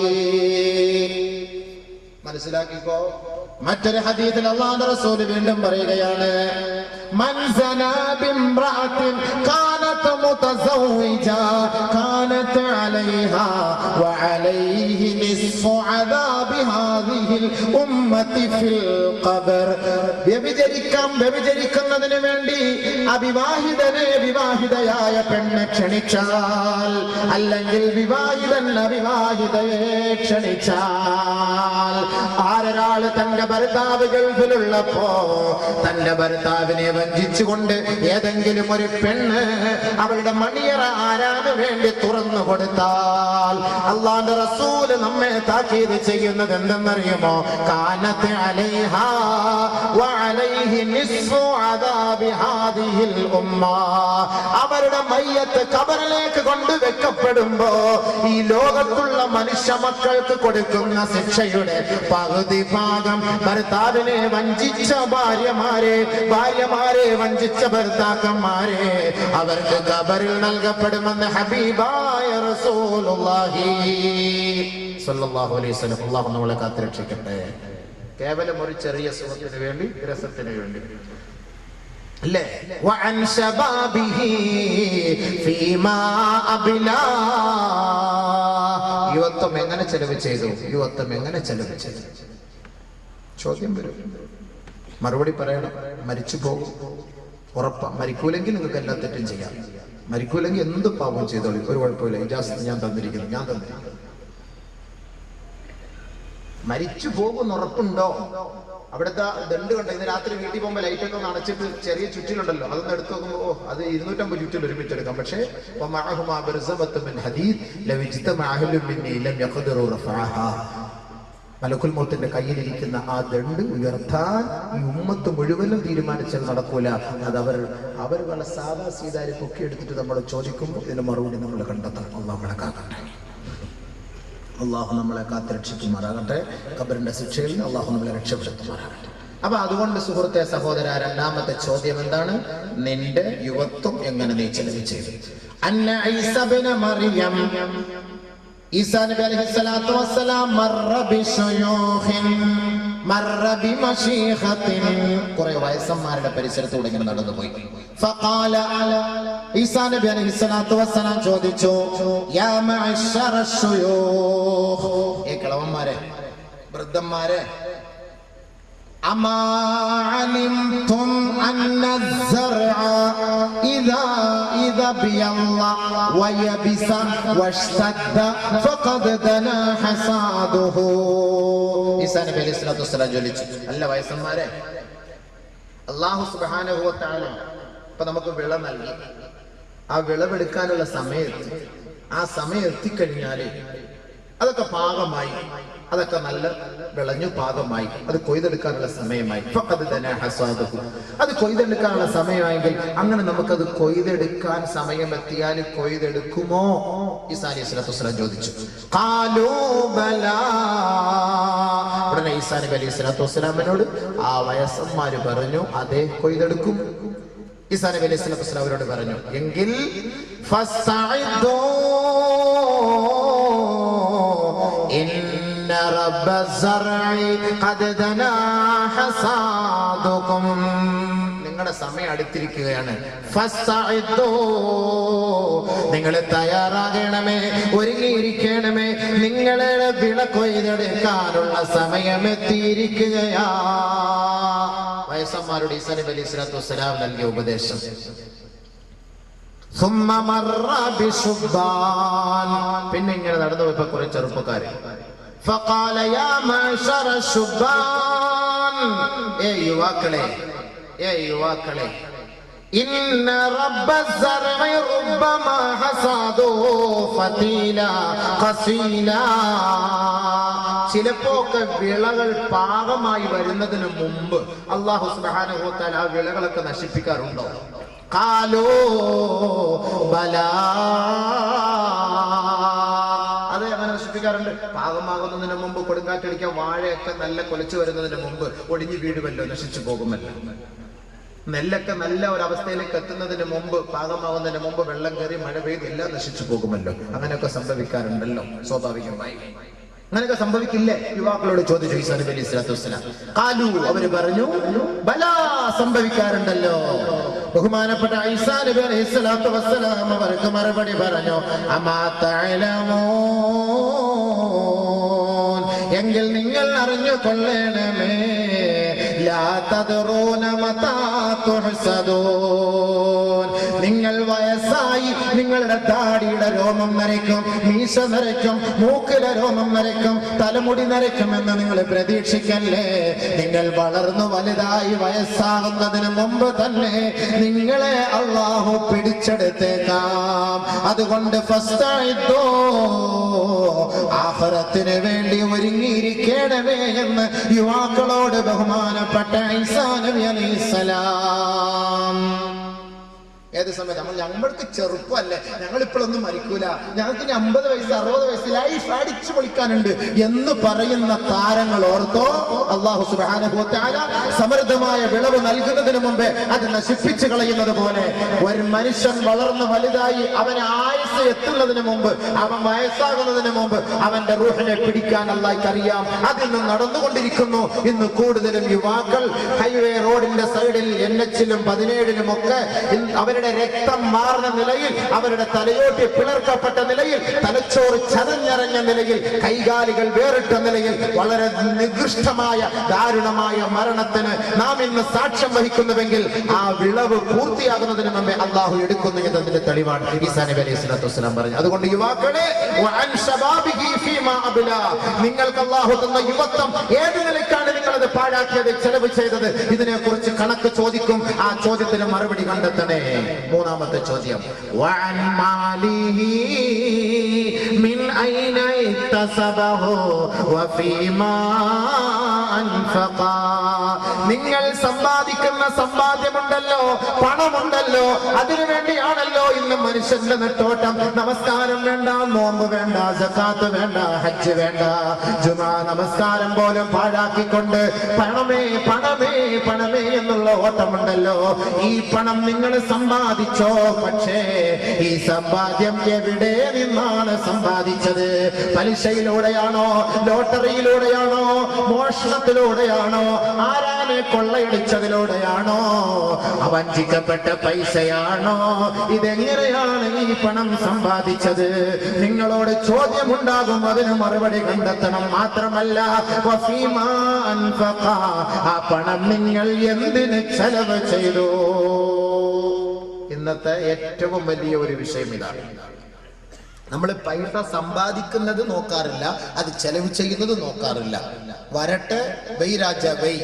മനസ്സിലാക്കിക്കോ. മറ്റൊരു ഹദീസിൽ അല്ലാഹുവിന്റെ റസൂൽ വീണ്ടും പറയുകയാണ്, മൻ സനാ ബിംറഅത്തിൻ കാനത് മുതസവ്വിജ കാനത് അലൈഹാ വഅലൈഹി നിസ്ഫു അദാബി ഹാദിഹിൽ ഉമ്മത്തി ഫിൽ ഖബർ. വ്യഭിചരിക്കുന്നതിന് വേണ്ടി അവിവാഹിതനെ വിവാഹിതയായ പെണ്ണ് ക്ഷണിച്ചാൽ, അല്ലെങ്കിൽ വിവാഹിതൻ അവിവാഹിതയെ ക്ഷണിച്ചാൽ, ആരൊരാള് തന്റെ ഭർത്താവ് ഗൾഫിലുള്ളപ്പോ തന്റെ ഭർത്താവിനെ വഞ്ചിച്ചുകൊണ്ട് ഏതെങ്കിലും ഒരു പെണ്ണ് അവളുടെ മണിയറ ആരാന് വേണ്ടി തുറന്നു കൊടുത്താൽ, അല്ലാഹുവിന്റെ റസൂൽ നമ്മെ താക്കീത് ചെയ്യുന്നത് എന്തെന്നറിയുമോ? കാനത്ത് അലൈഹാ വഅലൈഹി നിസ്ഫു അദാബി ഹാദിഹിൽ ഉമ്മ. അവരുടെ മയ്യത്ത് ഖബറിലേക്ക് കൊണ്ടുവെക്കപ്പെടുമ്പോ ഈ ലോകത്തുള്ള മനുഷ്യ മക്കൾക്ക് കൊടുക്കുന്ന ശിക്ഷയുടെ പകുതി ഭാഗം ഭർത്താവിനെ വഞ്ചിച്ച ഭാര്യമാരെ വഞ്ചിച്ച ഭർത്താക്കന്മാരെ അവർക്ക് ഖബറിൽ നൽകപ്പെടുമെന്ന് ഹബീബായ റസൂലുള്ളാഹി സ്വല്ലല്ലാഹു അലൈഹി വസല്ലം. അല്ലാഹു നമ്മളെ കാത്തുരക്ഷിക്കട്ടെ. കേവലം ഒരു ചെറിയ സുഖത്തിന് വേണ്ടി, രസത്തിന് വേണ്ടി അല്ലേ? വഅൻ ശബാബിഹി ഫീമാ അബ്ലാ. യുവത്വം എങ്ങനെ ചെലവ് ചെയ്തു? യുവത്വം എങ്ങനെ ചെലവ് ചെയ്തു? ചോദ്യം വരും, മറുപടി പറയണം. മരിച്ചു പോകും, ഉറപ്പാ. മരിക്കൂലെങ്കിൽ നിങ്ങൾക്ക് എല്ലാ തെറ്റും ചെയ്യാം. മരിക്കൂലെങ്കിൽ എന്ത് പാപം ചെയ്തോളൂ, ഒരു കുഴപ്പമില്ല. ഇജാസത്ത് ഞാൻ തന്നിരിക്കുന്നു. മരിച്ചു പോകുന്ന ഉറപ്പുണ്ടോ? അവിടുത്തെ ദണ്ട് കണ്ടോ? ഇന്ന് രാത്രി വീട്ടിൽ പോകുമ്പോൾ ലൈറ്റൊക്കെ ഒന്ന് അടച്ചിട്ട് ചെറിയ ചുറ്റിലുണ്ടല്ലോ, അതൊന്ന് എടുത്തു നോക്കുമ്പോ അത് 250 ചുറ്റിൽ ഒരുമിച്ച് എടുക്കാം. പക്ഷേ മലക്കുൽ മൗത്തിന്റെ കയ്യിലിരിക്കുന്ന ആ ദണ്ട് ഉയർത്താൻ ഈ ഉമ്മത്ത് മുഴുവനും തീരുമാനിച്ചാൽ നടക്കൂല. അത് അവർ വല്ല സാധാ സീതാരി പൊക്കി എടുത്തിട്ട് നമ്മൾ ചോദിക്കുമ്പോൾ ഇതിന് മറുപടി നമ്മൾ കണ്ടെത്തണം. അള്ളാഹു നമ്മളെ കാത്തുരക്ഷിക്കുമാറാകട്ടെ. ഖബറിന്റെ ശിക്ഷയിൽ നിന്ന് അള്ളാഹു നമ്മളെ രക്ഷപ്പെടുത്തുമാറാകട്ടെ. അപ്പൊ അതുകൊണ്ട് സുഹൃത്തെ, സഹോദര, രണ്ടാമത്തെ ചോദ്യം എന്താണ്? നിന്റെ യുവത്വം എങ്ങനെ നീ ചെലവ് ചെയ്തു? അന്ന ഈസ ഇബ്നു മറിയം, ഈസാ നബി അലൈഹിസ്സലാത്തു വസ്സലാം മർറ ബിശുയൂഖിൻ മർറ ബിമശീഖത്തിൻ, കുറെ വയസ്സന്മാരുടെ പരിസരത്തൂടെ ഇങ്ങനെ നടന്നുപോയി. ഫഖാല, ഈസാ നബി അലൈഹിസ്സലാത്തു വസ്സലാം ചോദിച്ചു, യാ മഅശറ ശുയൂഖ്, ഏ കിളവന്മാരെ, വൃദ്ധന്മാരെ, അമാ അലിംതും അന്ന الزرع إذا بيض ويبس واشتد فقد دنا حصاده. ഈസാ നബി അലൈഹിസ്സലാത്തു വസ്സലാം ചോദിച്ചു, അല്ല വയസ്സന്മാരെ, അല്ലാഹു സുബ്ഹാനഹു വ തആല ഇപ്പൊ നമുക്ക് വിള നൽകി. ആ വിളവെടുക്കാനുള്ള സമയത്ത്, ആ സമയം എത്തിക്കഴിഞ്ഞാല് അതൊക്കെ പാകമായി, അതൊക്കെ നല്ല വിളഞ്ഞു പാകമായി, അത് കൊയ്തെടുക്കാനുള്ള സമയമായി. അത് കൊയ്തെടുക്കാനുള്ള സമയമായെങ്കിൽ അങ്ങനെ നമുക്കത് കൊയ്തെടുക്കാൻ സമയമെത്തിയാൽ കൊയ്തെടുക്കുമോ? ഈസാ അലൈഹിസ്സലാത്തു വസ്സലാം ചോദിച്ചു. ഉടനെ ഈസാ നബി അലൈഹിസ്സലാത്തു വസ്സലാമിനോട് ആ വയസ്സന്മാര് പറഞ്ഞു, അതെ, കൊയ്തെടുക്കും. ഈസാ നബി അലൈഹിസ്സലാത്തു വസ്സലാം അവരോട് പറഞ്ഞു, എങ്കിൽ നിങ്ങളുടെ സമയം അടുത്തിരിക്കുകയാണ്. നിങ്ങൾ തയ്യാറാകണമേ, ഒരുങ്ങിയിരിക്കണമേ, നിങ്ങളുടെ വിള കൊയ്തെടുക്കാനുള്ള സമയം എത്തിയിരിക്കുകയാ. വയസ്സന്മാരുടെ ഈസാ നബി അലൈഹിസ്സലാത്തു വസ്സലാം നൽകിയ ഉപദേശം. പിന്നെ ഇങ്ങനെ നടന്നു പോയപ്പോ കുറെ ചെറുപ്പക്കാര്, യുവാക്കളെ, ഇന്ന റബ്ബ الزرع ربما حصاده فتيلا قصيلا. ചിലപ്പോക്കെ വിളകൾ പാകമായി വരുന്നതിന് മുമ്പ് അല്ലാഹു സുബ്ഹാനഹു വ തആല ആ വിളകളൊക്കെ നശിപ്പിക്കാറുണ്ടോ? ഖാലൂ ബലാ. അതെ, അങ്ങനെ നശിപ്പിക്കാറുണ്ട്. പാകമാകുന്നതിന് മുമ്പ് കൊടുങ്കാറ്റടിക്കാൻ വാഴയൊക്കെ നല്ല കൊലച്ചു വരുന്നതിന് മുമ്പ് ഒടിഞ്ഞു വീഴുമല്ലോ, നശിച്ചു പോകുമല്ലോ. നെല്ലൊക്കെ നല്ല ഒരു അവസ്ഥയിലേക്ക് എത്തുന്നതിന് മുമ്പ്, പാകമാകുന്നതിന് മുമ്പ് വെള്ളം കയറി മഴ പെയ്ത് എല്ലാം നശിച്ചു പോകുമല്ലോ. അങ്ങനെയൊക്കെ സംഭവിക്കാറുണ്ടല്ലോ സ്വാഭാവികമായി. അങ്ങനെയൊക്കെ സംഭവിക്കില്ലേ? യുവാക്കളോട് ചോദിച്ചു ഈസാ നബി അലൈഹി സ്വലാത്തു വസ്സലാം. ഖാലു, അവര് പറഞ്ഞു ബലാ, സംഭവിക്കാറുണ്ടല്ലോ. ബഹുമാനപ്പെട്ട ഈസാ നബി അലൈഹി സ്വലാത്തു വസ്സലാം അവർക്ക് മറുപടി പറഞ്ഞു, അമാ തഅലമൂൻ, എങ്കിൽ നിങ്ങൾ അറിഞ്ഞു കൊള്ളണമേ, ലാ തദ്റൂന മതാ തുഹ്സദൂൻ, നിങ്ങൾ വയസ്സായി നിങ്ങളുടെ താടിയുടെ രോമം നരയ്ക്കും, മീശ നരയ്ക്കും, മൂക്കിലെ രോമം നരയ്ക്കും, തലമുടി നരയ്ക്കും എന്ന് നിങ്ങൾ പ്രതീക്ഷിക്കല്ലേ. നിങ്ങൾ വളർന്നു വലുതായി വയസ്സാകുന്നതിന് മുമ്പ് തന്നെ നിങ്ങളെ അല്ലാഹു പിടിച്ചെടുത്തേക്കാം. അതുകൊണ്ട് ഫസ്തഇദ്ദൂ, ആഖിറത്തിന് വേണ്ടി ഒരുങ്ങിയിരിക്കണമേ എന്ന് യുവാക്കളോട് ബഹുമാനപ്പെട്ട ഈസാ നബി അലൈഹിസ്സലാം. ഏത് സമയത്ത് ഞങ്ങൾക്ക് ചെറുപ്പമല്ലേ, ഞങ്ങൾ ഇപ്പോഴൊന്നും മരിക്കൂല, ഞങ്ങൾക്ക് ഇനി 50 വയസ്സ് 60 വയസ്സ് ലൈഫ് അടിച്ചു പൊളിക്കാനുണ്ട് എന്ന് പറയുന്ന താരങ്ങൾ ഓർത്തോ, അല്ലാഹു സുബ്ഹാനഹു വ തആല സമൃദ്ധമായ വിളവ് നൽകുന്നതിന് മുമ്പേ അത് നശിപ്പിച്ചു കളയുന്നത് പോലെ ഒരു മനുഷ്യൻ വളർന്ന് വലുതായി അവന് ആയുസ് എത്തുന്നതിന് മുമ്പ്, അവൻ വയസ്സാകുന്നതിന് മുമ്പ് അവന്റെ റൂഹിനെ പിടിക്കാൻ അല്ലാഹുവിന് അറിയാം. അതിന്ന് നടന്നുകൊണ്ടിരിക്കുന്നു. ഇന്ന് കൂടുതലും യുവാക്കൾ ഹൈവേ റോഡിന്റെ സൈഡിൽ NH-ലും 17-ലും ഒക്കെ അവരുടെ രക്തം മാറുന്ന നിലയിൽ, അവരുടെ തലയോട്ടി പിളർക്കപ്പെട്ട നിലയിൽ, തലച്ചോറ് ചതഞ്ഞറിഞ്ഞ നിലയിൽ, കൈകാലുകൾ വേറിട്ട നിലയിൽ വളരെ നികൃഷ്ടമായ ദാരുണമായ മരണത്തിന് നാം ഇന്ന് സാക്ഷ്യം വഹിക്കുന്നുവെങ്കിൽ ആ വിളവ് പൂർത്തിയാകുന്നതിന് മുമ്പേ അല്ലാഹു എടുക്കുന്നു എന്നതിന്റെ തെളിവാണ് ഈസാ നബി അലൈഹി സ്വലാത്തു വസ്സലാം പറഞ്ഞു. അതുകൊണ്ട് യുവാക്കളെ, വഅൻ ശബാബിഹി ഫീമാ അബ്ലാ, നിങ്ങൾക്ക് അല്ലാഹു തന്ന യുവത്വം ഏത് നിലയ്ക്കാണ് നിങ്ങളത് പാഴാക്കിയത്, ചെലവ് ചെയ്തത്, ഇതിനെക്കുറിച്ച് കണക്ക് ചോദിക്കും. ആ ചോദ്യത്തിന് മറുപടി കണ്ടെത്തണേ. മൂന്നാമത്തെ ചോദ്യം, വഅൻ മാലിഹി മിൻ ഐന ഇക്തസബഹു വഫീമാ അൻഫഖ, നിങ്ങൾ സമ്പാദിക്കുന്ന സമ്പാദ്യമുണ്ടല്ലോ, പണമുണ്ടല്ലോ, അതിനു വേണ്ടിയാണല്ലോ ഇന്ന് മനുഷ്യന്റെ നെട്ടോട്ടം. നമസ്കാരം വേണ്ട, നോമ്പ് വേണ്ട, സകാത്ത് വേണ്ട, ഹജ്ജ് വേണ്ട, ജുമാ നമസ്കാരം പോലും പാഴാക്കിക്കൊണ്ട് പണമേ പണമേ പണമേ എന്നുള്ള ഓട്ടമുണ്ടല്ലോ. ഈ പണം നിങ്ങൾ സമ്പാദിച്ചോ, പക്ഷേ ഈ സമ്പാദ്യം എവിടെ നിന്നാണ് സമ്പാദിച്ചത്? പലിശയിലൂടെയാണോ, ലോട്ടറിയിലൂടെയാണോ, മോഷണത്തിലൂടെയാണോ, ആരാനെ കൊള്ളയടിച്ചതിലൂടെയാണോ, വഞ്ചിക്കപ്പെട്ട പൈസയാണോ? ഇതെങ്ങനെയാണ് ഈ പണം സമ്പാദിച്ചത്? നിങ്ങളോട് ചോദ്യമുണ്ടാകും, അതിന് മറുപടി കണ്ടെത്തണം. മാത്രമല്ല വഫീമാ അൻഫഖ, ആ പണം നിങ്ങൾ എന്തിന് ചെലവ് ചെയ്തു? ഇന്നത്തെ ഏറ്റവും വലിയ ഒരു വിഷയം ഇതാണ്. നമ്മൾ പൈസ സമ്പാദിക്കുന്നത് നോക്കാറില്ല, അത് ചെലവ് ചെയ്യുന്നത് നോക്കാറില്ല. വരട്ടെ, വെയ് രാജ വെയ്,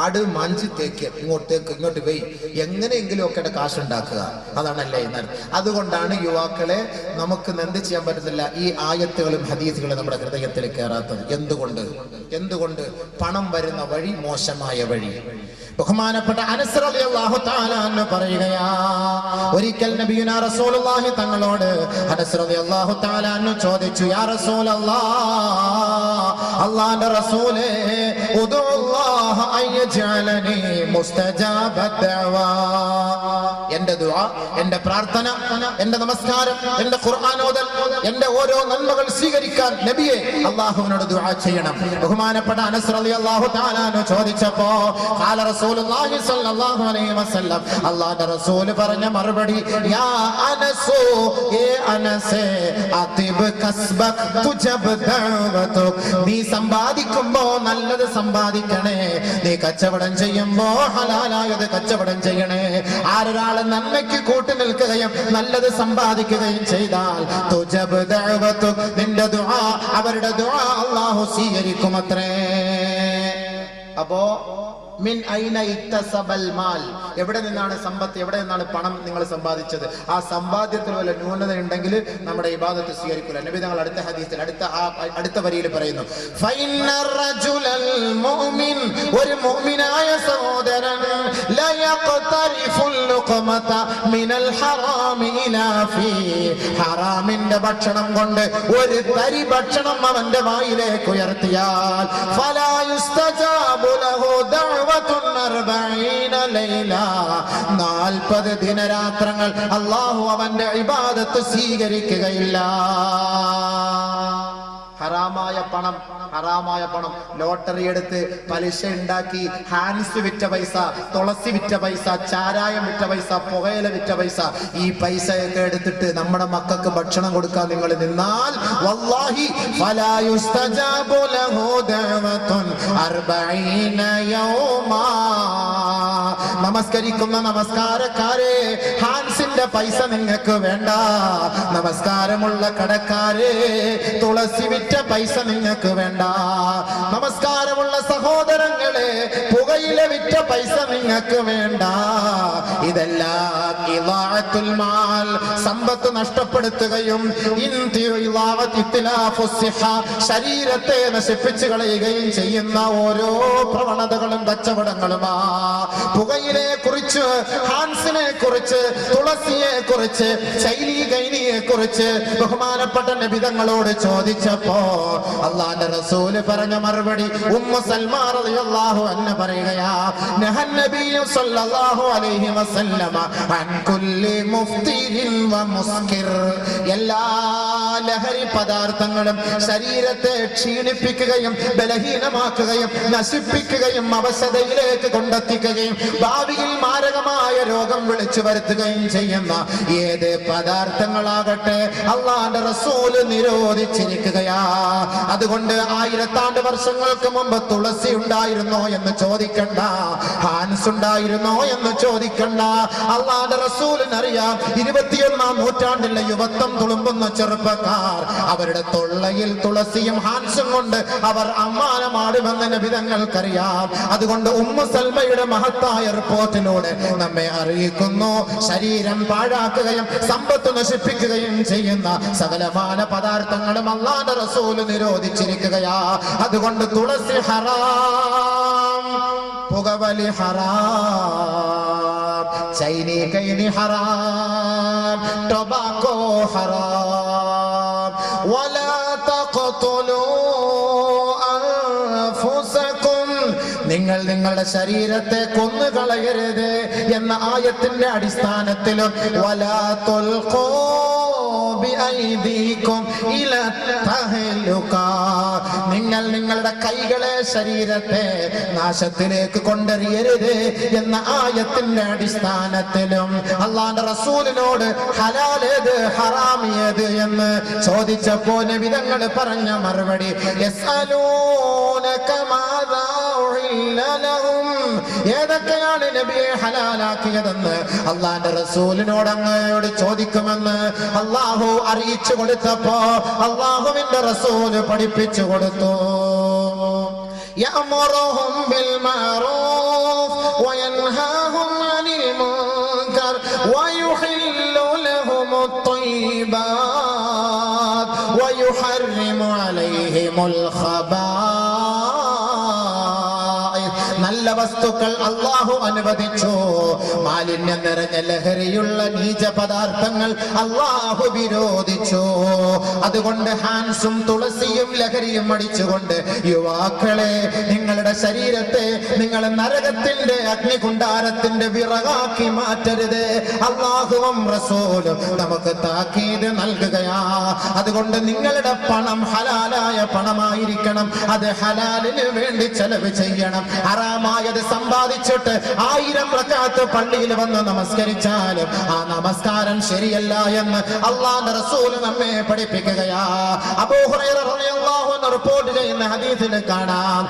ആട് മാഞ്ചി തേക്ക്, ഇങ്ങോട്ട് വെയ്, എങ്ങനെയെങ്കിലും ഒക്കെ കാശുണ്ടാക്കുക, അതാണല്ലേ ഇന്ന്. അതുകൊണ്ടാണ് യുവാക്കളെ നമുക്ക് എന്ത് ചെയ്യാൻ പറ്റുന്നില്ല, ഈ ആയത്തുകളും ഹദീസുകളും നമ്മുടെ ഹൃദയത്തിൽ കയറാത്തത്. എന്തുകൊണ്ട്? പണം വരുന്ന വഴി മോശമായ വഴി. ബഹുമാനപ്പെട്ട അനസ് റളിയല്ലാഹു തആല അൻഹു പറയുകയാ, ഒരിക്കൽ നബിയുനാ റസൂലുള്ളാഹി തങ്ങളോട് അനസ് റളിയല്ലാഹു തആല അൻഹു ചോദിച്ചു, യാ റസൂലല്ലാഹ്, അല്ലാഹുവിന്റെ റസൂലേ, ഉദുല്ലാഹ അയ്യജഅലനി മുസ്തജാബദ് ദഅവാ, എന്റെ ദുആ, എന്റെ പ്രാർത്ഥന, എന്റെ നമസ്കാരം, എന്റെ ഖുർആൻ ഓതൽ, എന്റെ ഓരോ നന്മകൾ സ്വീകരിക്കാൻ നബിയെ അല്ലാഹുവിനോട് ദുആ ചെയ്യണം. ബഹുമാനപ്പെട്ട അനസ് റളിയല്ലാഹു തആല അൻഹു ചോദിച്ചപ്പോ ഖാല റസൂലുള്ളാഹി സ്വല്ലല്ലാഹു അലൈഹി വസല്ലം, അല്ലാഹുവിന്റെ റസൂൽ പറഞ്ഞ മറുപടി, യാ അനസു, ഏ അനസേ, അതിബ് കസ്ബക് തുജബ് ദഅവതുക്, നീ സമ്പാദിക്കുമ്പോ നല്ലത് സമ്പാദിക്കണേ, നീ കച്ചവടം ചെയ്യുമ്പോ ഹലാലായത് കച്ചവടം ചെയ്യണേ. ആരൊരാള് നന്മയ്ക്ക് കൂട്ടി നിൽക്കുകയും നല്ലത് സമ്പാദിക്കുകയും ചെയ്താൽ തുജബ് ദഅവതുക്, നിന്റെ ദുആ, അവരുടെ ദുആ അല്ലാഹു സ്വീകരിക്കുമത്രേ. അപ്പോ മിൻ ഐന ഇക്തസബൽ മാൽ, എവിടെ നിന്നാണ് സമ്പത്ത്, എവിടെ നിന്നാണ് പണം നിങ്ങൾ സമ്പാദിച്ചത്? ആ സമ്പാദ്യത്തിൽ വല്ല ന്യൂനത ഉണ്ടെങ്കിൽ നമ്മുടെ ഇബാദത്ത് സ്വീകരിക്കില്ല. നബി തങ്ങൾ അടുത്ത ഹദീസിൽ അടുത്ത വരിയിൽ പറയുന്നു, ഫൈനർ റജുലൽ മുഅ്മിൻ, ഒരു മുഅ്മിനായ സഹോദരൻ ല യഖ്തരിഫുൽ ലുഖമത മിനൽ ഹറാമി ഇലാ ഫീ, ഹറാമിന്റെ ഭക്ഷണം കൊണ്ട് ഒരു തരി ഭക്ഷണം അവന്റെ വായിലേക്ക് ഉയർത്തിയാൽ ഫലാ യുസ്തജാബു ലഹു ദഅവതുൻ 40 ലൈല, 40 ദിനരാത്രങ്ങൾ അല്ലാഹു അവന്റെ ഇബാദത്ത് സ്വീകരിക്കുകയില്ല. ഹറാമായ പണം, ലോട്ടറി എടുത്ത് പലിശ ഉണ്ടാക്കി ഹാൻസ് വിറ്റ പൈസ, തുളസി വിറ്റ പൈസ, ചാരായം വിറ്റ പൈസ, പുകയില വിറ്റ പൈസ, ഈ പൈസയൊക്കെ എടുത്തിട്ട് നമ്മുടെ മക്കൾക്ക് ഭക്ഷണം കൊടുക്കാൻ നിങ്ങൾ നിന്നാൽ വല്ലാഹി ഫലാ യുസ്തജാബു ലഹു ദഅവതുൻ 40 യൗമാ. നമസ്കരിക്കുന്ന നമസ്കാരക്കാരെ, ഹാൻസിന്റെ പൈസ നിങ്ങൾക്ക് വേണ്ട. നമസ്കാരമുള്ള കടക്കാരെ, തുളസി വിറ്റ പൈസ നിങ്ങൾക്ക് വേണ്ട. നമസ്കാരമുള്ള സഹോദരങ്ങളെ, പുകയില വിറ്റ പൈസ നിങ്ങൾക്ക് വേണ്ട. ഇതെല്ലാം ഇളാഅത്തുൽ മാൽ, സമ്പത്ത് നഷ്ടപ്പെടുത്തുകയും ശരീരത്തെ നശിപ്പിച്ചു കളയുകയും ചെയ്യുന്ന ഓരോ പ്രവണതകളും കച്ചവടങ്ങളുമാ. പുകയിലെ കുറിച്ച്, ഹാൻസിനെ കുറിച്ച്, തുളസിയെ കുറിച്ച്, ശൈലി ഗൈനിയെ കുറിച്ച് ബഹുമാനപ്പെട്ട നബി തങ്ങളോട് ചോദിച്ചപ്പോ അല്ലാഹുവിന്റെ റസൂൽ പറഞ്ഞ മറുപടി ഉമ്മു സൽമാ റളിയല്ലാഹു അൻഹ പറയുകയാ, നഹൻ നബി സല്ലല്ലാഹു അലൈഹി വസല്ലമ അൻ കുല്ലി മുഫ്തിരിൻ വ മുസ്കിർ, എല്ലാ ലഹരി പദാർത്ഥങ്ങളും ശരീരത്തെ ക്ഷീണിപ്പിക്കുകയും ബലഹീനമാക്കുകയും നശിപ്പിക്കുകയും അവശതയിലേക്ക് കൊണ്ടെത്തിക്കുകയും ഭാവിയിൽ മാരകമായ രോഗം വിളിച്ചു വരുത്തുകയും ചെയ്യുന്ന ഏത് പദാർത്ഥങ്ങളാകട്ടെ അല്ലാഹുവിന്റെ റസൂൽ നിരോധിച്ചിരിക്കുകയാ. അതുകൊണ്ട് 1000 വർഷങ്ങൾക്ക് മുമ്പ് തുളസി ഉണ്ടായിരുന്നോ എന്ന് ചോദിക്കണ്ട, ഹാൻസ് ഉണ്ടായിരുന്നോ എന്ന് ചോദിക്കണ്ട. അല്ലാഹുവിന്റെ റസൂലിനറിയാം 21-ാം നൂറ്റാണ്ടിലെ യുവത്വം തുളുമ്പുന്ന ചെറുപ്പക്കാർ അവരുടെ തൊള്ളയിൽ തുളസിയും ഹാൻസും കൊണ്ട് അവർ അമ്മാനമാടുമെന്ന് നബി തങ്ങൾക്കറിയാം. അതുകൊണ്ട് ഉമ്മു സൽമയുടെ മഹത്തായ റിപ്പോർട്ടിലൂടെ നമ്മെ അറിയിക്കുന്നു, ശരീരം പാഴാക്കുകയും സമ്പത്ത് നശിപ്പിക്കുകയും ചെയ്യുന്ന സകലമാന പദാർത്ഥങ്ങളും അല്ലാഹുവിന്റെ റസൂൽ നിരോധിച്ചിരിക്കുകയാ. അതുകൊണ്ട് തുളസി ഹറാം, പുകവലി ഹറാം, ചൈനി കൈനി ഹറാം, ടൊബാക്കോ ഹറാം. വലാ തഖ്തുലൂ അൻഫുസകും, നിങ്ങൾ നിങ്ങളുടെ ശരീരത്തെ കൊന്നുകളയരുത് എന്ന ആയത്തിന്റെ അടിസ്ഥാനത്തിലും വലാ തുൽഖൂ ബിഐദീകും ഇലാ തഹ്ലുക, നിങ്ങൾ നിങ്ങളുടെ കൈകളെ, ശരീരത്തെ നാശത്തിലേക്ക് കൊണ്ടെറിയരുത് എന്ന ആയത്തിന്റെ അടിസ്ഥാനത്തിലും അല്ലാഹുവിന്റെ റസൂലിനോട് ഹലാൽ ഏത് ഹറാം ഏത് എന്ന് ചോദിച്ചപ്പോൾ നബി തങ്ങൾ പറഞ്ഞ മറുപടി യസ്അലൂനക മാദാ ഉഹില്ല ലഹും, ഏതൊക്കെയാണ് നബിയെ ഹലാലാക്കിയതെന്ന് അല്ലാഹുവിന്റെ റസൂലിനോട് അങ്ങയോട് ചോദിക്കുമെന്ന് അല്ലാഹു അറിയിച്ചു കൊടുത്തപ്പോ അല്ലാഹുവിന്റെ റസൂൽ പഠിപ്പിച്ചു കൊടുത്തു. യഅമുറുഹും ബിൽ മഅറൂഫ് വയൻഹാഹും അനിൽ മുൻകർ വയുഹില്ലു ലഹുമുത് ത്വയ്യിബാത് വയുഹർരിമു അലൈഹിമുൽ ഖബായിസ്, നല്ല വസ്തുക്കൾ അല്ലാഹു അനുവദിച്ചു, മാലിന്യം നിറഞ്ഞ ലഹരിയുള്ള നീച പദാർത്ഥങ്ങൾ അല്ലാഹു വിരോധിച്ചു. അതുകൊണ്ട് ഹാൻസും തുളസിയും ലഹരിയും അടിച്ചുകൊണ്ട് യുവാക്കളെ, നിങ്ങളുടെ ശരീരത്തെ നിങ്ങൾ നരകത്തിന്റെ അഗ്നികുണ്ഡാരത്തിന്റെ വിറകാക്കി മാറ്റരുത്. അല്ലാഹുവും റസൂലും നമുക്ക് താക്കീത് നൽകുകയാ. അതുകൊണ്ട് നിങ്ങളുടെ പണം ഹലാലായ പണമായിരിക്കണം, അത് ഹലാലിന് വേണ്ടി ചെലവ് ചെയ്യണം. ഹറാമായത് സമ്പാദിച്ചിട്ട് 1000 റക്അത്ത് പള്ളിയിൽ വന്ന് നമസ്കരിച്ചാലും ആ നമസ്കാരം ശരിയല്ല എന്ന് അല്ലാഹുവിന്റെ റസൂൽ നമ്മെ പഠിപ്പിക്കുകയാ. അബൂ ഹുറൈറ റളിയല്ലാഹു അൻഹു റിപ്പോർട്ട് ചെയ്യുന്ന ഹദീസിൽ കാണാം,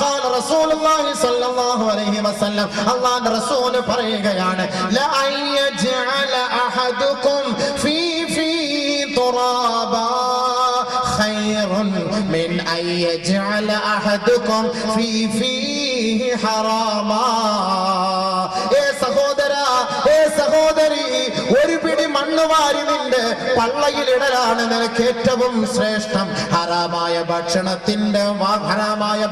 ഖാല റസൂലുള്ളാഹി സ്വല്ലല്ലാഹു അലൈഹി വസല്ലം, അല്ലാഹുവിന്റെ റസൂൽ പറയുകയാണ്, ലാ യജ്അല അഹദുകും ഫീ തുറാബാ ഖൈറുൻ മിൻ അൻ യജ്അല അഹദുകും ഫീ ഫീഹി ഹറാമാ. ഏ സഹോദര, ഏ സഹോദരി, ഒരു പിടി മണ്ണ് വാരി നിന്റെ പള്ളയിലിടലാണ് നിനക്ക് ഏറ്റവും ശ്രേഷ്ഠം. ഹറാമായ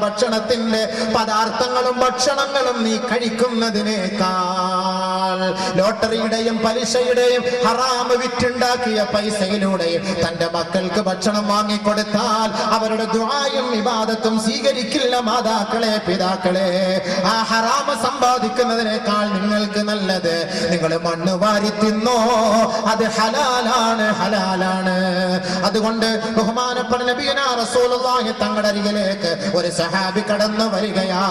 ഭക്ഷണത്തിന്റെ പദാർത്ഥങ്ങളും ഭക്ഷണങ്ങളും നീ കഴിക്കുന്നതിനേക്കാൾ ലോട്ടറിയുടെയും പലിശയുടെയും ഹറാമ് വിറ്റുണ്ടാക്കിയ പൈസയിലൂടെയും തന്റെ മക്കൾക്ക് ഭക്ഷണം വാങ്ങിക്കൊടുത്താൽ അവരുടെ ദുആയും ഇബാദത്തും സ്വീകരിക്കില്ല മാതാക്കളെ, പിതാക്കളെ. ആ ഹറാമ് സമ്പാദിക്കുന്നതിനേക്കാൾ നിങ്ങൾക്ക് നല്ലത് നിങ്ങൾ മണ്ണ് വാരി തിന്നോ, അത് ഹലാലാണ്, ഹലാലാണ്. അതുകൊണ്ട് ബഹുമാനപ്പെട്ട നബിയനാ റസൂലുള്ളാഹി തങ്ങളുടെ അരികിലേക്ക് ഒരു സഹാബി കടന്നു വരികയാ.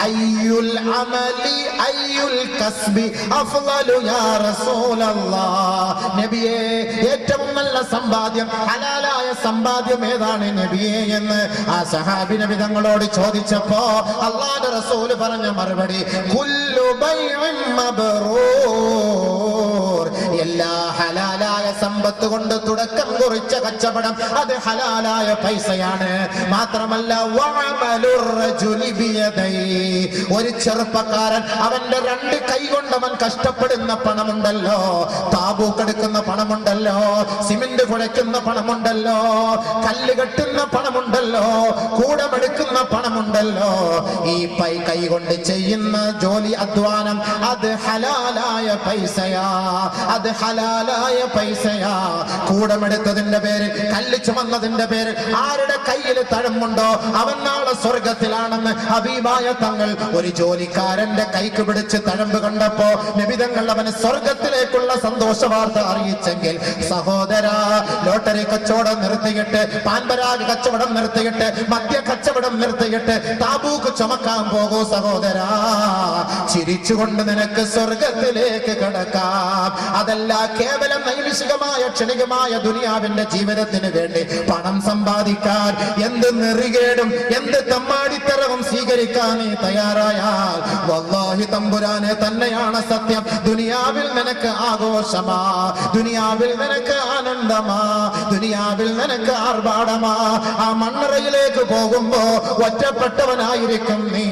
അയ്യുൽ അമലി അയ്യുൽ കസ്ബി അഫ്ളലു യാ റസൂലല്ലാഹ്. നബിയേ, ഏറ്റവും നല്ല സമ്പാദ്യം, ഹലാലായ സമ്പാദ്യം ഏതാണ് നബിയേ എന്ന് ആ സഹാബി നബി തങ്ങളോട് ചോദിച്ചപ്പോ അല്ലാഹുവിന്റെ റസൂൽ പറഞ്ഞ മറുപടി കുല്ലു ബൈഇൻ മബ്റൂർ. എല്ലാ ഹലാലായ സമ്പത്ത് കൊണ്ട് തുടക്കം കുറിച്ച കച്ചവടം അത് ഹലാലായ പൈസയാണ്. മാത്രമല്ല വഅമലുർ റജുലി ബിയദൈ. ഒരു ചെറുപ്പക്കാരൻ അവന്റെ രണ്ട് കൈ കൊണ്ട് അവൻ കഷ്ടപ്പെടുന്ന പണമുണ്ടല്ലോ, താബൂക്കെടുക്കുന്ന പണമുണ്ടല്ലോ, സിമന്റ് കുഴയ്ക്കുന്ന പണമുണ്ടല്ലോ, കല്ല് കെട്ടുന്ന പണമുണ്ടല്ലോ, കൂടമെടുക്കുന്ന പണമുണ്ടല്ലോ, ഈ കൈ കൊണ്ട് ചെയ്യുന്ന ജോലി, അധ്വാനം അത് ഹലാലായ പൈസയാ, അത് ഹലാലായ പൈസയാ. കൂടമെടുത്തതിന്റെ പേരിൽ, കല്ല് ചുമന്നതിന്റെ പേരിൽ ആരുടെ കയ്യിൽ തഴമ്പുണ്ടോ അവൻ നാളെ സ്വർഗത്തിലാണെന്ന് ഹബീബായ തങ്ങൾ ഒരു ജോലിക്കാരന്റെ കൈക്ക് പിടിച്ച് തഴമ്പ് കണ്ടപ്പോ നബിതങ്ങൾ അവന് സ്വർഗത്തിലേക്കുള്ള സന്തോഷ വാർത്ത അറിയിച്ചെങ്കിൽ സഹോദര, ലോട്ടറി കച്ചവടം നിർത്തിയിട്ട്, പാൻപരാഗ് കച്ചവടം നിർത്തിയിട്ട്, മദ്യ കച്ചവടം നിർത്തിയിട്ട് താബൂക്ക് ചുമക്കാൻ പോകൂ സഹോദര. ചിരിച്ചുകൊണ്ട് നിനക്ക് സ്വർഗത്തിലേക്ക് കടക്കാം. അതല്ല കേവലം നൈമിഷികമായ ക്ഷണികമായ ദുനിയാവിന്റെ ജീവിതത്തിന് വേണ്ടി പണം സമ്പാദിക്കാൻ എന്ത് നെറികേടും എന്ത് തമ്മാടിത്തരവും സ്വീകരിക്കാൻ നീ തയ്യാറായാൽ വല്ലാഹി തമ്പുരാനെ തന്നെയാണ് സത്യം. ദുനിയാവിൽ നിനക്ക് ആഘോഷമാ, ദുനിയാവിൽ നിനക്ക് ആനന്ദമാ, ദുനിയാവിൽ നിനക്ക് ആർഭാടമാ. ആ മണ്ണറയിലേക്ക് പോകുമ്പോ ഒറ്റപ്പെട്ടവനായിരിക്കും നീ.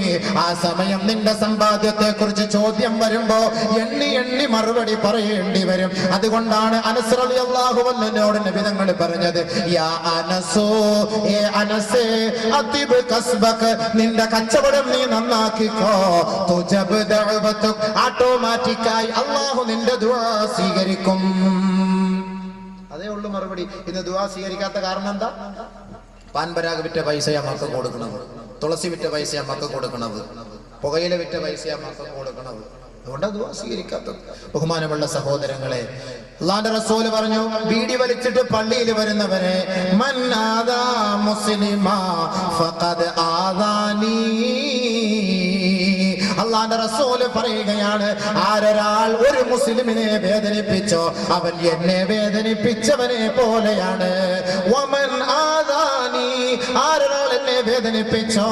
ആ സമയം നിന്റെ സമ്പാദ്യത്തെ കുറിച്ച് ചോദ്യം വരുമ്പോ എണ്ണി എണ്ണി മറുപടി പറയേണ്ടി വരും. അതുകൊണ്ടാണ് അനസ് റളിയല്ലാഹു അൻഹുവിനോട് നബി തങ്ങൾ പറഞ്ഞത്, യാ അനസോ, ഏ അനസേ, അതിബ് കസ്ബക്, നിന്റെ കച്ചവടം നീ നന്നാക്കിക്കോ. തുജബ് ദഅവതുക്, ഓട്ടോമാറ്റിക്കായി അല്ലാഹു നിന്റെ ദുആ സ്വീകരിക്കും. അതേ ഉള്ളു മറുപടി. ഇന്ന് ദുആ സ്വീകരിക്കാത്ത കാരണം എന്താ? പാൻപരാഗ് വിറ്റ പൈസയാ മക്കൾക്ക് കൊടുക്കണത്, തുളസി വിറ്റ പൈസയാ മക്കൾക്ക് കൊടുക്കണത്, പുകയില വിറ്റ പൈസയാ മക്കൾക്ക് കൊടുക്കണത്. അതുകൊണ്ടാണ് ദുആ സ്വീകരിക്കാത്തത്. ബഹുമാനമുള്ള സഹോദരങ്ങളെ, അല്ലാഹുവിന്റെ റസൂൽ പറഞ്ഞു, ബീഡി വലിച്ചിട്ട് പള്ളിയിൽ വരുന്നവരെ മൻ ആദാ മുസ്ലിമാ ഫഖദ് ആദാനി. അല്ലാഹുവിന്റെ റസൂൽ പറയുകയാണ്, ആരൊരാൾ ഒരു മുസ്ലിമിനെ വേദനിപ്പിച്ചോ അവൻ എന്നെ വേദനിപ്പിച്ചവനെ പോലെയാണ്. വമൻ ആദാനി, ആരൊരാൾ എന്നെ വേദനിപ്പിച്ചോ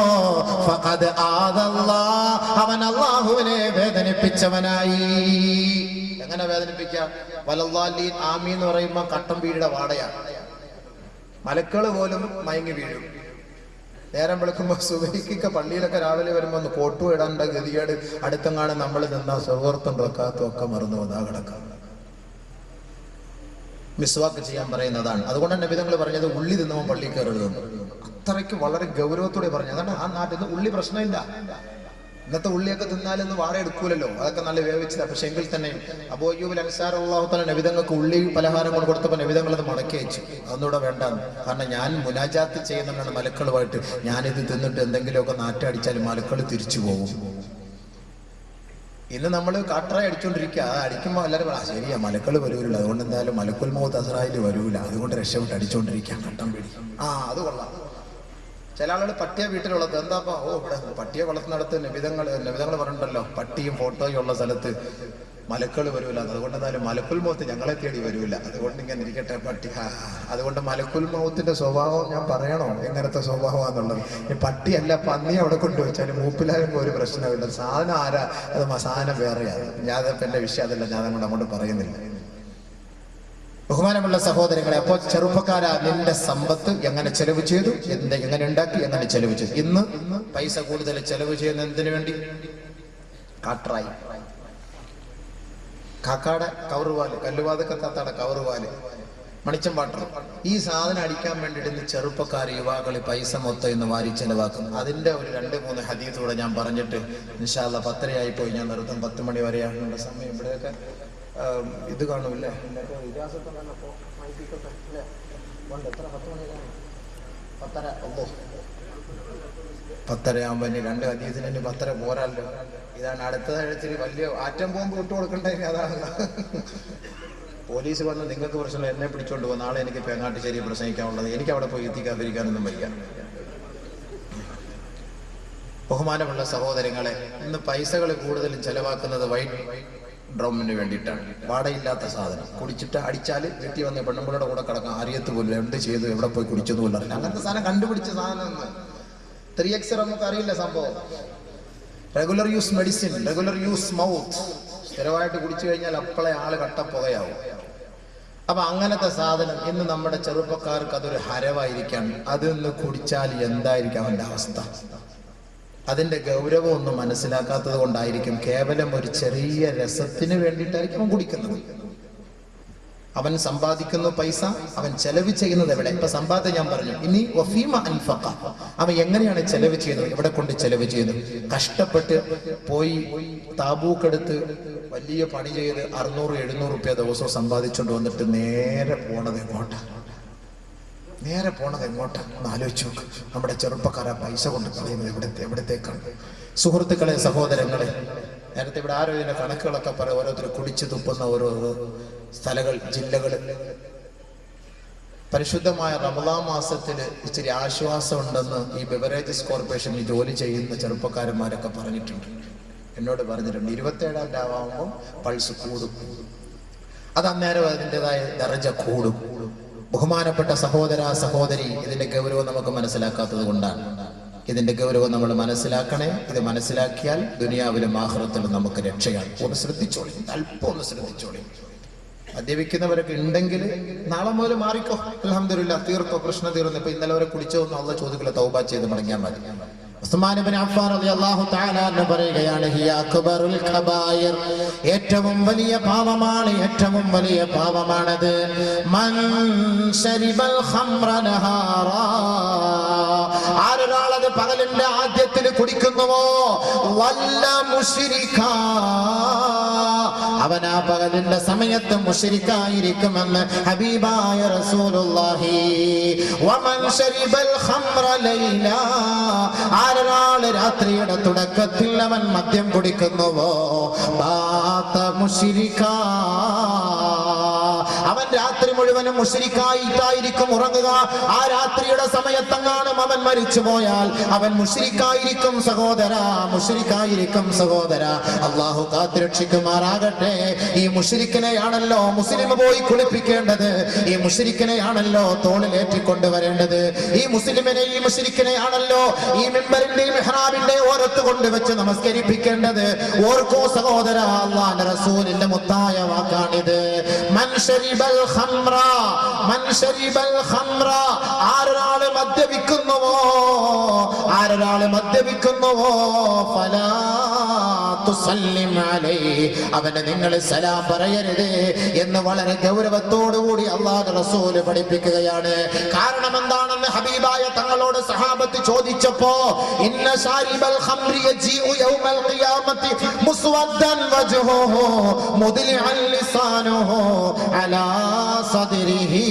ഫഖദ് ആദല്ലാഹ്, അവൻ അല്ലാഹുവിനെ വേദനിപ്പിച്ചവനായി. എങ്ങനെ വേദനിപ്പിക്കാം? വലല്ലാഹീൻ ആമീൻ എന്ന് പറയുമ്പോൾ കട്ടം വീടിയുടെ വാടയാണ്. മലക്കള് പോലും മയങ്ങി വീഴും. നേരം വെളുക്കുമ്പോ സുബഹിക്ക് പള്ളിയിലൊക്കെ രാവിലെ വരുമ്പോ ഒന്ന് കോട്ടു ഇടാണ്ട ഗതികേട് അടുത്തെങ്ങാണ് നമ്മൾ നിന്നാ സുഹൃത്തും റക്കാത്തും ഒക്കെ മറന്നു വന്നാ കിടക്കാം. മിസ്വാക്ക് ചെയ്യാൻ പറയുന്നതാണ്. അതുകൊണ്ട് തന്നെ നബിതങ്ങൾ പറഞ്ഞത് ഉള്ളി തിന്നവൻ പള്ളി കയറരുത്. അത്രയ്ക്ക് വളരെ ഗൗരവത്തോടെ പറഞ്ഞു. അതാണ് ആ നാട്ടിൽ നിന്ന് ഉള്ളി പ്രശ്നമില്ല. ഇന്നത്തെ ഉള്ളിയൊക്കെ തിന്നാലൊന്നും വാട എടുക്കൂലല്ലോ, അതൊക്കെ നല്ല വേവിച്ചതാ. പക്ഷെ എങ്കിൽ തന്നെ അബൂ അയ്യൂബ് അൻസാരി റളിയല്ലാഹു തആല നബിതങ്ങൾക്ക് ഉള്ളി പലഹാരം കൊണ്ട് കൊടുത്തപ്പോൾ നബിതങ്ങൾ അത് മടക്കി വെച്ചു. അതൊന്നുകൂടെ വേണ്ടാന്ന്. കാരണം ഞാൻ മുനാജാത്ത് ചെയ്യുന്നതാണ് മലക്കളുമായിട്ട്. ഞാനിത് തിന്നിട്ട് എന്തെങ്കിലുമൊക്കെ നാറ്റടിച്ചാൽ മലക്കൾ തിരിച്ചു പോകും. ഇന്ന് നമ്മൾ കാട്ടറായി അടിച്ചോണ്ടിരിക്കുക. അത് അടിക്കുമ്പോൾ എല്ലാവരും പറയാം ശരിയാ മലക്കൾ വരൂല, അതുകൊണ്ട് എന്തായാലും മലക്കുൽ മൗത്ത് അസ്രായിൽ വരൂല, അതുകൊണ്ട് രക്ഷപ്പെട്ട് അടിച്ചോണ്ടിരിക്കുക കട്ടം പിടി. അത് കൊള്ളാം. ചില ആളുകൾ പട്ടിയെ വീട്ടിലുള്ളത് എന്താപ്പാ, ഇവിടെ പട്ടിയെ വളർത്തുന്നിടത്ത് നബിതങ്ങൾ പറഞ്ഞിട്ടുണ്ടല്ലോ, പട്ടിയും ഫോട്ടോയും ഉള്ള സ്ഥലത്ത് മലക്കൾ വരൂല, അതുകൊണ്ട് എന്തായാലും മലക്കുൽ മൗത്ത് ഞങ്ങളെ തേടി വരൂല, അതുകൊണ്ട് ഇങ്ങനെ ഇരിക്കട്ടെ പട്ടി. അതുകൊണ്ട് മലക്കുൽ മൗത്തിന്റെ സ്വഭാവം ഞാൻ പറയണോ എങ്ങനത്തെ സ്വഭാവമാണെന്നുള്ളത്? ഈ പട്ടിയല്ല പന്നി അവിടെ കൊണ്ടുവച്ചാലും മൂപ്പിലാകുമ്പോൾ ഒരു പ്രശ്നമില്ല. സാധനം ആരാ, അത് സാധനം വേറെയാണ്. ഞാൻ എന്റെ വിഷയം അതല്ല, ഞാൻ അങ്ങോട്ട് പറയുന്നില്ല. ബഹുമാനമുള്ള സഹോദരങ്ങളെ, അപ്പോൾ ചെറുപ്പക്കാരാ, നിന്റെ സമ്പത്ത് എങ്ങനെ ചെലവ് ചെയ്തു, എങ്ങനെ ഉണ്ടാക്കി, എങ്ങനെ ചെലവ് ചെയ്തു? ഇന്ന് പൈസ കൂടുതൽ ചെലവ് ചെയ്യുന്ന എന്തിനു വേണ്ടി? കാട്രായി, കാക്കാടെ കവറുപാല്, കല്ലുവാതൊക്കെ താത്താടെ കവറുപാല്, മണിച്ചം വാട്ടർ, ഈ സാധനം അടിക്കാൻ വേണ്ടിയിട്ട് ഇന്ന് ചെറുപ്പക്കാർ, യുവാക്കൾ പൈസ മൊത്തം ഇന്ന് വാരി ചെലവാക്കും. അതിന്റെ ഒരു 2-3 ഹദീസൂടെ ഞാൻ പറഞ്ഞിട്ട് ഇൻഷാ അല്ലാഹ് 10:30 പോയി ഞാൻ നിർത്തും. 10 മണി വരെയാണ് സമയം. ഇവിടെയൊക്കെ ഇത് കാണൂല്ലേ, 10:30 ആകുമ്പോ 2 ഹദീസിന് 10:30 പോരാല്ലോ. ഇതാണ് അടുത്ത ആഴ്ചയിൽ വലിയ ആറ്റം ബോംബ് വിട്ടു കൊടുക്കണ്ടേ. അതാണ് പോലീസ് പറഞ്ഞു, നിങ്ങൾക്ക് പ്രശ്നം, എന്നെ പിടിച്ചോണ്ട് പോകും, നാളെ എനിക്ക് പേങ്ങാട്ടുശ്ശേരി പ്രസംഗിക്കാനുള്ളത്, എനിക്ക് അവിടെ പോയി എത്തിക്കാതിരിക്കാനൊന്നും വയ്യ. ബഹുമാനമുള്ള സഹോദരങ്ങളെ, ഇന്ന് പൈസകൾ കൂടുതലും ചെലവാക്കുന്നത് വൈറ്റ് ഡ്രമ്മിന് വേണ്ടിയിട്ടാണ്. വാടയില്ലാത്ത സാധനം കുടിച്ചിട്ട് അടിച്ചാൽ വീട്ടിൽ വന്ന് പെണ്ണുമ്പിളുടെ കൂടെ കിടക്കാൻ അറിയത്ത് പോലും, എന്ത് ചെയ്തു, എവിടെ പോയി കുടിച്ചെന്ന് പോലും അറിയില്ല. അങ്ങനത്തെ സാധനം കണ്ടുപിടിച്ച സാധനം 3x നമുക്ക് അറിയില്ല സംഭവം. Regular use medicine, regular use mouth, സ്ഥിരമായിട്ട് കുടിച്ചു കഴിഞ്ഞാൽ അപ്പോളെ ആള് കട്ടപ്പുകയാവും. അപ്പൊ അങ്ങനത്തെ സാധനം ഇന്ന് നമ്മുടെ ചെറുപ്പക്കാർക്ക് അതൊരു ഹരവായിരിക്കാണ്. അതൊന്ന് കുടിച്ചാൽ എന്തായിരിക്കും അവന്റെ അവസ്ഥ? അതിന്റെ ഗൗരവം ഒന്നും മനസ്സിലാക്കാത്തത് കൊണ്ടായിരിക്കും, കേവലം ഒരു ചെറിയ രസത്തിന് വേണ്ടിയിട്ടായിരിക്കും അവൻ കുടിക്കുന്നത്. അവൻ സമ്പാദിക്കുന്ന പൈസ അവൻ ചെലവ് ചെയ്യുന്നത് എവിടെ? ഇപ്പൊ സമ്പാദ്യം ഞാൻ പറഞ്ഞു. ഇനി വഫീമ അൻഫഖ, അവൻ എങ്ങനെയാണ് ചെലവ് ചെയ്യുന്നത്, എവിടെ കൊണ്ട് ചെലവ് ചെയ്യുന്നത്? കഷ്ടപ്പെട്ട് പോയി താബൂക്കെടുത്ത് വലിയ പണി ചെയ്ത് 600-700 രൂപ ദിവസവും സമ്പാദിച്ചുകൊണ്ട് വന്നിട്ട് നേരെ പോണത് എങ്ങോട്ടാ? ഒന്ന് ആലോചിച്ച് നോക്ക്. നമ്മുടെ ചെറുപ്പക്കാരാ പൈസ കൊണ്ട് കളയുന്നത് എവിടത്തേക്കാണ്? സുഹൃത്തുക്കളെ, സഹോദരങ്ങളെ, നേരത്തെ ഇവിടെ ആരോ ഇതിന്റെ കണക്കുകളൊക്കെ പറയും. ഓരോരുത്തർ കുടിച്ചു തുപ്പുന്ന ഓരോ സ്ഥലങ്ങൾ, ജില്ലകൾ. പരിശുദ്ധമായ റമദാൻ മാസത്തില് ഇച്ചിരി ആശ്വാസം ഉണ്ടെന്ന് ഈ ബെവറേജസ് കോർപ്പറേഷനിൽ ജോലി ചെയ്യുന്ന ചെറുപ്പക്കാരന്മാരൊക്കെ പറഞ്ഞിട്ടുണ്ട്, എന്നോട് പറഞ്ഞിട്ടുണ്ട്. 27-ാം രാവാകുമ്പോൾ പൾസ് കൂടും, അത് അന്നേരം അതിൻ്റെതായ ദർജ കൂടും. ബഹുമാനപ്പെട്ട സഹോദര സഹോദരി, ഇതിന്റെ ഗൗരവം നമുക്ക് മനസ്സിലാക്കാത്തത് കൊണ്ടാണ്. ഇതിന്റെ ഗൗരവം നമ്മൾ മനസ്സിലാക്കണേ. ഇത് മനസ്സിലാക്കിയാൽ ദുനിയാവിലും ആഖിറത്തിലും നമുക്ക് രക്ഷയാണ്. ഒന്ന് ശ്രദ്ധിച്ചോളി, അല്പം ഒന്ന് ശ്രദ്ധിച്ചോളി. മദ്യപിക്കുന്നവരൊക്കെ ഉണ്ടെങ്കിൽ നാളെ മുതൽ മാറിക്കോ. അൽഹംദുലില്ലാഹ്, തീർത്തോ, പ്രശ്നം തീർന്നു. ഇപ്പൊ ഇന്നലെ വരെ കുടിച്ചോന്ന് അള്ളാഹ് ചോദിക്കില്ല, തൗബ ചെയ്ത് മടങ്ങിയാൽ മതി. ഉസ്മാൻ ഇബ്നു അഫ്ഫാൻ റളിയല്ലാഹു തആല അൻഹു പറയുകയാണ്, ഹിയ അക്ബറുൽ കബായിർ, ഏറ്റവും വലിയ പാപമാണ്, ഏറ്റവും വലിയ പാപമാണത്. മൻ ശരിബൽ ഖംറ നഹാറാ, ആരൊരാളത് പകലിന്റെ ആദ്യത്തിൽ കുടിക്കുന്നുവോ, വല്ല മുശ്രിക്കാ, അവൻ ആ പകലിന്റെ സമയത്ത് മുശ്രിക്കായിരിക്കുമെന്ന് ഹബീബായ റസൂലുള്ളാഹി. വമൻ ശരിബൽ ഖംറ ലൈലാ, ആരൊരാൾ രാത്രിയുടെ തുടക്കത്തിൽ അവൻ മദ്യം കുടിക്കുന്നുവോ, ബാത മുശ്രിക്കാ, അവൻ രാത്രി മുഴുവനും മുശ്രിക്കായിട്ടായിരിക്കും ഉറങ്ങുക. ആ രാത്രിയുടെ സമയത്തെങ്ങാനും അവൻ മരിച്ചു പോയാൽ അവൻ മുശ്രിക്കായിരിക്കും സഹോദര, മുശ്രിക്കായിരിക്കും സഹോദര. അള്ളാഹു കാത്തുരക്ഷിക്കുമാറാകട്ടെ. ഈ മുശ്രിക്കിനെയാണല്ലോ മുസ്ലിം പോയി കുളിപ്പിക്കേണ്ടത്, ഈ മുശ്രിക്കിനെയാണല്ലോ തോളിലേറ്റിക്കൊണ്ടുവരേണ്ടത്, ഈ മുസ്ലിമിനെ, ഈ മുശ്രിക്കിനെയാണല്ലോ ഈ മിമ്പറിന്റെ മെഹ്റാബിന്റെ ഓരത്ത് കൊണ്ടുവച്ച് നമസ്കരിപ്പിക്കേണ്ടത്. ഓർക്കോ സഹോദര, അല്ലാഹുവിന്റെ റസൂലിന്റെ മുത്തായ വാക്കാണിത്. മൻ ശരിബൽ ഖംറ, മൻ ശരിബൽ ഖംറ, ആരൊരാൾ മദ്യപിക്കുന്നുവോ, ആരൊരാൾ മദ്യപിക്കുന്നുവോ, ഫലാ തുസല്ലിം അലൈഹി, അവന് നിങ്ങൾ സലാം പറയരുത് എന്ന് വളരെ ഗൗരവത്തോടുകൂടി അല്ലാഹുവിന്റെ റസൂൽ പഠിപ്പിക്കുകയാണ്. കാരണം എന്താണെന്ന് ഹബീബായ തങ്ങളോട് സഹാബത്ത് ചോദിച്ചപ്പോ, ഇന്ന ശാരിബൽ ഖംറി യജീഉ യൗമൽ ഖിയാമത്തി മുസ്വദ്ദൻ വജ്ഹുഹു മുദ്ലിഅൻ ലിസാനുഹു അലാ സദ്രിഹി,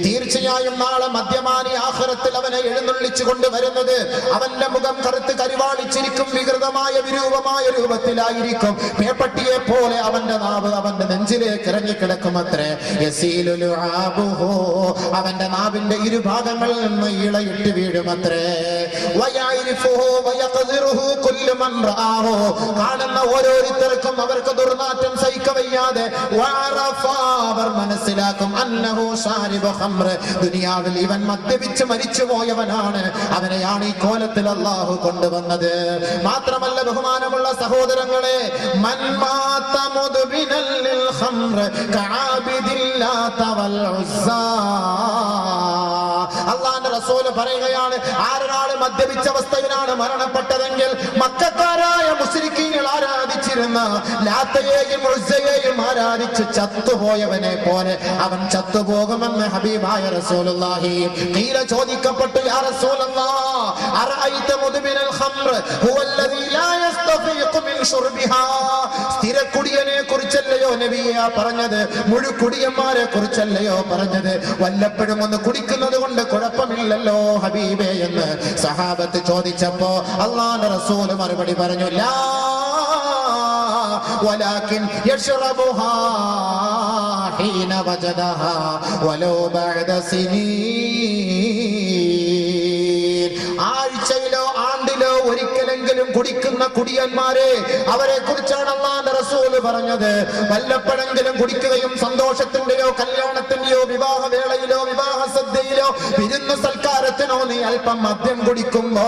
തീർച്ചയായും നാളെ മദ്യപാനി ആഖിറത്തിൽ അവനെ എഴുന്നള്ളിച്ചു കൊണ്ടുവരുന്നത് അവന്റെ മുഖം കറുത്ത് കരിവാളിച്ചിരിക്കും, വികൃതമായ വിരൂപമായ രൂപത്തിലായിരിക്കും. പേപ്പട്ടിയെ പോലെ അവന്റെ നാവ് അവന്റെ നെഞ്ചിലേക്ക് ഇറങ്ങിക്കിടക്കുമത്രേ. യസീലു ലുആബുഹു, അവന്റെ നാവിന്റെ ഇരുഭാഗങ്ങളിൽ നിന്ന് ഇളയിട്ട് വീഴുമത്രേ. വയഅരിഫുഹു വയഖദിറുഹു കുല്ലു മൻ റആഹു, കാണുന്ന ഓരോരുത്തർക്കും അവർക്ക് ദുർനാറ്റം സഹിക്കവയ്യാതെ വഅറഫ, അവർ മനസ്സിലാക്കും, അന്നഹു ശാരിബു ഖംർ, ദുനിയാവിൽ ഇവൻ മദ്യപിച്ച് മരിച്ചുപോയവനാണ്, അവനെയാണ് ഈ കോലത്തിൽ അല്ലാഹു കൊണ്ടുവന്നത്. മാത്രമല്ല ബഹുമാനമുള്ള സഹോദരങ്ങളെ, മൻ മാത മുദ്ബിനൽ ലിൽ ഖംർ കഅബിദില്ലാത വൽ ഉസ്സാ. അല്ലാഹുവിന്റെ റസൂൽ പറയുകയാണ്, ആരാണ് മദ്യപിച്ച അവസ്ഥയിലാണ് മരണപ്പെട്ടതെങ്കിൽ മക്കക്കാരായ മുശ്രിക്കീങ്ങൾ ആരാധിച്ചിരുന്ന ലാത്തയെയും ഉസ്സയെയും ആരാധിച്ച് ചത്തുപോയവനെ പോലെ അവൻ ചത്തുപോകുമെന്ന് ഹബീബായ റസൂലുള്ളാഹി. ഖീല ചോദിക്കപ്പെട്ടു, യാ റസൂലല്ലാഹ് അറഅയ്ത മുദ്ബിനൽ ഖംർ ഹുവല്ലദീ ലാ യസ്തഫീഖു മിൻ ശുർബിഹാ. സ്ഥിരകുടിയനെ കുറിച്ചല്ലയോ നബിയെ പറഞ്ഞത്, മുഴുക്കുടിയന്മാരെ കുറിച്ചല്ലയോ പറഞ്ഞത്? വല്ലപ്പോഴും ഒന്ന് കുടിക്കുന്നത് കൊണ്ട് കുഴപ്പമില്ലല്ലോ ഹബീബേ എന്ന് സഹാബത്ത് ചോദിച്ചപ്പോ അല്ലാഹുവിന്റെ റസൂൽ മറുപടി പറഞ്ഞു, ലാ വലാകിൻ യശ്റബുഹാ ഹീന വജദഹാ വലൗ ബഅദ സിനീൻ. ആഴ്ചയിലോ ആണ്ടിലോ ഒരിക്കലെങ്കിലും കുടിക്കുന്ന കുടിയന്മാരെ, അവരെ കുറിച്ചാണ് അല്ലാഹുവിന്റെ റസൂൽ പറഞ്ഞത്. വല്ലപ്പോഴെങ്കിലും കുടിക്കുകയും സന്തോഷത്തിന്റെയോ കല്യാണത്തിന്റെയോ വിവാഹവേളയിലോ വിവാഹ സദ്യയിലോ വിരുന്ന് സൽക്കാരത്തിനോ നീ അല്പം മദ്യം കുടിക്കുമ്പോ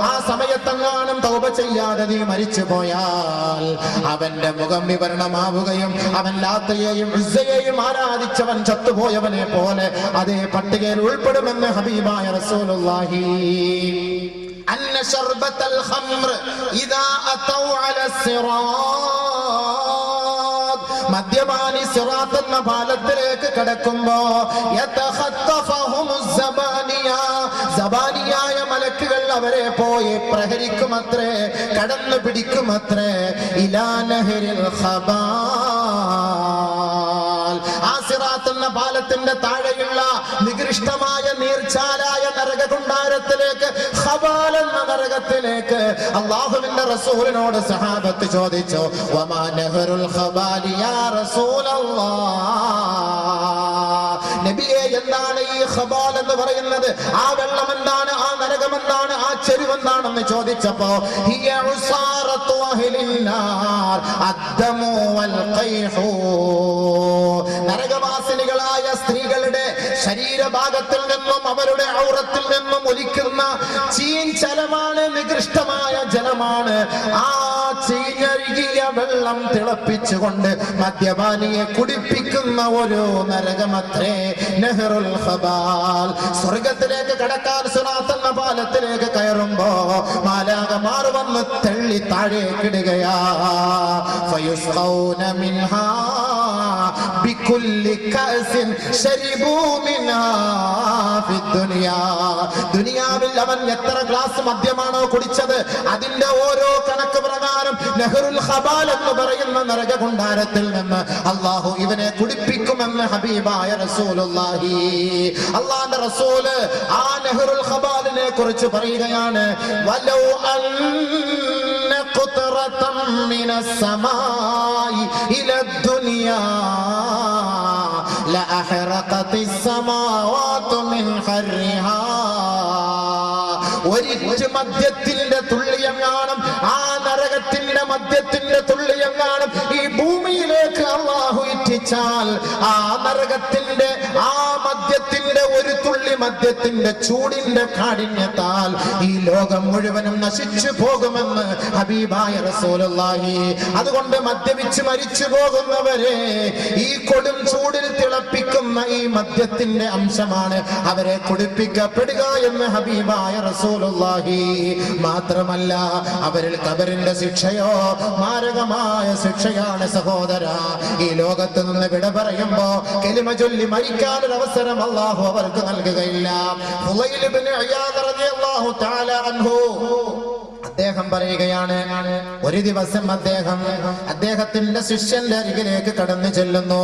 ആ സമയത്തെങ്ങാനും തൗബ ചെയ്യാതെ നീ മരിച്ചു പോയാൽ അവന്റെ മുഖം വിവരണമാവുകയും അവൻ ലാത്തയെയും ഉസ്സയെയും ആരാധിച്ചവൻ ചത്തുപോയവനെ പോലെ അതേ പട്ടികയിൽ ഉൾപ്പെടുമെന്ന് ഹബീബായ റസൂലുള്ളാഹി. അന്ന ശർബത്തൽ ഖംർ ഇദാ അതൗ അല സിറാത്ത്. മദ്യപാനി സിറാത്ത് എന്ന പാലത്തിലേക്ക് കടക്കുമ്പോ യതഖത്തഫഹുമുസ് സബാനിയ. സബാനിയായ മലക്കുകൾ അവരെ പോയി പ്രഹരിക്കുമത്രേ, കടന്നു പിടിക്കുമത്രേ. ഇലാ നഹരിൽ ഖബാൽ. ആ സിറാത്ത് എന്ന പാലത്തിന്റെ താഴെയുള്ള നികൃഷ്ടമായ നീർച്ചാലായ നരകകുണ്ടാരത്തിലേക്ക്, ഖബാൽ എന്ന നരകത്തിലേക്ക് അല്ലാഹുവിന്റെ റസൂലിനോട് സഹാബത്ത് ചോദിച്ചു, വമാ നഹറുൽ ഖബാലി യാ റസൂലല്ലാഹ്. നബിയെ, എന്താണ് ഈ ഖബാൽ എന്ന് പറയുന്നത്? ആ വെള്ളം എന്താണ്? ആ നരകം എന്താണ്? ആ ചെരുവ് എന്താണെന്ന് ചോദിച്ചപ്പോ ഹിയ ഉസാറത്തു അഹ്ലിൻ നാർ അദ്ദമു വൽ ഖൈഹു. നരകവാസിനികളായ സ്ത്രീകളുടെ ശരീരഭാഗത്തിൽ നിന്നും അവരുടെ ഔറത്തിൽ നിന്നും ഒലിക്കുന്ന ചീഞ്ചലമാണ്, നികൃഷ്ടമായ ജലമാണ്. ആ ചീഞ്ഞഴുകിയ വെള്ളം തിളപ്പിച്ചുകൊണ്ട് മദ്യപാനിയെ കുടിപ്പിക്കുന്ന ഒരു നരകമത്രേ നഹറുൽ ഖബാൽ. സ്വർഗത്തിലേക്ക് കടക്കാൻ സിറാത്ത് എന്ന പാലത്തിലേക്ക് കയറുമ്പോ മാലാഖമാർ വന്ന് തള്ളി താഴേക്കിടുകയാ. ഫയുസ്ഖൗന മിൻഹാ ബികുല്ലി കഅസിൻ ശരിബൂ മിൻഹാ ഫിദ്ദുനിയാ. ദുനിയാവിൽ അവൻ എത്ര ഗ്ലാസ് മദ്യമാണോ കുടിച്ചത് അതിന്റെ ഓരോ കണക്ക് പ്രകാരം നഹറുൽ ഖബാൽ എന്ന് പറയുന്ന നരകകുണ്ടാരത്തിൽ നിന്ന് അല്ലാഹു ഇവനെ കുടിപ്പിക്കുമെന്ന് ഹബീബായ റസൂലുള്ളാഹി. അല്ലാഹുവിന്റെ റസൂല് ആ നഹറുൽ ഖബാലിനെ കുറിച്ച് പറയുകയാണ്, വലൗ അന്ന ഖുത്രതൻ മിനസ് സമായി ഇലദ്ദുനിയാ ലഅഹറഖതിസ് സമാവാതു മിൻ ഹർരിഹാ. ഒരിറ്റ് മദ്യത്തിന്റെ തുള്ളിയെങ്ങാനും, ആ നരകത്തിന്റെ മദ്യത്തിന്റെ തുള്ളിയെങ്ങാനും ഈ ഭൂമിയിലേക്ക് അല്ലാഹു ഇറ്റിച്ചാൽ ആ നരകത്തിന്റെ ആ മദ്യത്തിന്റെ ഒരു തുള്ളി മദ്യത്തിന്റെ ചൂടിന്റെ കാഠിന്യത്താൽ ഈ ലോകം മുഴുവനും നശിച്ചു പോകുമെന്ന് ഹബീബായ റസൂലുള്ളാഹി. അതുകൊണ്ട് മദ്യപിച്ച് മരിച്ചു പോകുന്നവരെ ഈ കൊടും ചൂടിൽ തിളപ്പിക്കുന്ന ഈ മദ്യത്തിന്റെ അംശമാണ് അവരെ കുടിപ്പിക്കപ്പെടുക എന്ന് ഹബീബായ റസൂലുള്ളാഹി. മാത്രമല്ല അവരിൽ ഖബറിന്റെ ശിക്ഷയോ മാരകമായ ശിക്ഷയാണ് സഹോദര. ഈ ലോകത്ത് നിന്ന് വിട പറയുമ്പോ കലിമ ചൊല്ലി മരിക്കാൻ ഒരു അവസരം അല്ലാഹു അവർക്ക് നൽകുകയില്ല. ഫുളൈൽ ഇബ്നു ഇയാദ് റളിയല്ലാഹു തആല അൻഹു അദ്ദേഹം പറയുകയാണ്, ഒരു ദിവസം അദ്ദേഹത്തിന്റെ ശിഷ്യന്റെ അരികിലേക്ക് കടന്നു ചെല്ലുന്നു.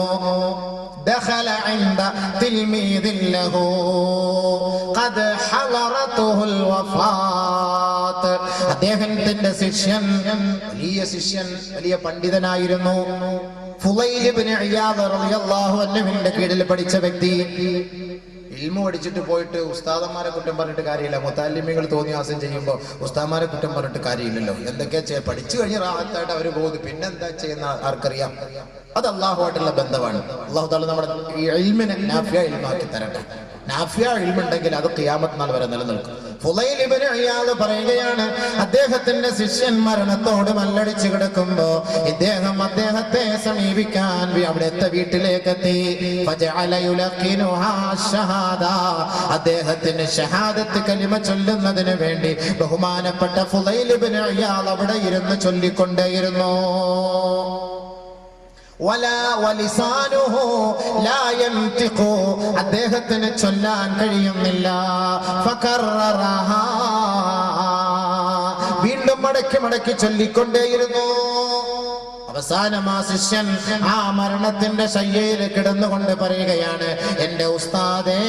دخل عند تلميذ له قد حضرته الوفاة. അദ്ദേഹത്തിന്റെ ശിഷ്യൻ വലിയ പണ്ഡിതനായിരുന്നു. ഫുളൈൽ ഇബ്നു ഇയാദ് റളിയല്ലാഹു അൻഹുവിന്റെ കീഴിൽ പഠിച്ച വ്യക്തി. ഇൽമു പഠിച്ചിട്ട് പോയിട്ട് ഉസ്താദന്മാരെ കുറ്റം പറഞ്ഞിട്ട് കാര്യമില്ല. മുതല്ലിമീങ്ങൾ തോന്നിയാസം ചെയ്യുമ്പോൾ ഉസ്താദന്മാരെ കുറ്റം പറഞ്ഞിട്ട് കാര്യമില്ലല്ലോ. എന്തൊക്കെയാ പഠിച്ചു കഴിഞ്ഞ് റാഹത്തായിട്ട് അവർ പോകുന്നു, പിന്നെന്താ ചെയ്യുന്ന ആർക്കറിയാം? അത് അല്ലാഹുവായിട്ടുള്ള ബന്ധമാണ്. അല്ലാഹു തആല നമ്മുടെ ഈ ഇൽമിനെ നാഫിയ ഇൽമാക്കി തരട്ടെ. നാഫിയ ഇൽമുണ്ടെങ്കിൽ അത് ഖിയാമത്ത് നാൾ വരെ നിലനിൽക്കും. ഫുളൈൽ ഇബ്നു ഇയാദ് പറയുകയാണ്, അദ്ദേഹത്തിന്റെ ശിഷ്യൻ മരണത്തോട് മല്ലടിച്ചു കിടക്കുമ്പോ ഇദ്ദേഹം അദ്ദേഹത്തെ സമീപിക്കാൻ അവിടുത്തെ വീട്ടിലേക്ക് എത്തി. അദ്ദേഹത്തിന് ഷഹാദത്ത് കലിമ ചൊല്ലുന്നതിന് വേണ്ടി ബഹുമാനപ്പെട്ട ഫുളൈൽ ഇബ്നു ഇയാദ് അവിടെ ഇരുന്ന് ചൊല്ലിക്കൊണ്ടേയിരുന്നു. അദ്ദേഹത്തിന് ചൊല്ലാൻ കഴിയുന്നില്ല. വീണ്ടും മടക്കി മടക്കി ചൊല്ലിക്കൊണ്ടേയിരുന്നു. അവസാനം ആ ശിഷ്യൻ ആ മരണത്തിന്റെ ശയ്യയിൽ കിടന്നുകൊണ്ട് പറയുകയാണ്, എന്റെ ഉസ്താദേ,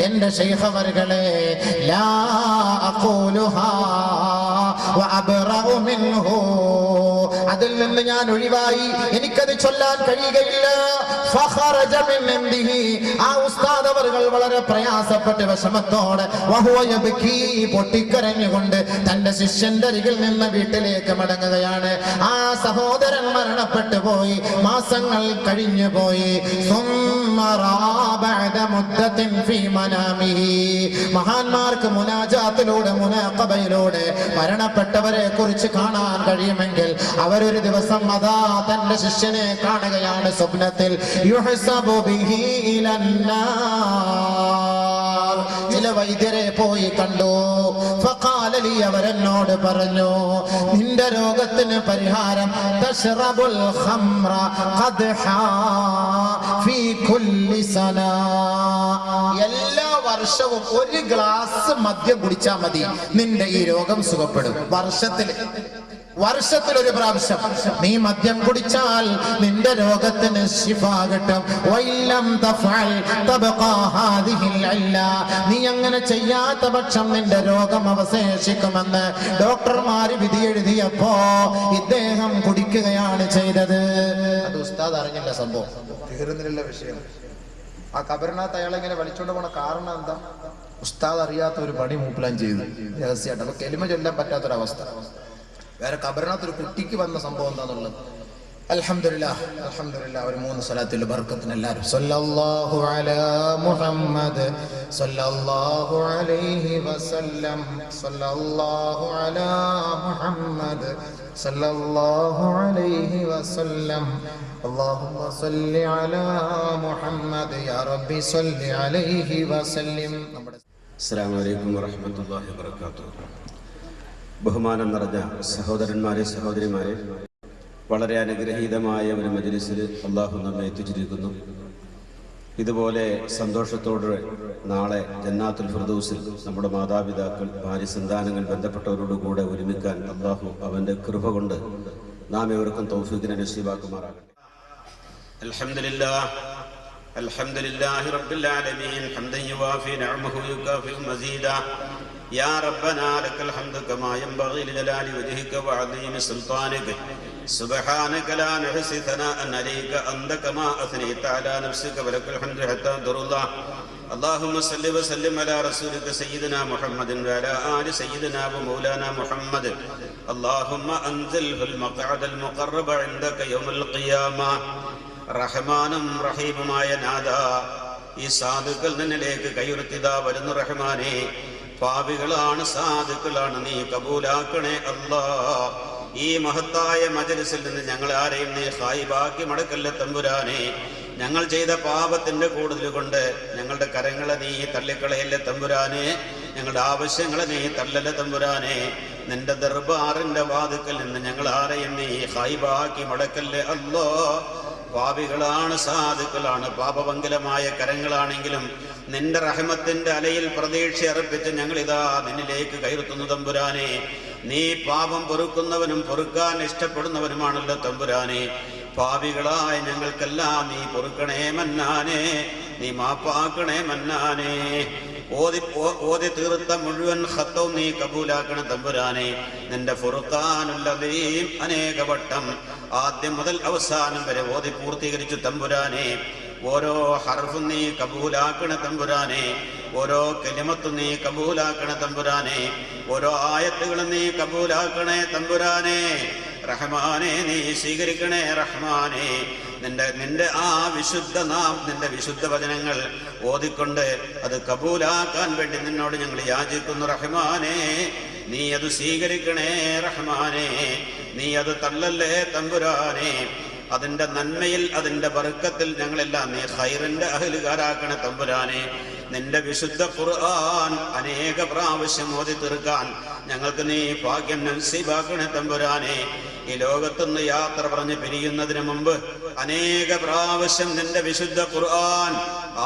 എന്റെ ശൈഖവർകളെ, ലാ അഖൂലുഹാ വഅബ്റഉ മിൻഹു, അതിൽ നിന്ന് ഞാൻ ഒഴിവായി, എനിക്കത് ചൊല്ലാൻ കഴിയുകയില്ല. ഫഖറജ മിൻ ഇൻദിഹി, ആ ഉസ്താദ് അവർകൾ വളരെ പ്രയാസപ്പെട്ട് വിഷമത്തോടെ വഹുവ യബ്കി, പൊട്ടിക്കരഞ്ഞുകൊണ്ട് തന്റെ ശിഷ്യന്റെ അരികിൽ നിന്ന് വീട്ടിലേക്ക് മടങ്ങുകയാണ്. ആ സഹോദരൻ മരണപ്പെട്ടു പോയി, മാസങ്ങൾ കഴിഞ്ഞു പോയി. മഹാന്മാർക്ക് മുനാജാത്തിലൂടെ മുനാഖബയിലൂടെ മരണപ്പെട്ടവരെ കുറിച്ച് കാണാൻ കഴിയുമെങ്കിൽ അവരൊരു ദിവസം അതാ തന്റെ ശിഷ്യനെ കാണുകയാണ് സ്വപ്നത്തിൽ. യുഹ്സബു ബിഹി ഇലന്നാർ, ചില വൈദ്യരെ പോയി കണ്ടു. ഫഖാല ലി, അവരെന്നോട് പറഞ്ഞു, നിന്റെ രോഗത്തിന് പരിഹാരം തശ്റബുൽ ഖംറ ഖദ്ഹാ ഫീ കുല്ലി സനാ, എല്ലാ വർഷവും ഒരു ഗ്ലാസ് മദ്യം കുടിച്ചാൽ മതി, നിന്റെ ഈ രോഗം സുഖപ്പെടും. വർഷത്തിൽ ഒരു പ്രാവശ്യം നീ മദ്യം കുടിച്ചാൽ നിന്റെ രോഗത്തിന് ശിഫ കിട്ടും. നീ അങ്ങനെ ചെയ്യാത്ത പക്ഷം നിന്റെ രോഗം അവശേഷിക്കുമെന്ന് ഡോക്ടർമാര് വിധി എഴുതിയപ്പോ ഇദ്ദേഹം കുടിക്കുകയാണ് ചെയ്തത്. അത് ഉസ്താദ് അറിഞ്ഞില്ല, സംഭവം തീർന്നില്ല വിഷയം. ആ കബറിനകത്ത് അയാളെ ഇങ്ങനെ വലിച്ചോണ്ട് പോണ കാരണം എന്താ? ഉസ്താദ് അറിയാത്ത ഒരു പണി മൂപ്ലാൻ ചെയ്തു രഹസ്യമായിട്ട്. അപ്പൊ കെലിമ ചൊല്ലാൻ പറ്റാത്തൊരവസ്ഥ. വേറെ കബറിനകത്ത് ഒരു കുട്ടിക്ക് വന്ന സംഭവം എന്താന്നുള്ളത് അൽഹംദുലില്ലാഹ് ഒരു 3 സ്വലാത്തിൽ ബർക്കത്തിന് എല്ലാവരും സല്ലല്ലാഹു അലാ മുഹമ്മദ് സല്ലല്ലാഹു അലൈഹി വസല്ലം സല്ലല്ലാഹു അലാ മുഹമ്മദ് സല്ലല്ലാഹു അലൈഹി വസല്ലം اللهم صل على محمد يا ربي صل عليه وسلم. അസ്സലാമു അലൈക്കും വറഹ്മത്തുള്ളാഹി വബറകാതുഹു. ബഹുമാനം നിറഞ്ഞ സഹോദരന്മാരെ, സഹോദരിമാരെ, വളരെ അനുഗ്രഹീതമായ ഒരു മജ്‌ലിസിൽ അല്ലാഹു നമ്മെ എത്തിച്ചിരിക്കുന്നു. ഇതുപോലെ സന്തോഷത്തോടെ നാളെ ജന്നാത്തുൽ ഫിർദൗസിൽ നമ്മുടെ മാതാപിതാക്കൾ, ഭാര്യ, സന്താനങ്ങൾ, ബന്ധപ്പെട്ടവരോടുകൂടെ ഒരുമിക്കാൻ അല്ലാഹു അവൻ്റെ കൃപ കൊണ്ട് നാം ഏവർക്കും തൗഫീഖിനെ നസീബാക്കുമാറാകട്ടെ. അൽഹംദുലില്ലാഹി റബ്ബിൽ ആലമീൻ ഹംദൻ യുവാഫി നിഅമഹു യുകാഫി മസീദാ. യാ റബ്ബനാ ലക്കൽ ഹംദു കമാ യൻബഗി ലിജലാലി വജ്ഹിക വഅദീമി സുൽത്താനിക. സുബ്ഹാനക ലാ നഹ്സി സനാഅൻ അലൈക അൻത കമാ അസ്നൈത അലാ നഫ്സിക വലക്കൽ ഹംദു ഹത്താ ദുറുല്ലാ. اللهم صل وسلم على رسولك سيدنا محمد وعلى آل سيدنا ومولانا محمد. اللهم أنزله المقعد المقرب عندك يوم القيامة. റഹ്മാനും റഹീമുമായ നാഥ, ഈ സാധുക്കൾ നിന്നിലേക്ക് കൈയുയർത്തിയതാ വരുന്നു റഹ്മാനെ. പാപികളാണ്, സാധുക്കളാണ്, നീ കബൂലാക്കണേ അല്ലാ. ഈ മഹത്തായ മജ്‌ലിസിൽ നിന്ന് ഞങ്ങൾ ആരെയും നീ ഖായിബാക്കി മടക്കല്ല തമ്പുരാനെ. ഞങ്ങൾ ചെയ്ത പാപത്തിന്റെ കൂടുതൽ കൊണ്ട് ഞങ്ങളുടെ കരങ്ങളെ നീ തള്ളിക്കളയല്ലേ തമ്പുരാനെ. ഞങ്ങളുടെ ആവശ്യങ്ങളെ നീ തള്ളല്ല തമ്പുരാനെ. നിന്റെ ദർബാറിന്റെ വാതുക്കൽ നിന്ന് ഞങ്ങൾ ആരെയും നീ ഖായിബാക്കി മടക്കല്ലേ അല്ലാ. പാപികളാണ്, സാധുക്കളാണ്, പാപമംഗലമായ കരങ്ങളാണെങ്കിലും നിന്റെ റഹ്മത്തിന്റെ അലയിൽ പ്രതീക്ഷ അർപ്പിച്ച് ഞങ്ങളിതാ നിന്നിലേക്ക് കയറുത്തുന്നു തമ്പുരാനെ. നീ പാപം പൊറുക്കുന്നവനും പൊറുക്കാൻ ഇഷ്ടപ്പെടുന്നവനുമാണല്ലോ തമ്പുരാനെ. പാപികളായ ഞങ്ങൾക്കെല്ലാം നീ പൊറുക്കണേ മന്നാനെ, നീ മാപ്പാക്കണേ മന്നാനെ. ഓതി തീർത്ത മുഴുവൻ ഖത്തവും നീ കബൂലാക്കണ തമ്പുരാനെ. നിന്റെ ഫുർഖാനുൽ അദീം അനേക വട്ടം ആദ്യം മുതൽ അവസാനം വരെ ഓതി പൂർത്തീകരിച്ചു തമ്പുരാനെ. ഓരോ ഹർഫും നീ കബൂലാക്കണ തമ്പുരാനെ. ഓരോ കലിമത്തും നീ കബൂലാക്കണ തമ്പുരാനെ. ഓരോ ആയത്തുകളും നീ കബൂലാക്കണേ തമ്പുരാനെ. റഹ്മാനെ നീ സ്വീകരിക്കണേ റഹ്മാനെ. നിന്റെ ആ നിന്റെ വിശുദ്ധ വചനങ്ങൾ ഓതിക്കൊണ്ട് അത് കബൂലാക്കാൻ വേണ്ടി നിന്നോട് ഞങ്ങൾ യാചിക്കുന്നു റഹ്മാനേ. നീ അത് സ്വീകരിക്കണേ റഹ്മാനേ. നീ അത് തള്ളല്ലേ തമ്പുരാനേ. അതിന്റെ നന്മയിൽ അതിന്റെ ബർക്കത്തിൽ ഞങ്ങളെല്ലാം നീ ഖൈറിന്റെ അഹ്ലുകാരാക്കണേ തമ്പുരാനെ. നിന്റെ വിശുദ്ധ ഖുർആൻ അനേക പ്രാവശ്യം ഓതി തീർക്കാൻ ഞങ്ങൾക്ക് നീ ഭാഗ്യം നസീബാക്കണേ തമ്പുരാനെ. ഈ ലോകത്തുനിന്ന് യാത്ര പറഞ്ഞ് പിരിയുന്നതിന് മുമ്പ് അനേക പ്രാവശ്യം നിന്റെ വിശുദ്ധ ഖുർആൻ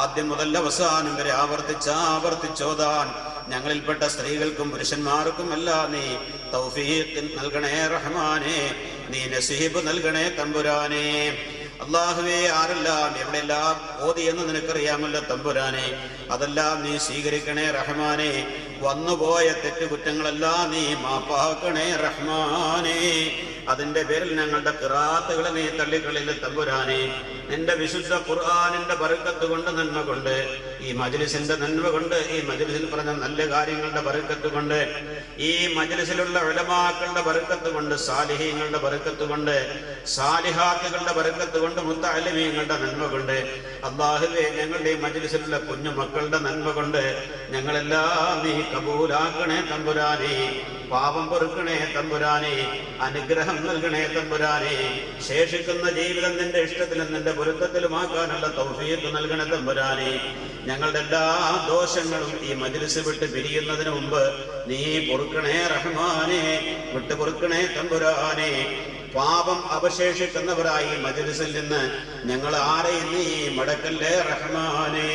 ആദ്യം മുതൽ അവസാനം വരെ ആവർത്തിച്ചോതാൻ ഞങ്ങളിൽപ്പെട്ട സ്ത്രീകൾക്കും പുരുഷന്മാർക്കും എല്ലാം നീ തൗഫീഖ് നൽകണേ റഹ്മാനേ. നീ നസീബ് നൽകണേ തമ്പുരാനെ. അല്ലാഹുവേ, ആരെല്ലാം എവിടെയെല്ലാം ഓതി എന്ന് നിനക്കറിയാമല്ലോ തമ്പുരാനെ. അതെല്ലാം നീ സ്വീകരിക്കണേ റഹ്മാനെ. വന്നുപോയ തെറ്റുകുറ്റങ്ങളെല്ലാം നീ മാപ്പാക്കണേ റഹ്മാനെ. അതിന്റെ പേരിൽ ഞങ്ങളുടെ ഖിറാത്തുകളെ നീ തള്ളിക്കളില്ല തമ്പുരാനെ. നിന്റെ വിശുദ്ധ ഖുർആനിന്റെ ബർക്കത്ത് കൊണ്ട്, നന്മ കൊണ്ട്, ഈ മജ്ലിസിന്റെ നന്മ കൊണ്ട്, ഈ മജ്ലിസിൽ പറഞ്ഞ നല്ല കാര്യങ്ങളുടെ ബർക്കത്ത് കൊണ്ട്, ഈ മജ്ലിസിലുള്ള ഉലമാക്കളുടെ ബർക്കത്ത് കൊണ്ട്, സാലിഹീങ്ങളുടെ ബർക്കത്ത് കൊണ്ട്, സാലിഹാത്തുകളുടെ ബർക്കത്ത് കൊണ്ട്, മുത്തഅല്ലിമീങ്ങളുടെ നന്മ കൊണ്ട്, അല്ലാഹുവേ ഞങ്ങളുടെ ഈ മജ്ലിസിലുള്ള കുഞ്ഞു മക്കളുടെ നന്മ കൊണ്ട് ഞങ്ങളെല്ലാം നീ കബൂലാക്കണേ തമ്പുരാനെ. പാപം പൊറുക്കണേ തമ്പുരാനെ. അനുഗ്രഹം നൽകണേ തമ്പുരാനെ. ശേഷിക്കുന്ന ജീവിതം നിന്റെ ഇഷ്ടത്തിലും നിന്റെ പൊരുത്തത്തിലുമാക്കാനുള്ള തൗഫീഖ് നൽകണേ തമ്പുരാനെ. ഞങ്ങളുടെ എല്ലാ ദോഷങ്ങളും ഈ മജ്ലിസ് വിട്ട് പിരിയുന്നതിന് മുമ്പ് നീ പൊറുക്കണേ റഹ്മാനെ. വിട്ടു പൊറുക്കണേ തമ്പുരാനെ. പാപം അവശേഷിക്കുന്നവരായി മജ്ലിസിൽ നിന്ന് ഞങ്ങൾ ആരെയും നീ മടക്കല്ലേ റഹ്മാനെ.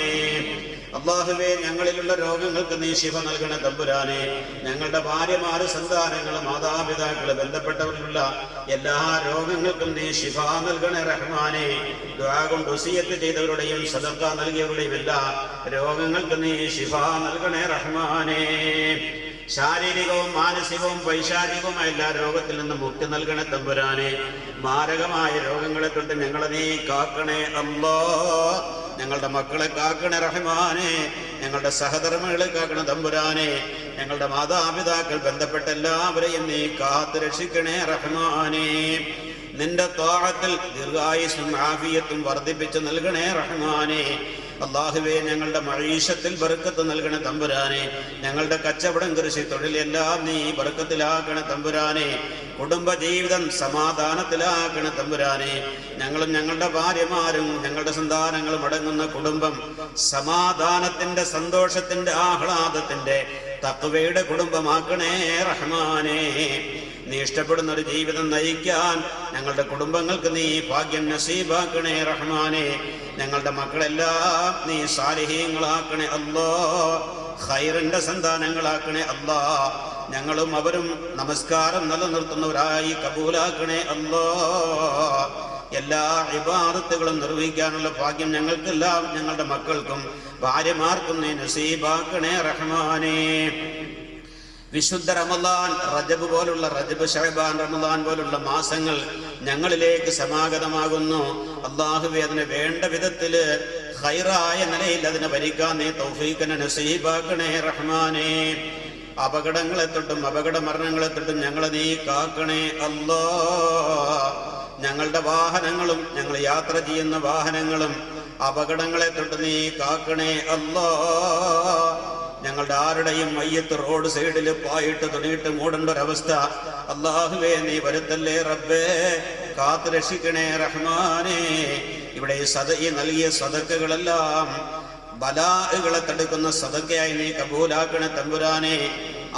അല്ലാഹുവേ, ഞങ്ങളിലുള്ള രോഗങ്ങൾക്ക് നീ ശിഫ നൽകണ തമ്പുരാനെ. ഞങ്ങളുടെ ഭാര്യമാര്, സന്താനങ്ങൾ, മാതാപിതാക്കള്, ബന്ധപ്പെട്ടവരിലുള്ള എല്ലാ രോഗങ്ങൾക്കും നീ ശിഫ നൽകണ റഹ്മാനെ. ദുആ കൊണ്ട് വസിയത്ത് ചെയ്തവരുടെയും സദഖ നൽകിയവരുടെയും എല്ലാ രോഗങ്ങൾക്ക് നീ ശിഫ നൽകണേ റഹ്മാനെ. ശാരീരികവും മാനസികവും പൈശാചികവുമായ എല്ലാ രോഗത്തിൽ നിന്നും മുക്തി നൽകണേ തമ്പുരാനെ. മാരകമായ രോഗങ്ങളെ തൊട്ട് ഞങ്ങളെ നീ കാക്കണേ അല്ലാഹ്. ഞങ്ങളുടെ മക്കളെ കാക്കണേ റഹ്മാനെ. ഞങ്ങളുടെ സഹധർമ്മികളെ കാക്കണേ തമ്പുരാനെ. ഞങ്ങളുടെ മാതാപിതാക്കൾ, ബന്ധപ്പെട്ട എല്ലാവരെയും നീ കാത്തു രക്ഷിക്കണേ റഹ്മാനെ. നിന്റെ ത്വാഅത്തിൽ ദീർഘായുസ്സും ആഫിയത്തും വർദ്ധിപ്പിച്ച് നൽകണേ റഹ്മാനെ. അല്ലാഹുവേ, ഞങ്ങളുടെ മഈശത്തിൽ ബർക്കത്ത് നൽകണേ തമ്പുരാനെ. ഞങ്ങളുടെ കച്ചവടം, കൃഷി, തൊഴിലെല്ലാം നീ ബർക്കത്തിലാക്കണേ തമ്പുരാനെ. കുടുംബ ജീവിതം സമാധാനത്തിലാക്കണേ തമ്പുരാനെ. ഞങ്ങളും ഞങ്ങളുടെ ഭാര്യമാരും ഞങ്ങളുടെ സന്താനങ്ങളും അടങ്ങുന്ന കുടുംബം സമാധാനത്തിന്റെ, സന്തോഷത്തിന്റെ, ആഹ്ലാദത്തിന്റെ, തഖ്വയുടെ കുടുംബമാക്കണേ റഹ്മാനെ. നീ ഇഷ്ടപ്പെടുന്ന ഒരു ജീവിതം നയിക്കാൻ ഞങ്ങളുടെ കുടുംബങ്ങൾക്ക് നീ ഭാഗ്യം നസീബാക്കണേ റഹ്മാനെ. ഞങ്ങളുടെ മക്കളെല്ലാം നീ സാലിഹീങ്ങളാക്കണേ അല്ലാഹ്. ഖൈറിന്റെ സന്താനങ്ങളാക്കണേ അല്ലാഹ്. ഞങ്ങളും അവരും നമസ്കാരം നിലനിർത്തുന്നവരായി കബൂലാക്കണേ അല്ലാഹ്. എല്ലാ ഇബാദത്തുകളും നിർവഹിക്കാനുള്ള ഭാഗ്യം ഞങ്ങൾക്കെല്ലാം ഞങ്ങളുടെ മക്കൾക്കും ഭാര്യമാർക്കും നീ നസീബാക്കണേ റഹ്മാനെ. വിശുദ്ധ റമളാൻ, റജബ് പോലുള്ള, റജബ്, ശഅബാൻ, റമളാൻ പോലുള്ള മാസങ്ങൾ ഞങ്ങളിലേക്ക് സമാഗതമാകുന്നു. അല്ലാഹുവേ, അതിന് വേണ്ട വിധത്തില് ഖൈറായ നിലയിൽ അതിനെ ഭരിക്കാൻ നീ തൗഫീഖിനെ നസീബാക്കണേ റഹ്മാനെ. അപകടങ്ങളെ തൊട്ടും അപകട മരണങ്ങളെ തൊട്ടും ഞങ്ങളെ നീ കാക്കണേ അല്ലാഹ്. ഞങ്ങളുടെ വാഹനങ്ങളും ഞങ്ങൾ യാത്ര ചെയ്യുന്ന വാഹനങ്ങളും അപകടങ്ങളെ തൊട്ട് നീ കാക്കണേ അല്ലാഹ്. ഞങ്ങളുടെ ആരുടെയും മയ്യത്ത് റോഡ് സൈഡിൽ പായിട്ട് തുണിയിട്ട് മൂടേണ്ട ഒരവസ്ഥ അല്ലാഹുവേ നീ വരുത്തല്ലേ റബ്ബേ. കാത്തു രക്ഷിക്കണേ റഹ്മാനെ. ഇവിടെ ഈ നൽകിയ സദഖകളെല്ലാം ബലാഅുകളെ തടുക്കുന്ന സദഖയായി നീ കബൂലാക്കണേ തമ്പുരാനെ.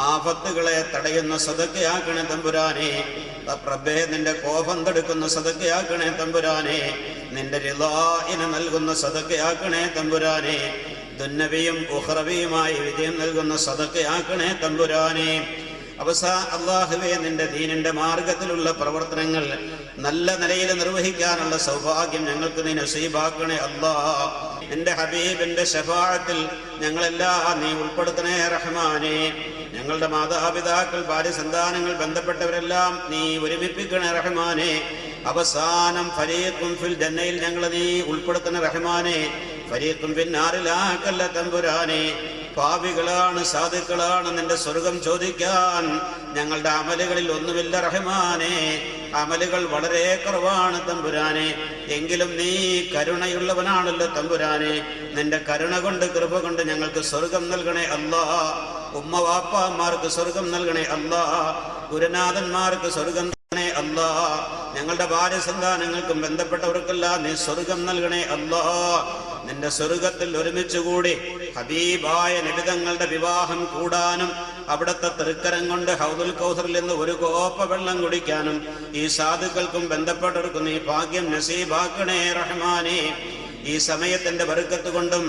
ആഫത്തുകളെ തടയുന്ന സദഖയാക്കണേ തമ്പുരാനെ. റബ്ബേ, നിന്റെ കോപം തടുക്കുന്ന സദഖയാക്കണേ തമ്പുരാനെ. നിന്റെ റിളാഇനെ നൽകുന്ന സദഖയാക്കണേ തമ്പുരാനെ. ദുന്നവിയും ഉഖ്റവിയുമായി വിജയം നൽകുന്ന സദഖയാക്കണേ തമ്പുരാനെ. അല്ലാഹുവേ, നിന്റെ ദീനിന്റെ മാർഗത്തിലുള്ള പ്രവർത്തനങ്ങൾ നല്ല നിലയിൽ നിർവഹിക്കാനുള്ള സൗഭാഗ്യം ഞങ്ങൾക്ക് നീ നസീബാക്കണേ അല്ലാഹ്. നിന്റെ ഹബീബിന്റെ ശഫാഅത്തിൽ ഞങ്ങളെല്ലാം നീ ഉൾപ്പെടുത്തണേ റഹ്മാനെ. ഞങ്ങളുടെ മാതാപിതാക്കൾ, ഭാര്യ, സന്താനങ്ങൾ, ബന്ധപ്പെട്ടവരെല്ലാം നീ ഒരുമിപ്പിക്കണേ റഹ്മാനെ. അവസാനം ഫരീഖും ഫിൽ ജന്നയിൽ ഞങ്ങളെ നീ ഉൾപ്പെടുത്തണേ റഹ്മാനെ. ഫരീഖും പിന്നാറിലാക്കല്ല തമ്പുരാനെ. പാപികളാണ്, സാധുക്കളാണ്, നിന്റെ സ്വർഗം ചോദിക്കാൻ ഞങ്ങളുടെ അമലുകളിൽ ഒന്നുമില്ല റഹ്മാനെ. അമലുകൾ വളരെ കുറവാണ് തമ്പുരാനെ. എങ്കിലും നീ കരുണയുള്ളവനാണല്ലോ തമ്പുരാനെ. നിന്റെ കരുണ കൊണ്ട്, കൃപ കൊണ്ട് ഞങ്ങൾക്ക് സ്വർഗം നൽകണേ അല്ലാ. ഉമ്മ വാപ്പാമാർക്ക് സ്വർഗം നൽകണേ അല്ലാ. ഗുരുനാഥന്മാർക്ക് സ്വർഗം നൽകണേ അല്ലാ. ഞങ്ങളുടെ ഭാര്യ സന്താനങ്ങൾക്കും ബന്ധപ്പെട്ടവർക്കെല്ലാം നീ സ്വർഗം നൽകണേ അല്ലാ. നിന്റെ സ്വർഗത്തിൽ ഒരുമിച്ചുകൂടി ഹബീബായ നബിതങ്ങളുടെ വിവാഹം കൂടാനും അവിടുത്തെ തൃക്കരം കൊണ്ട് ഹൗദുൽ കൗസറിൽ നിന്ന് ഒരു കോപ്പ വെള്ളം കുടിക്കാനും ഈ സാധുക്കൾക്കും ബന്ധപ്പെട്ടവർക്കും നീ ഭാഗ്യം നസീബാക്കണേ റഹ്മാനേ. ഈ സമയത്തിന്റെ ബർക്കത്ത് കൊണ്ടും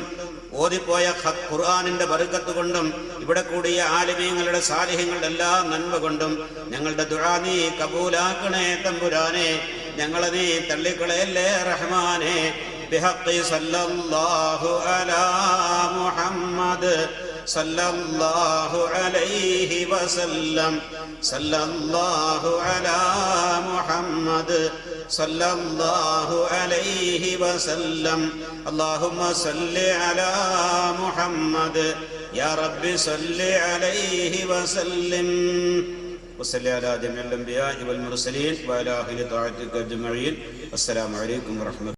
ഓതിപ്പോയ ഖുർആനിന്റെ ബർക്കത്ത് കൊണ്ടും ഇവിടെ കൂടിയ ആലിമീങ്ങളുടെ സാലിഹ്യങ്ങളുടെ എല്ലാ നന്മ കൊണ്ടും ഞങ്ങളുടെ ദുആ നീ കബൂലാക്കണേ തമ്പുരാനെ. ഞങ്ങളെ നീ തള്ളിക്കളയല്ലേ റഹ്മാനെ. ബിഹഖി സല്ലല്ലാഹു അലാ മുഹമ്മദ് സല്ലല്ലാഹു അലൈഹി വസല്ലം. സല്ലല്ലാഹു അലാ മുഹമ്മദ് സല്ലല്ലാഹു അലൈഹി വസല്ലം. അല്ലാഹുമ്മ സല്ലി അലാ മുഹമ്മദ് യാ റബ്ബി സല്ലി അലൈഹി വസല്ലം. വസല്ലി അലാ ജമീഇൽ അംബിയാഇ വൽ മുർസലീൻ വഅലാ അഹ്ലി തഅത്തിക അജ്മഈൻ. അസ്സലാമു അലൈക്കും വറഹ്മത്തുള്ളാഹി.